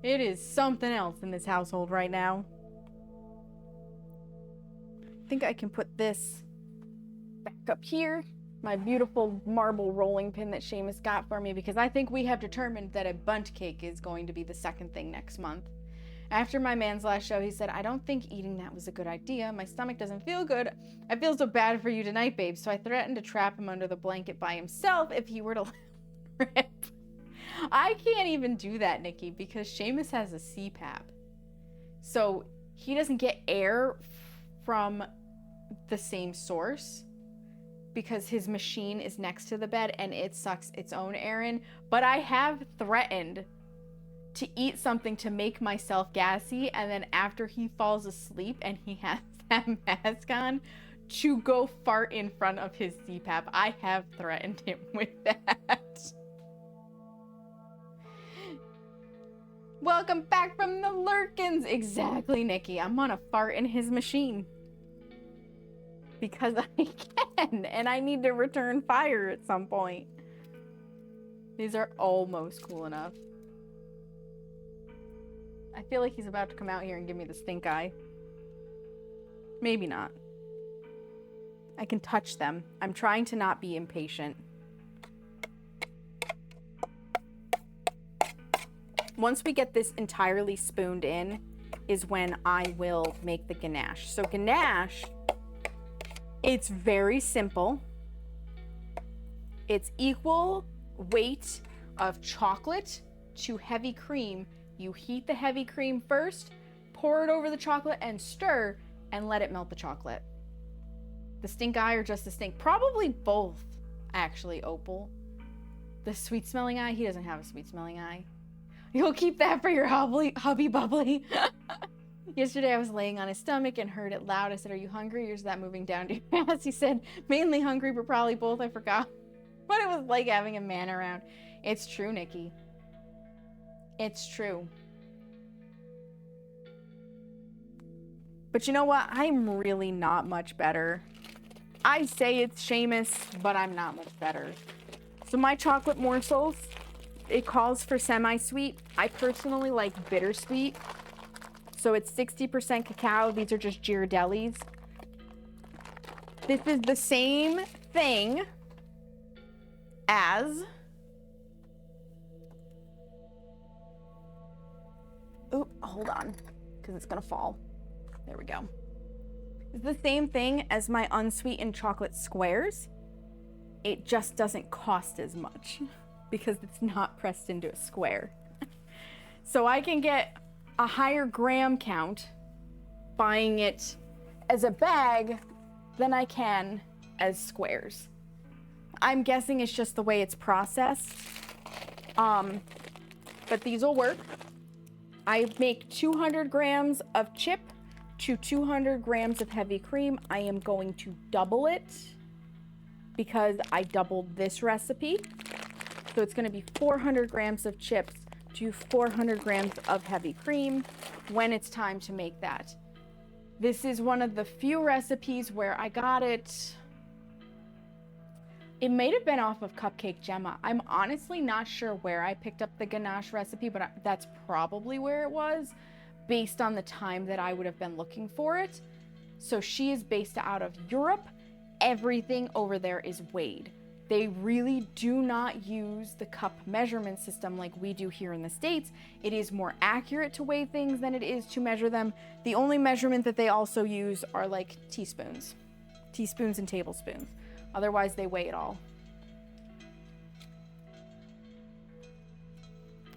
It is something else in this household right now. I think I can put this back up here. My beautiful marble rolling pin that Seamus got for me, because I think we have determined that a bundt cake is going to be the second thing next month. After my man's last show, he said, I don't think eating that was a good idea. My stomach doesn't feel good. I feel so bad for you tonight, babe. So I threatened to trap him under the blanket by himself if he were to rip. I can't even do that, Nikki, because Seamus has a CPAP. So he doesn't get air from the same source because his machine is next to the bed and it sucks its own air in. But I have threatened to eat something to make myself gassy, and then after he falls asleep and he has that mask on, to go fart in front of his CPAP. I have threatened him with that. Welcome back from the Lurkins. Exactly, Nikki. I'm gonna fart in his machine. Because I can, and I need to return fire at some point. These are almost cool enough. I feel like he's about to come out here and give me the stink eye. Maybe not. I can touch them. I'm trying to not be impatient. Once we get this entirely spooned in is when I will make the ganache. So ganache, it's very simple. It's equal weight of chocolate to heavy cream. You heat the heavy cream first, pour it over the chocolate and stir, and let it melt the chocolate. The stink eye or just the stink? Probably both, actually, Opal. The sweet smelling eye? He doesn't have a sweet smelling eye. You'll keep that for your hubby bubbly. Yesterday I was laying on his stomach and heard it loud. I said, are you hungry or is that moving down to your ass? He said, mainly hungry, but probably both. I forgot what it was like having a man around. It's true, Nikki. It's true. But you know what? I'm really not much better. I say it's Seamus, but I'm not much better. So my chocolate morsels, it calls for semi-sweet. I personally like bittersweet. So it's 60% cacao. These are just Ghirardellis. This is the same thing as... Oop, hold on, because it's gonna fall. There we go. It's the same thing as my unsweetened chocolate squares. It just doesn't cost as much because it's not pressed into a square. So I can get a higher gram count buying it as a bag than I can as squares. I'm guessing it's just the way it's processed. But these will work. I make 200 grams of chip to 200 grams of heavy cream. I am going to double it because I doubled this recipe. So it's going to be 400 grams of chips to 400 grams of heavy cream when it's time to make that. This is one of the few recipes where I got it. It might have been off of Cupcake Gemma. I'm honestly not sure where I picked up the ganache recipe, but that's probably where it was based on the time that I would have been looking for it. So she is based out of Europe. Everything over there is weighed. They really do not use the cup measurement system like we do here in the States. It is more accurate to weigh things than it is to measure them. The only measurement that they also use are like teaspoons and tablespoons. Otherwise, they weigh it all.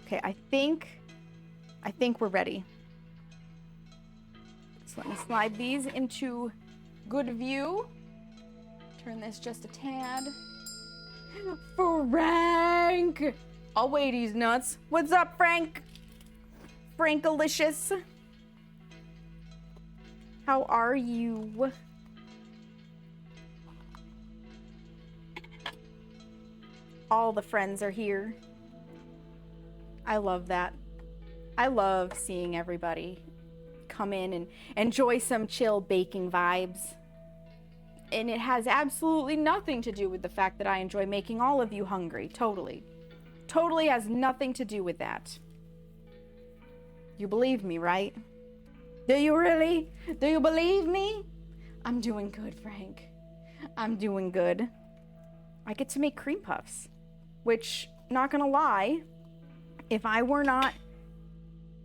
Okay, I think we're ready. So let me slide these into good view. Turn this just a tad. Frank! I'll weigh these nuts. What's up, Frank? Frankalicious. How are you? All the friends are here. I love that. I love seeing everybody come in and enjoy some chill baking vibes. And it has absolutely nothing to do with the fact that I enjoy making all of you hungry. Totally. Totally has nothing to do with that. You believe me, right? Do you really? Do you believe me? I'm doing good, Frank. I'm doing good. I get to make cream puffs, which, not gonna lie, if I were not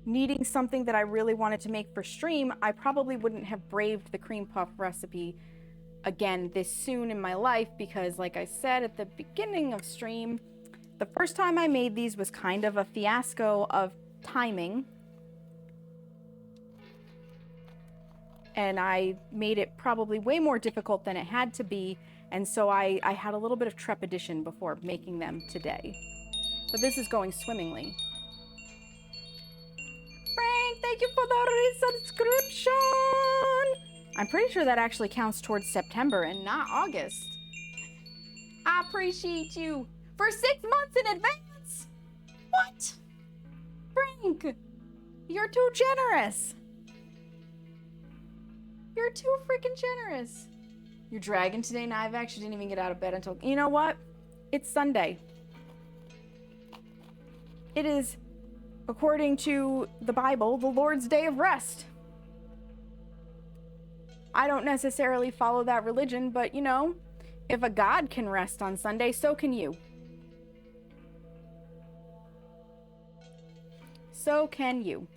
needing something that I really wanted to make for stream, I probably wouldn't have braved the cream puff recipe again this soon in my life, because like I said at the beginning of stream, the first time I made these was kind of a fiasco of timing. And I made it probably way more difficult than it had to be, and so I had a little bit of trepidation before making them today. But this is going swimmingly. Frank, thank you for the resubscription! I'm pretty sure that actually counts towards September and not August. I appreciate you for 6 months in advance. What? Frank, you're too generous. You're too freaking generous. You're dragging today, Nive. I actually didn't even get out of bed until... You know what? It's Sunday. It is, according to the Bible, the Lord's Day of Rest. I don't necessarily follow that religion, but you know, if a God can rest on Sunday, so can you. So can you.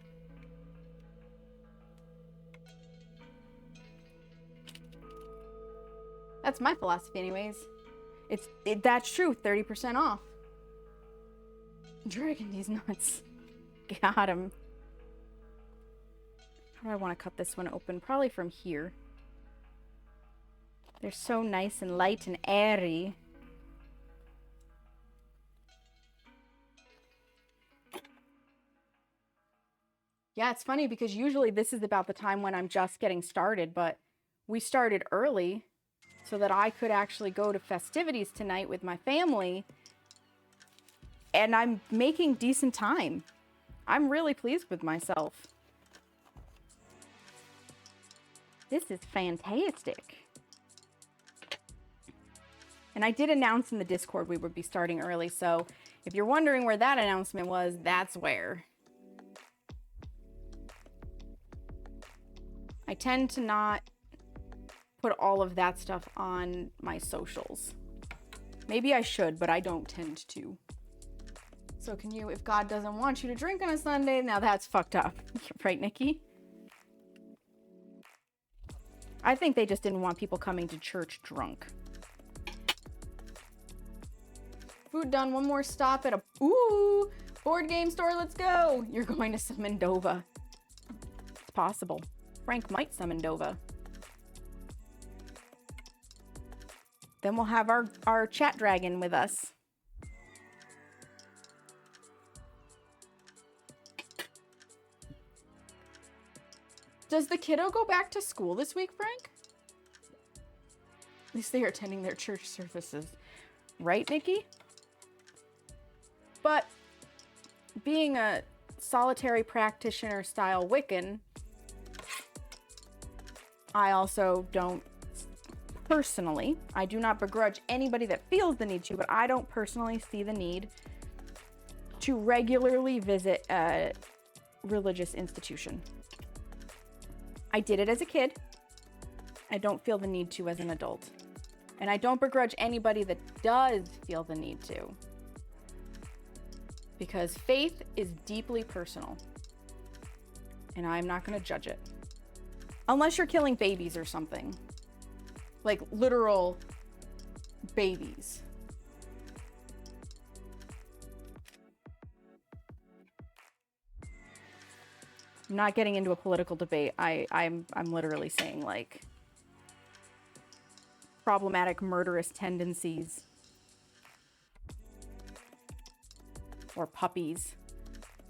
That's my philosophy anyways. That's true, 30% off. Dragging these nuts. Got him. How do I want to cut this one open? Probably from here. They're so nice and light and airy. Yeah, it's funny because usually this is about the time when I'm just getting started, but we started early so that I could actually go to festivities tonight with my family, and I'm making decent time. I'm really pleased with myself. This is fantastic. And I did announce in the Discord we would be starting early, so if you're wondering where that announcement was, that's where. I tend to not put all of that stuff on my socials. Maybe I should, but I don't tend to. So can you, if God doesn't want you to drink on a Sunday, now that's fucked up. Right, Nikki? I think they just didn't want people coming to church drunk. Food done. One more stop at a board game store. Let's go. You're going to summon Dova. It's possible. Frank might summon Dova. Then we'll have our chat dragon with us. Does the kiddo go back to school this week, Frank? At least they are attending their church services. Right, Nikki? But being a solitary practitioner style Wiccan, I also don't personally, I do not begrudge anybody that feels the need to, but I don't personally see the need to regularly visit a religious institution. I did it as a kid. I don't feel the need to as an adult. And I don't begrudge anybody that does feel the need to. Because faith is deeply personal. And I'm not going to judge it. Unless you're killing babies or something. Like literal babies. I'm not getting into a political debate. I'm literally saying like problematic murderous tendencies or puppies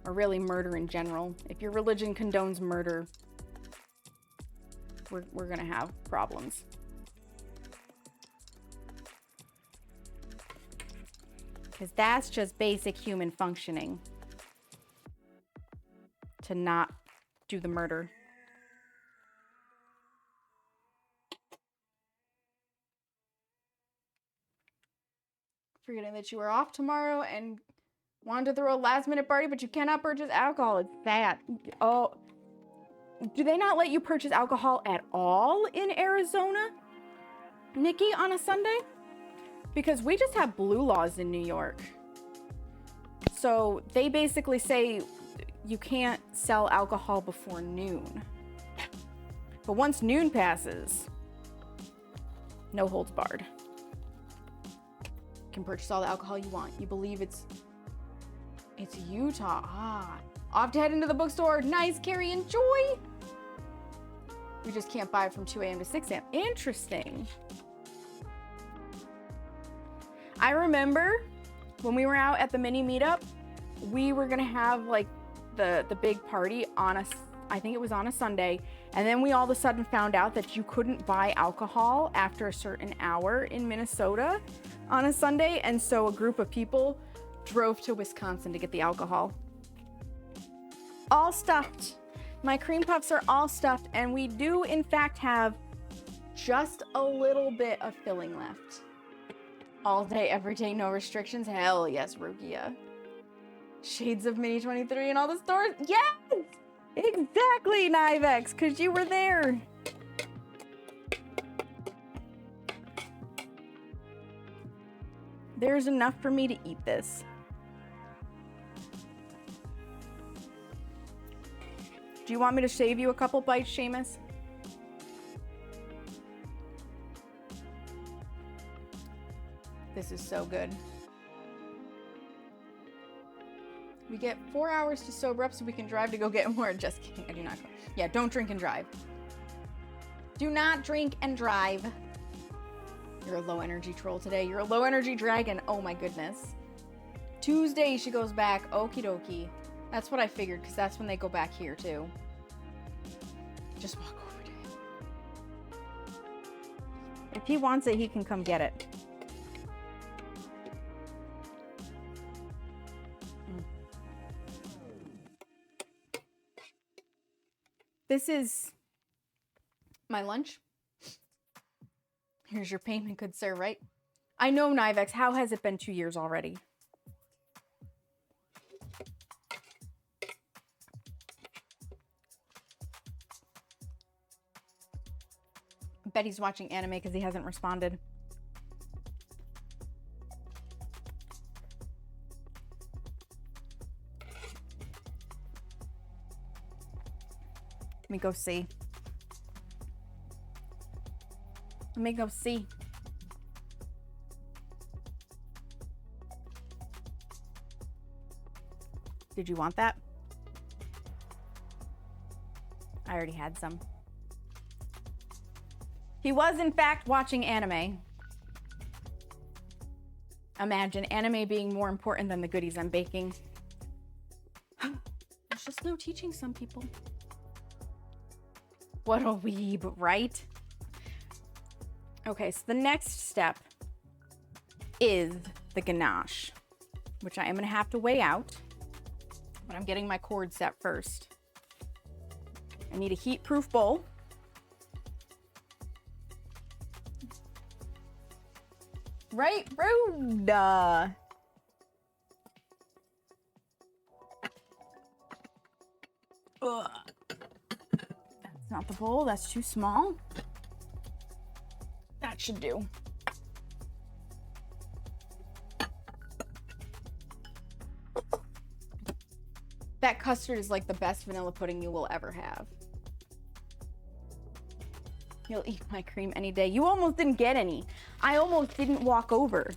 or really murder in general. If your religion condones murder, we're gonna have problems. Because that's just basic human functioning. To not do the murder. Forgetting that you are off tomorrow and wanted to throw a last minute party, but you cannot purchase alcohol. It's sad. Oh, do they not let you purchase alcohol at all in Arizona, Nikki, on a Sunday? Because we just have blue laws in New York. So they basically say you can't sell alcohol before noon. But once noon passes, no holds barred. You can purchase all the alcohol you want. You believe it's Utah. Ah, off to head into the bookstore. Nice, Carrie, enjoy. We just can't buy it from 2 a.m. to 6 a.m. Interesting. I remember when we were out at the mini meetup, we were gonna have like the big party on I think it was on a Sunday, and then we all of a sudden found out that you couldn't buy alcohol after a certain hour in Minnesota on a Sunday, and so a group of people drove to Wisconsin to get the alcohol. All stuffed. My cream puffs are all stuffed, and we do in fact have just a little bit of filling left. All day, every day, no restrictions. Hell yes, Rukia. Shades of Mini 23 in all the stores. Yes! Exactly, Nivex, because you were there. There's enough for me to eat this. Do you want me to save you a couple bites, Seamus? This is so good. We get 4 hours to sober up so we can drive to go get more. Just kidding, I do not. Yeah, don't drink and drive. Do not drink and drive. You're a low energy troll today. You're a low energy dragon. Oh my goodness. Tuesday she goes back. Okie dokie. That's what I figured, because that's when they go back here too. Just walk over to him. If he wants it, he can come get it. This is my lunch. Here's your payment, good sir, right? I know, Nivex. How has it been 2 years already? I bet he's watching anime because he hasn't responded. Let me go see. Let me go see. Did you want that? I already had some. He was, in fact, watching anime. Imagine anime being more important than the goodies I'm baking. There's just no teaching some people. What a weeb, right? Okay, so the next step is the ganache, which I am gonna have to weigh out, but I'm getting my cord set first. I need a heat-proof bowl. Right, Rhoda? Ugh. That's not the bowl, that's too small. That should do. That custard is like the best vanilla pudding you will ever have. You'll eat my cream any day. You almost didn't get any. I almost didn't walk over.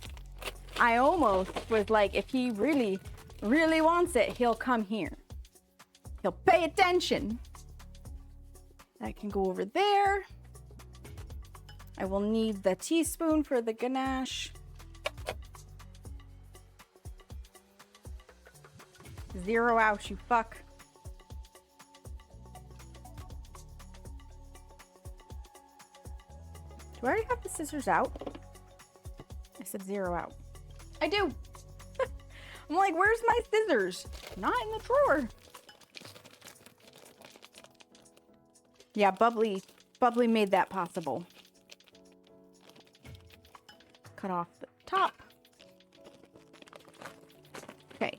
I almost was like, if he really, really wants it, he'll come here. He'll pay attention. That can go over there. I will need the teaspoon for the ganache. Zero out, you fuck. Do I already have the scissors out? I said zero out. I do. I'm like, where's my scissors? Not in the drawer. Yeah, Bubbly made that possible. Cut off the top. Okay.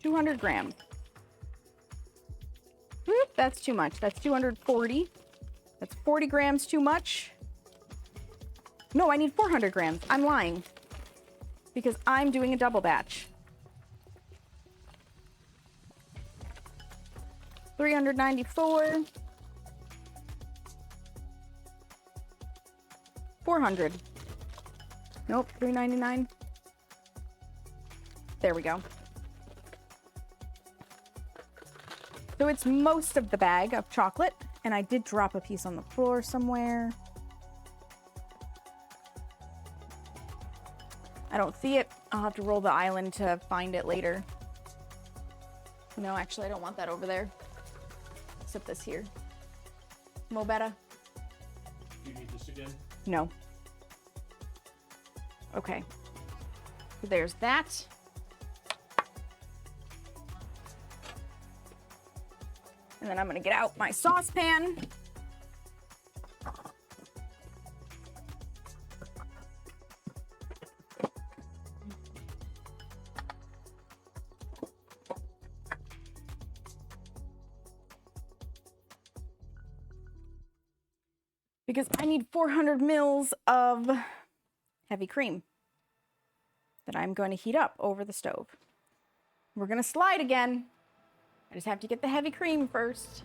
200 grams. Whoop, that's too much. That's 240. That's 40 grams too much. No, I need 400 grams. I'm lying. Because I'm doing a double batch. 394. 400. Nope, 399. There we go. So it's most of the bag of chocolate, and I did drop a piece on the floor somewhere. I don't see it. I'll have to roll the island to find it later. No, actually, I don't want that over there. Except this here. Mo better? Do you need this again? No. Okay. So there's that. And then I'm gonna get out my saucepan. Because I need 400 mils of heavy cream that I'm going to heat up over the stove. We're going to slide again. I just have to get the heavy cream first.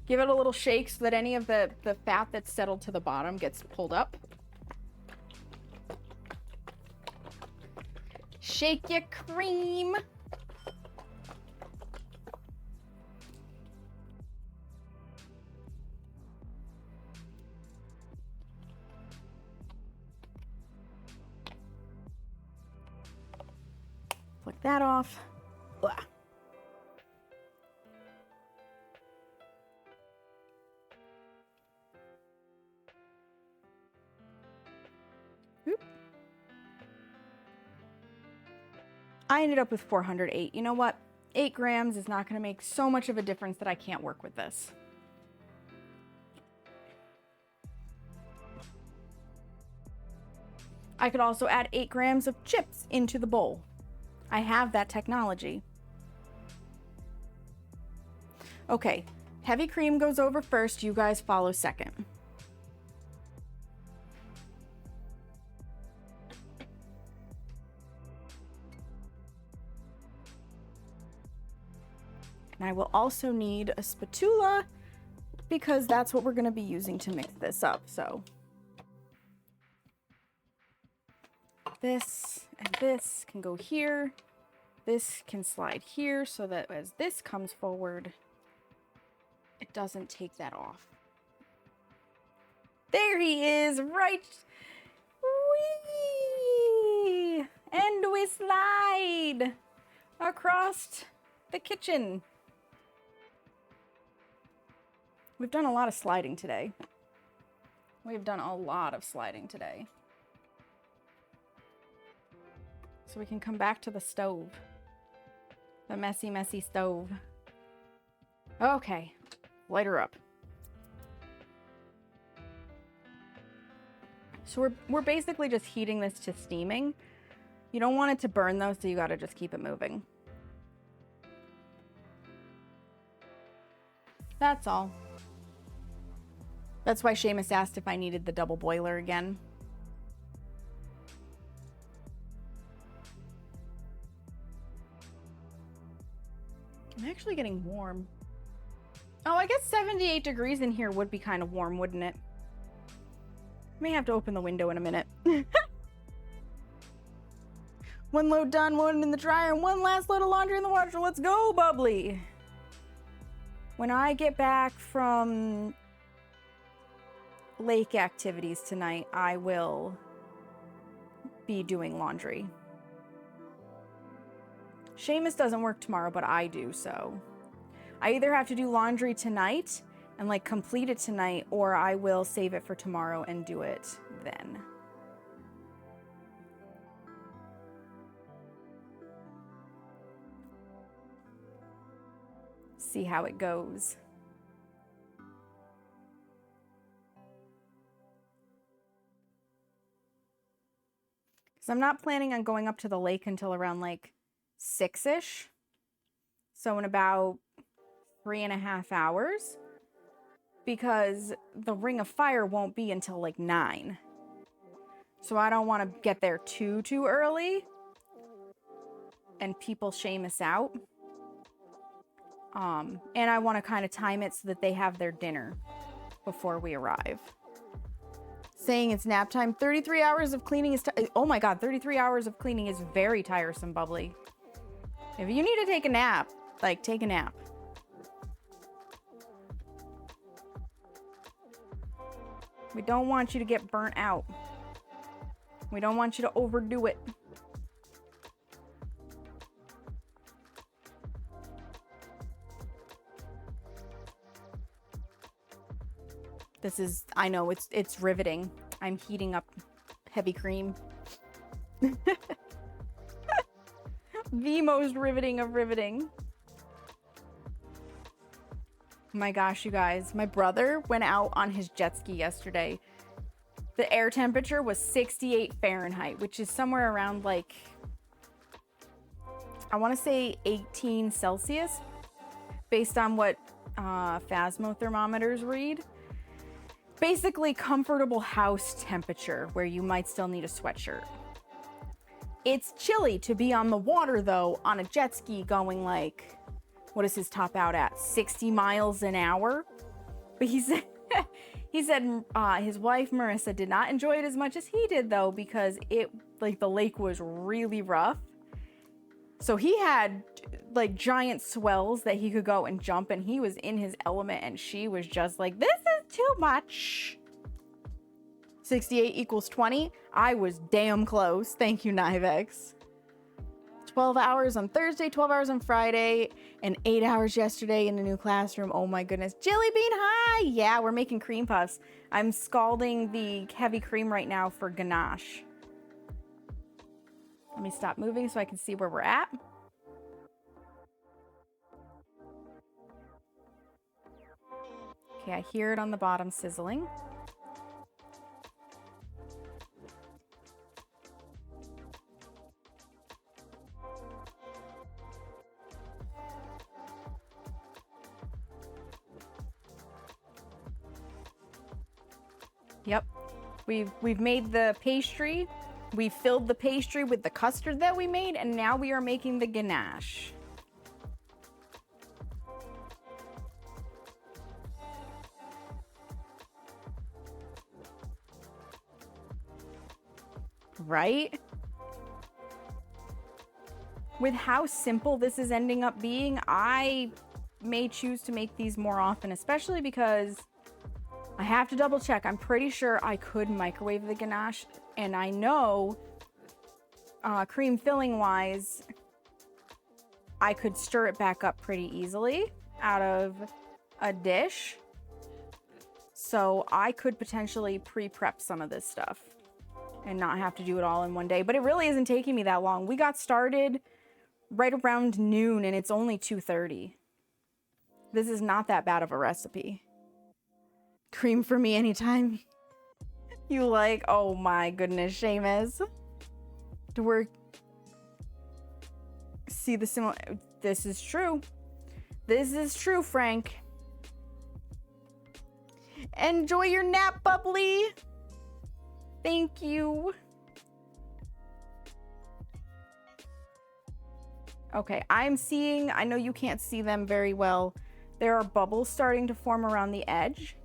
Give it a little shake so that any of the fat that's settled to the bottom gets pulled up. Shake your cream. Flick that off. Blah. Oop. I ended up with 408. You know what? 8 grams is not going to make so much of a difference that I can't work with this. I could also add 8 grams of chips into the bowl. I have that technology. Okay, heavy cream goes over first, you guys follow second. And I will also need a spatula because that's what we're going to be using to mix this up. So this and this can go here. This can slide here so that as this comes forward, it doesn't take that off. There he is, right? Whee! And we slide across the kitchen. We've done a lot of sliding today. We've done a lot of sliding today. So we can come back to the stove. The messy, messy stove. Okay, light her up. So we're basically just heating this to steaming. You don't want it to burn though, so you gotta just keep it moving. That's all. That's why Seamus asked if I needed the double boiler again. I'm actually getting warm. Oh, I guess 78 degrees in here would be kind of warm, wouldn't it? May have to open the window in a minute. One load done, one in the dryer, and one last load of laundry in the washer. Let's go, bubbly. When I get back from lake activities tonight, I will be doing laundry. Seamus doesn't work tomorrow, but I do, so I either have to do laundry tonight and like complete it tonight, or I will save it for tomorrow and do it then. See how it goes. So I'm not planning on going up to the lake until around like 6-ish. So in about 3.5 hours, because the Ring of Fire won't be until like 9. So I don't want to get there too early and people Seamus out. And I want to kind of time it so that they have their dinner before we arrive. Saying it's nap time. 33 hours of cleaning is... oh my god, 33 hours of cleaning is very tiresome, bubbly. If you need to take a nap, like, take a nap. We don't want you to get burnt out. We don't want you to overdo it. This is, I know, it's riveting. I'm heating up heavy cream. The most riveting of riveting. My gosh, you guys. My brother went out on his jet ski yesterday. The air temperature was 68 Fahrenheit, which is somewhere around like, I want to say 18 Celsius, based on what Phasmo thermometers read. Basically comfortable house temperature where you might still need a sweatshirt. It's chilly to be on the water though, on a jet ski going like, what is his top out at? 60 miles an hour? But he said, his wife Marissa did not enjoy it as much as he did though, because it, like, the lake was really rough. So he had like giant swells that he could go and jump, and he was in his element, and she was just like, this is too much. 68 equals 20. I was damn close. Thank you, Nivex. 12 hours on Thursday, 12 hours on Friday, and 8 hours yesterday in the new classroom. Oh my goodness. Jelly bean high. Yeah, we're making cream puffs. I'm scalding the heavy cream right now for ganache. Let me stop moving so I can see where we're at. Okay, I hear it on the bottom sizzling. Yep. We've made the pastry. We filled the pastry with the custard that we made, and now we are making the ganache. Right? With how simple this is ending up being, I may choose to make these more often, especially because I have to double check. I'm pretty sure I could microwave the ganache, and I know cream filling wise, I could stir it back up pretty easily out of a dish. So I could potentially pre-prep some of this stuff and not have to do it all in one day. But it really isn't taking me that long. We got started right around noon, and it's only 2:30. This is not that bad of a recipe. Cream for me anytime you like. Oh my goodness, Seamus. Do we see the similar? This is true. This is true, Frank. Enjoy your nap, bubbly. Thank you. Okay, I'm seeing, I know you can't see them very well. There are bubbles starting to form around the edge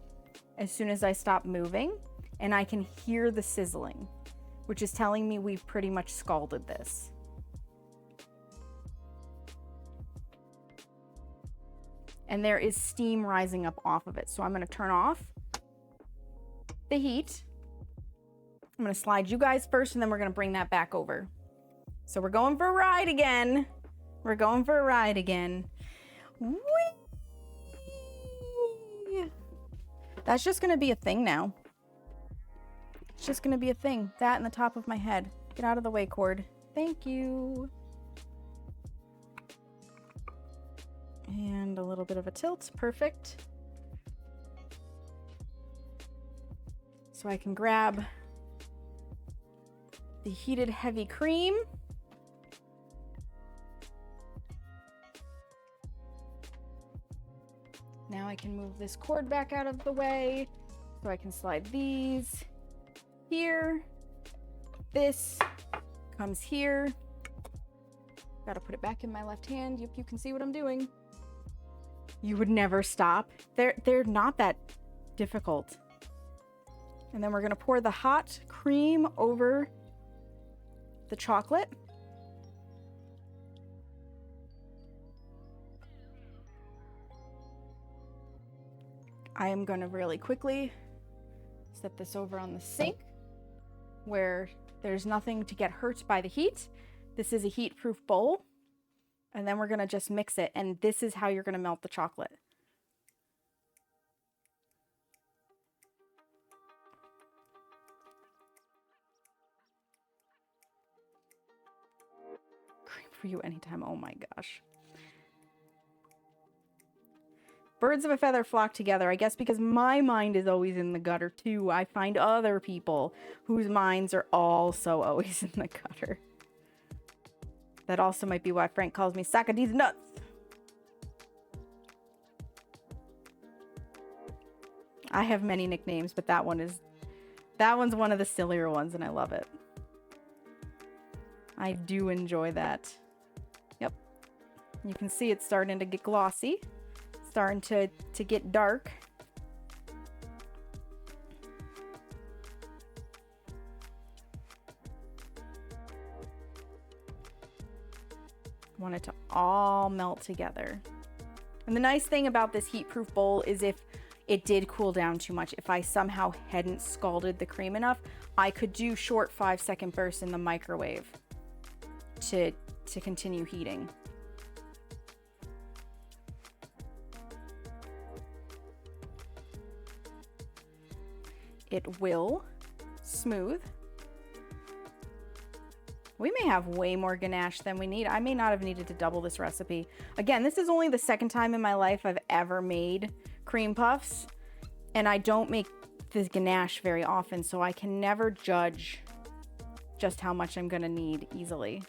as soon as I stop moving, and I can hear the sizzling, which is telling me we've pretty much scalded this. And there is steam rising up off of it. So I'm gonna turn off the heat. I'm gonna slide you guys first, and then we're gonna bring that back over. So we're going for a ride again. We're going for a ride again. Whee! That's just gonna be a thing now. It's just gonna be a thing. That in the top of my head. Get out of the way, cord. Thank you. And a little bit of a tilt. Perfect. So I can grab the heated heavy cream. Now I can move this cord back out of the way so I can slide these here. This comes here. Gotta put it back in my left hand. Yep, you can see what I'm doing. You would never stop. They're not that difficult. And then we're gonna pour the hot cream over the chocolate. I am gonna really quickly set this over on the sink where there's nothing to get hurt by the heat. This is a heat-proof bowl. And then we're gonna just mix it. And this is how you're gonna melt the chocolate. Cream for you anytime. Oh my gosh. Birds of a feather flock together. I guess because my mind is always in the gutter too. I find other people whose minds are also always in the gutter. That also might be why Frank calls me sack of these nuts. I have many nicknames, but that one's one of the sillier ones, and I love it. I do enjoy that. Yep. You can see it's starting to get glossy. Starting to get dark. Want it to all melt together. And the nice thing about this heat-proof bowl is if it did cool down too much, if I somehow hadn't scalded the cream enough, I could do short 5-second bursts in the microwave to continue heating. It will smooth. We may have way more ganache than we need. I may not have needed to double this recipe. Again, this is only the second time in my life I've ever made cream puffs, and I don't make this ganache very often, so I can never judge just how much I'm gonna need easily.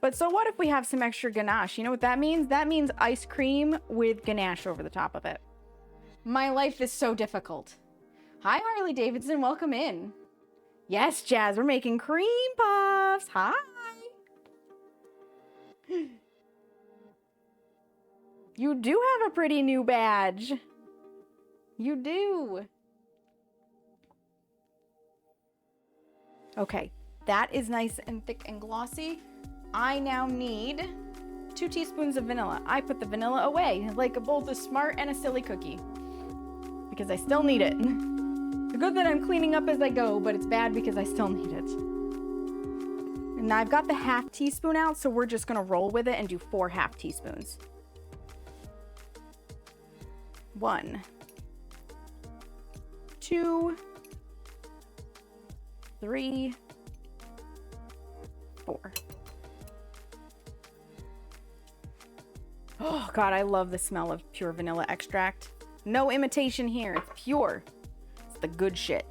But so what if we have some extra ganache? You know what that means? That means ice cream with ganache over the top of it. My life is so difficult. Hi, Harley Davidson. Welcome in. Yes, Jazz, we're making cream puffs. Hi. You do have a pretty new badge. You do. Okay, that is nice and thick and glossy. I now need 2 teaspoons of vanilla. I put the vanilla away like both a smart and a silly cookie because I still need it. It's good that I'm cleaning up as I go, but it's bad because I still need it. And I've got the 1/2 teaspoon out, so we're just gonna roll with it and do 4 1/2 teaspoons. 1, 2, 3, 4. Oh God, I love the smell of pure vanilla extract. No imitation here, it's pure. It's the good shit.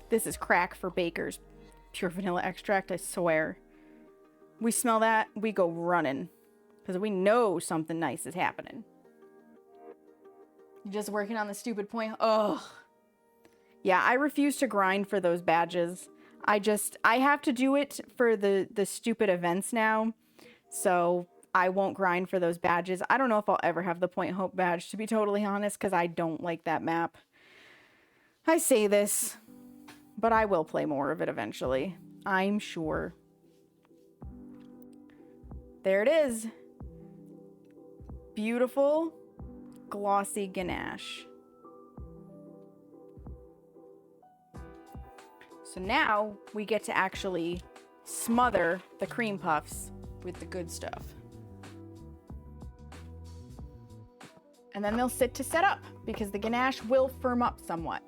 This is crack for bakers. Pure vanilla extract, I swear. We smell that, we go running. Because we know something nice is happening. Just working on the stupid point. Oh, Yeah, I refuse to grind for those badges. I have to do it for the stupid events now. So I won't grind for those badges. I don't know if I'll ever have the Point Hope badge, to be totally honest, because I don't like that map. I say this, but I will play more of it eventually. I'm sure. There it is. Beautiful, glossy ganache. So now we get to actually smother the cream puffs with the good stuff. And then they'll sit to set up because the ganache will firm up somewhat.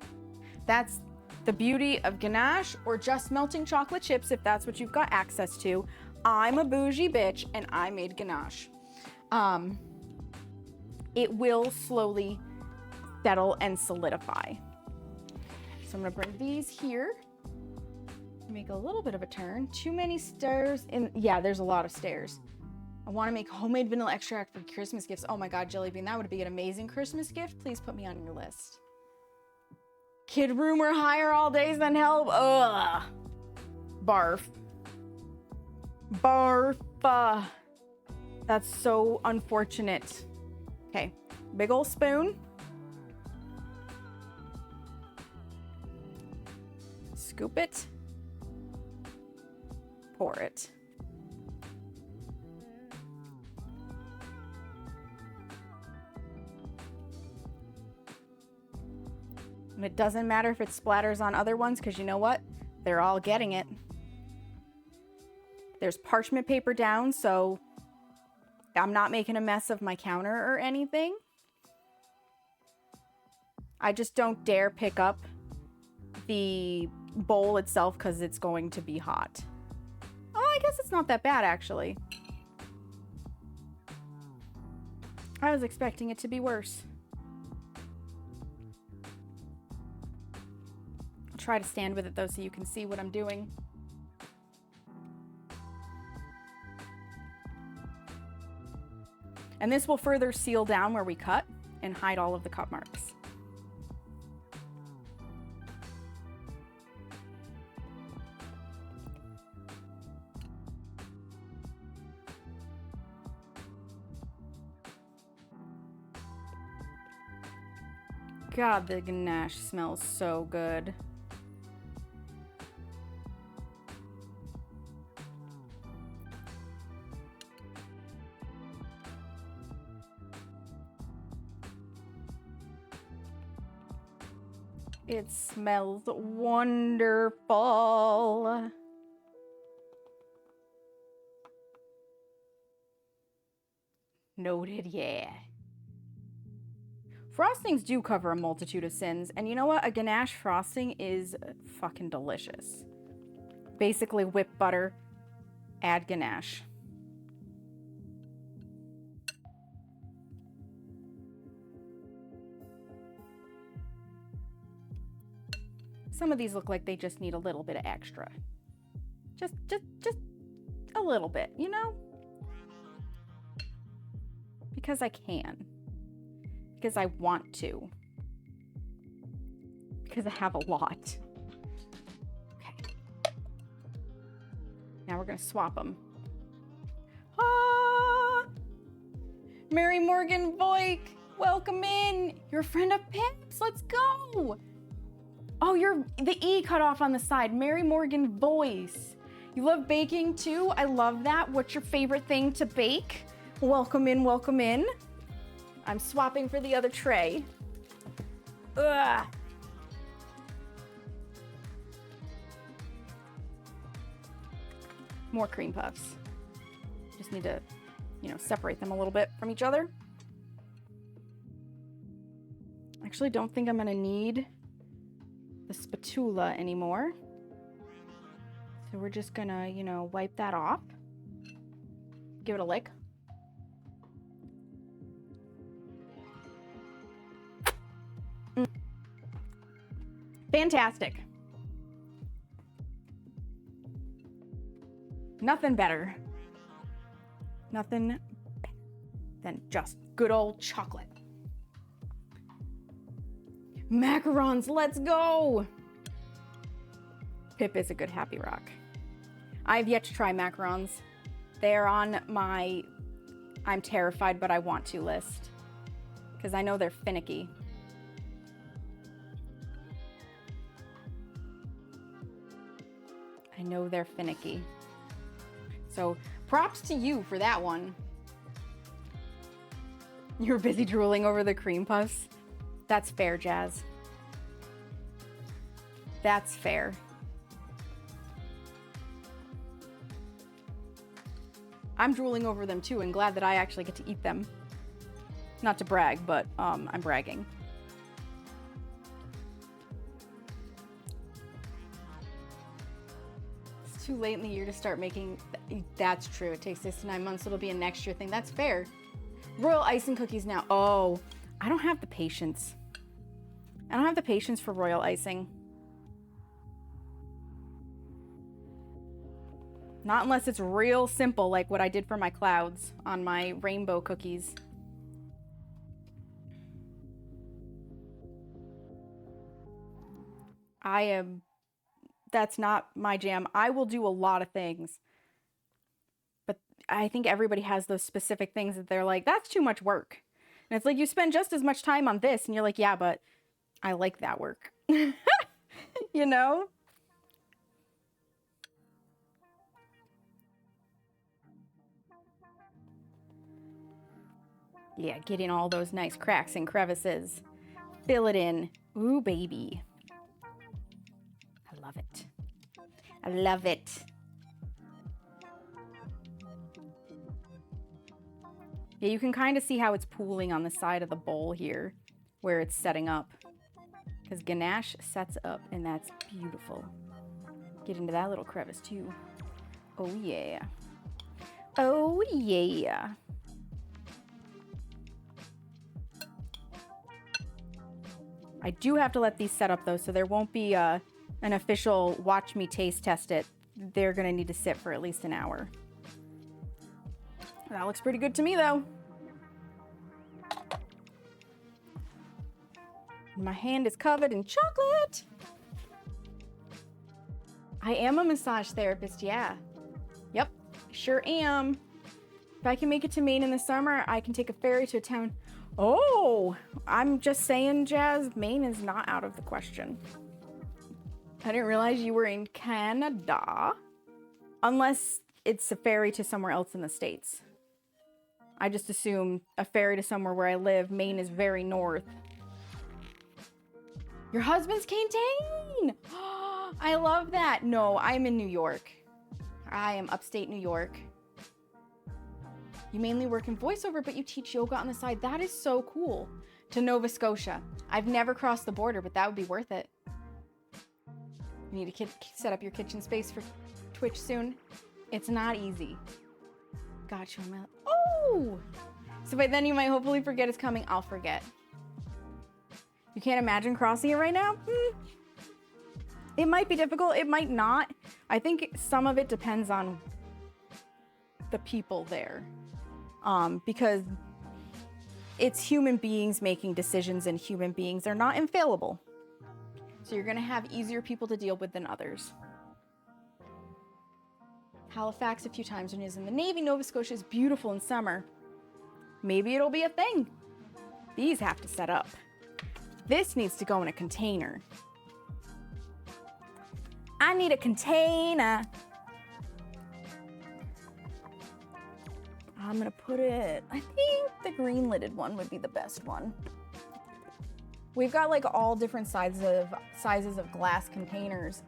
That's the beauty of ganache or just melting chocolate chips if that's what you've got access to. I'm a bougie bitch and I made ganache. It will slowly settle and solidify. So I'm gonna bring these here. Make a little bit of a turn. Too many stairs in, yeah, there's a lot of stairs. I want to make homemade vanilla extract for Christmas gifts. Oh my God, Jelly Bean, that would be an amazing Christmas gift. Please put me on your list. Kid room or higher all days then help. Ugh. Barf. Barf. That's so unfortunate. Okay, big ol' spoon. Scoop it. Pour it. And it doesn't matter if it splatters on other ones, because you know what? They're all getting it. There's parchment paper down, so I'm not making a mess of my counter or anything. I just don't dare pick up the bowl itself because it's going to be hot. Oh, I guess it's not that bad, actually. I was expecting it to be worse. I'll try to stand with it, though, so you can see what I'm doing. And this will further seal down where we cut and hide all of the cut marks. God, the ganache smells so good. It smells wonderful. Noted, yeah. Frostings do cover a multitude of sins, and you know what? A ganache frosting is fucking delicious. Basically whipped butter, add ganache. Some of these look like they just need a little bit of extra. Just a little bit, you know? Because I can. Because I want to. Because I have a lot. Okay. Now we're gonna swap them. Ah! Mary Morgan Voik, welcome in. You're a friend of Pip's. Let's go. Oh, the E cut off on the side. Mary Morgan Voice. You love baking too? I love that. What's your favorite thing to bake? Welcome in, welcome in. I'm swapping for the other tray. Ugh. More cream puffs. Just need to, separate them a little bit from each other. Actually, don't think I'm gonna need the spatula anymore. So we're just gonna, wipe that off. Give it a lick. Fantastic. Nothing better. Nothing better than just good old chocolate. Macarons, let's go. Pip is a good happy rock. I've yet to try macarons. They're on my I'm terrified but I want to list because I know they're finicky. I know they're finicky. So props to you for that one. You're busy drooling over the cream puffs. That's fair, Jazz. That's fair. I'm drooling over them too and glad that I actually get to eat them. Not to brag, but I'm bragging. It's too late in the year to start making, that's true. It takes 6 to 9 months, so it'll be a next year thing. That's fair. Royal icing cookies now. Oh, I don't have the patience. I don't have the patience for royal icing. Not unless it's real simple, like what I did for my clouds on my rainbow cookies. That's not my jam. I will do a lot of things. But I think everybody has those specific things that they're like, that's too much work. And it's like, you spend just as much time on this. And you're like, yeah, but I like that work. You know? Yeah, get in all those nice cracks and crevices. Fill it in. Ooh, baby. I love it. I love it. Yeah, you can kind of see how it's pooling on the side of the bowl here, where it's setting up. Because Ganache sets up, and that's beautiful. Get into that little crevice, too. Oh, yeah. Oh, yeah. I do have to let these set up, though, so there won't be an official watch me taste test it. They're going to need to sit for at least an hour. That looks pretty good to me, though. My hand is covered in chocolate. I am a massage therapist, yeah. Yep, sure am. If I can make it to Maine in the summer, I can take a ferry to a town. Oh, I'm just saying, Jazz, Maine is not out of the question. I didn't realize you were in Canada. Unless it's a ferry to somewhere else in the States. I just assume a ferry to somewhere where I live. Maine is very north. Your husband's Canteen! I love that. No, I'm in New York. I am upstate New York. You mainly work in voiceover, but you teach yoga on the side. That is so cool. To Nova Scotia. I've never crossed the border, but that would be worth it. You need to set up your kitchen space for Twitch soon. It's not easy. Got you. Oh! So by then you might hopefully forget it's coming. I'll forget. You can't imagine crossing it right now? It might be difficult. It might not. I think some of it depends on the people there. Because it's human beings making decisions, and human beings are not infallible. So you're going to have easier people to deal with than others. Halifax a few times when he was in the Navy. Nova Scotia is beautiful in summer. Maybe it'll be a thing. These have to set up. This needs to go in a container. I need a container. I'm gonna put it, I think the green lidded one would be the best one. We've got like all different sizes of glass containers,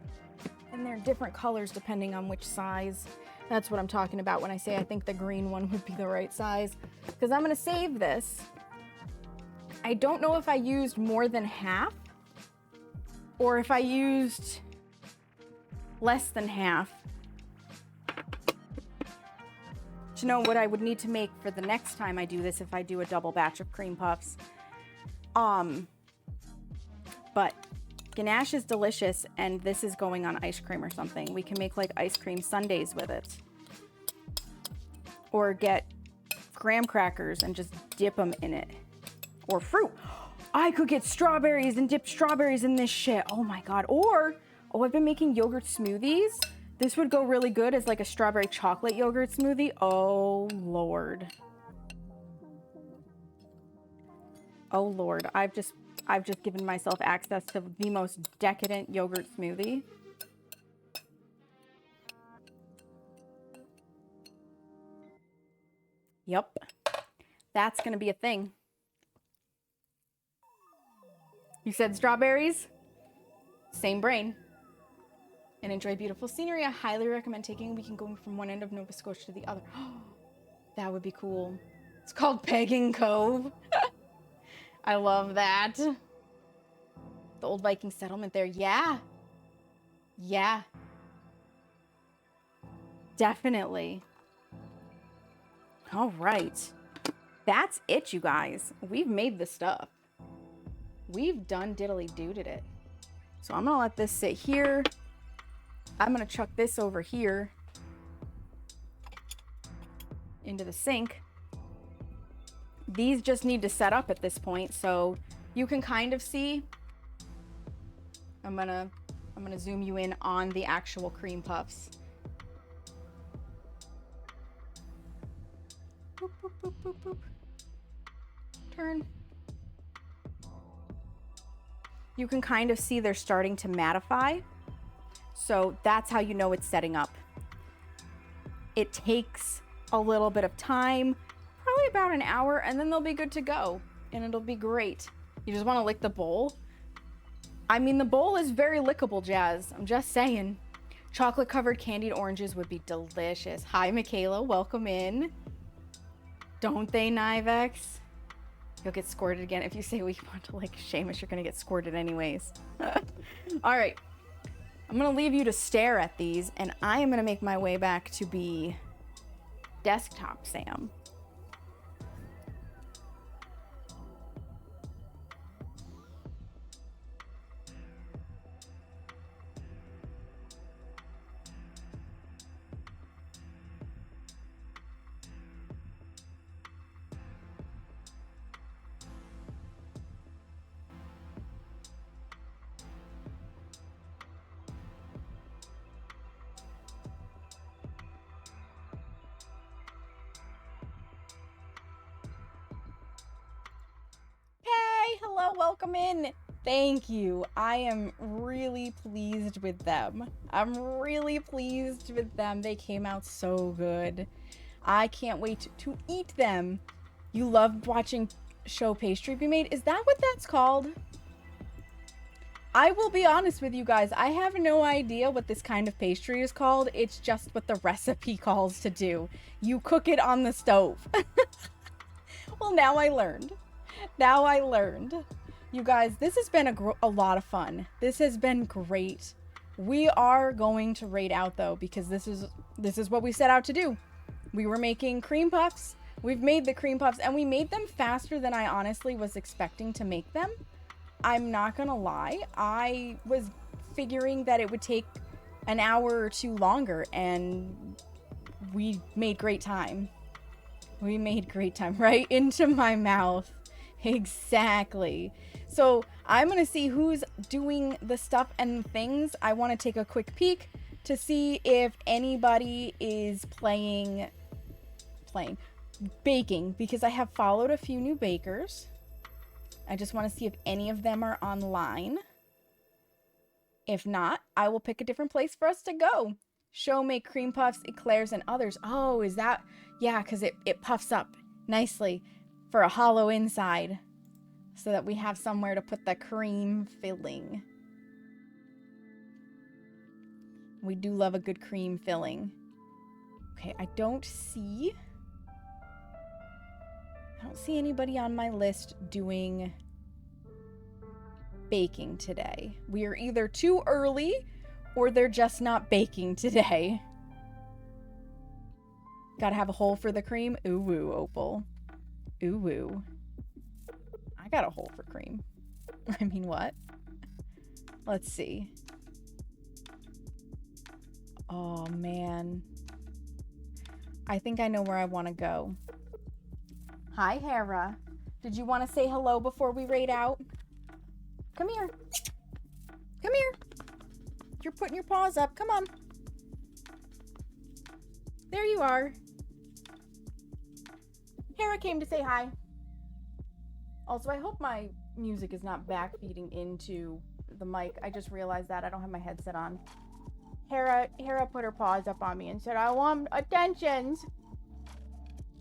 and they're different colors depending on which size. That's what I'm talking about when I say I think the green one would be the right size, because I'm gonna save this. I don't know if I used more than half or if I used less than half. To know what I would need to make for the next time I do this, if I do a double batch of cream puffs. But Ganache is delicious, and this is going on ice cream or something. We can make like ice cream sundaes with it. Or get graham crackers and just dip them in it. Or fruit. I could get strawberries and dip strawberries in this shit. Oh my God. Or, oh, I've been making yogurt smoothies. This would go really good as like a strawberry chocolate yogurt smoothie. Oh Lord. Oh Lord. I've just given myself access to the most decadent yogurt smoothie. Yep. That's gonna be a thing. You said strawberries? Same brain. And enjoy beautiful scenery. I highly recommend taking a weekend going from one end of Nova Scotia to the other. That would be cool. It's called Pegging Cove. I love that. The old Viking settlement there. Yeah. Yeah. Definitely. All right. That's it, you guys. We've made the stuff. We've done diddly-dooted it. So I'm gonna let this sit here. I'm gonna chuck this over here into the sink. These just need to set up at this point, so you can kind of see. I'm gonna zoom you in on the actual cream puffs. Boop, boop, boop, boop, boop. Turn. You can kind of see they're starting to mattify. So that's how you know it's setting up. It takes a little bit of time, probably about an hour, and then they'll be good to go. And it'll be great. You just want to lick the bowl. I mean, the bowl is very lickable, Jazz. I'm just saying. Chocolate covered candied oranges would be delicious. Hi, Michaela. Welcome in. Don't they, Nivex? You'll get squirted again. If you say we want to like Seamus, you're going to get squirted anyways. All right. I'm going to leave you to stare at these, and I am going to make my way back to be desktop Sam. Hello, welcome in. Thank you. I am really pleased with them. I'm really pleased with them. They came out so good. I can't wait to eat them. You loved watching Choux Pastry be made? Is that what that's called? I will be honest with you guys. I have no idea what this kind of pastry is called. It's just what the recipe calls to do. You cook it on the stove. Well, now I learned. Now I learned. You guys, this has been a lot of fun. This has been great. We are going to raid out though, because this is what we set out to do. We were making cream puffs. We've made the cream puffs, and we made them faster than I honestly was expecting to make them. I'm not gonna lie. I was figuring that it would take an hour or two longer, and we made great time. We made great time right into my mouth. Exactly. So I'm gonna see who's doing the stuff and things. I want to take a quick peek to see if anybody is baking, because I have followed a few new bakers. I just want to see if any of them are online. If not, I will pick a different place for us to go. Show make cream puffs, eclairs, and others. Oh, is that? Yeah, because it puffs up nicely for a hollow inside, so that we have somewhere to put the cream filling. We do love a good cream filling. Okay, I don't see anybody on my list doing baking today. We are either too early or they're just not baking today. Gotta have a hole for the cream. Ooh woo, Opal. Ooh woo. I got a hole for cream. I mean, what? Let's see. Oh man. I think I know where I want to go. Hi, Hera. Did you want to say hello before we raid out? Come here. Come here. You're putting your paws up. Come on. There you are. Hera came to say hi. Also, I hope my music is not backfeeding into the mic. I just realized that I don't have my headset on. Hera put her paws up on me and said, I want attentions.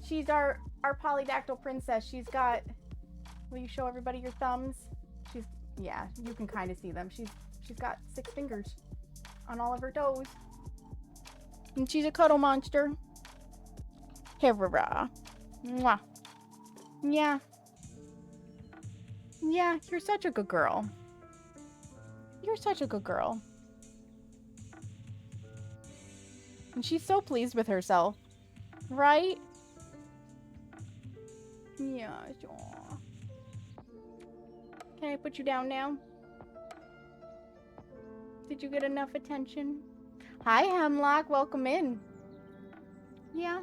She's our polydactyl princess. She's got, will you show everybody your thumbs? Yeah, you can kind of see them. She's got 6 fingers on all of her toes. And she's a cuddle monster. Hera. Mwah. Yeah. Yeah, you're such a good girl. You're such a good girl. And she's so pleased with herself. Right? Yeah. Aw. Can I put you down now? Did you get enough attention? Hi, Hemlock. Welcome in. Yeah.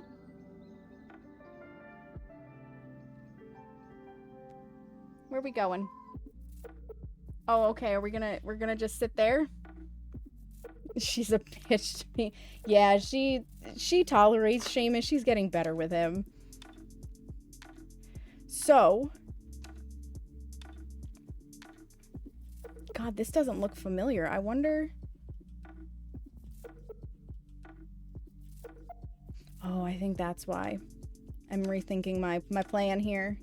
Where are we going? Oh, okay. We're gonna just sit there? She's a bitch to me. Yeah, she tolerates Seamus. She's getting better with him. So, God, this doesn't look familiar. I wonder. Oh, I think that's why. I'm rethinking my plan here.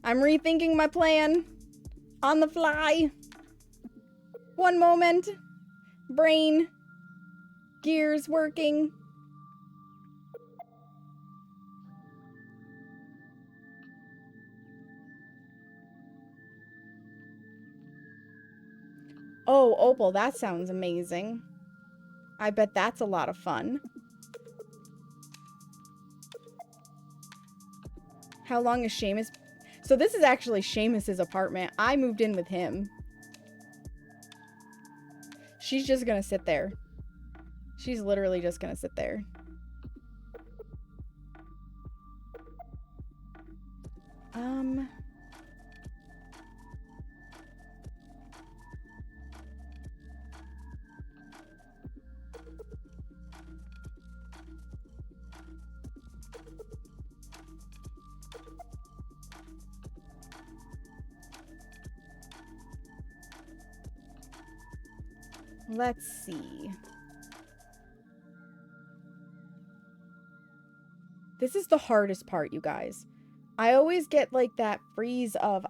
I'm rethinking my plan on the fly. One moment. Brain. Gears working. Oh, Opal, that sounds amazing. I bet that's a lot of fun. How long is Seamus? So this is actually Seamus's apartment. I moved in with him. She's just gonna sit there. She's literally just gonna sit there. Let's see. This is the hardest part, you guys. I always get like that freeze of,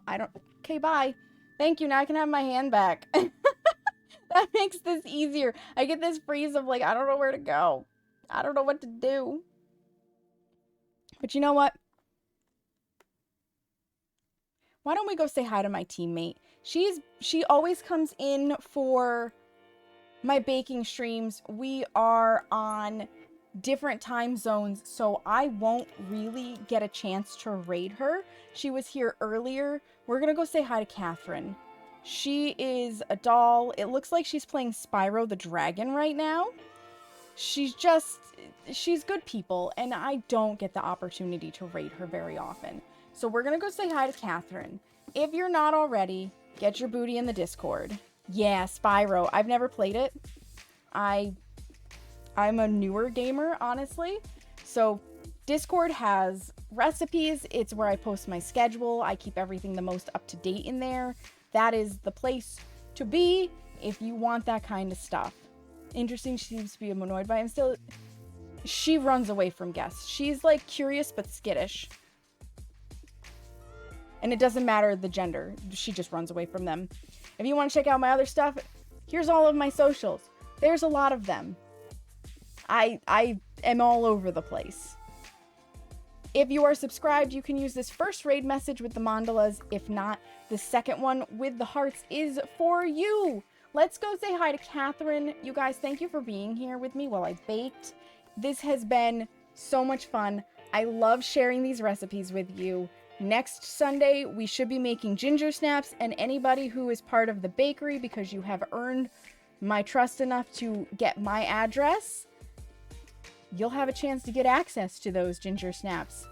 okay, bye. Thank you, now I can have my hand back. That makes this easier. I get this freeze of like, I don't know where to go. I don't know what to do. But you know what? Why don't we go say hi to my teammate? She always comes in for my baking streams. We are on different time zones, so I won't really get a chance to raid her. She was here earlier. We're gonna go say hi to Catherine. She is a doll. It looks like she's playing Spyro the Dragon right now. She's good people, and I don't get the opportunity to raid her very often. So we're gonna go say hi to Catherine. If you're not already, get your booty in the Discord. Yeah, Spyro. I've never played it. I'm a newer gamer, honestly. So Discord has recipes. It's where I post my schedule. I keep everything the most up to date in there. That is the place to be if you want that kind of stuff. Interesting, she seems to be annoyed by him still. She runs away from guests. She's like curious but skittish. And it doesn't matter the gender. She just runs away from them. If you want to check out my other stuff, here's all of my socials. There's a lot of them. I am all over the place. If you are subscribed, you can use this first raid message with the mandalas. If not, the second one with the hearts is for you. Let's go say hi to Catherine. You guys, thank you for being here with me while I baked. This has been so much fun. I love sharing these recipes with you. Next Sunday, we should be making ginger snaps, and anybody who is part of the bakery, because you have earned my trust enough to get my address, you'll have a chance to get access to those ginger snaps.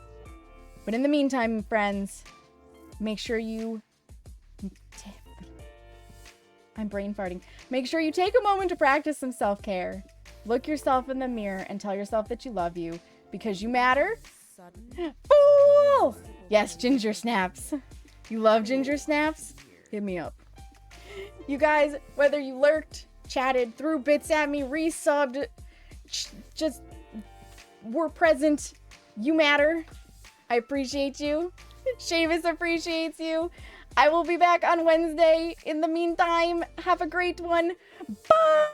But in the meantime, friends, make sure you... I'm brain farting. Make sure you take a moment to practice some self-care. Look yourself in the mirror and tell yourself that you love you because you matter. Fool! Yes, ginger snaps. You love ginger snaps? Hit me up. You guys, whether you lurked, chatted, threw bits at me, resubbed, just were present, you matter. I appreciate you. Shavis appreciates you. I will be back on Wednesday. In the meantime, have a great one. Bye!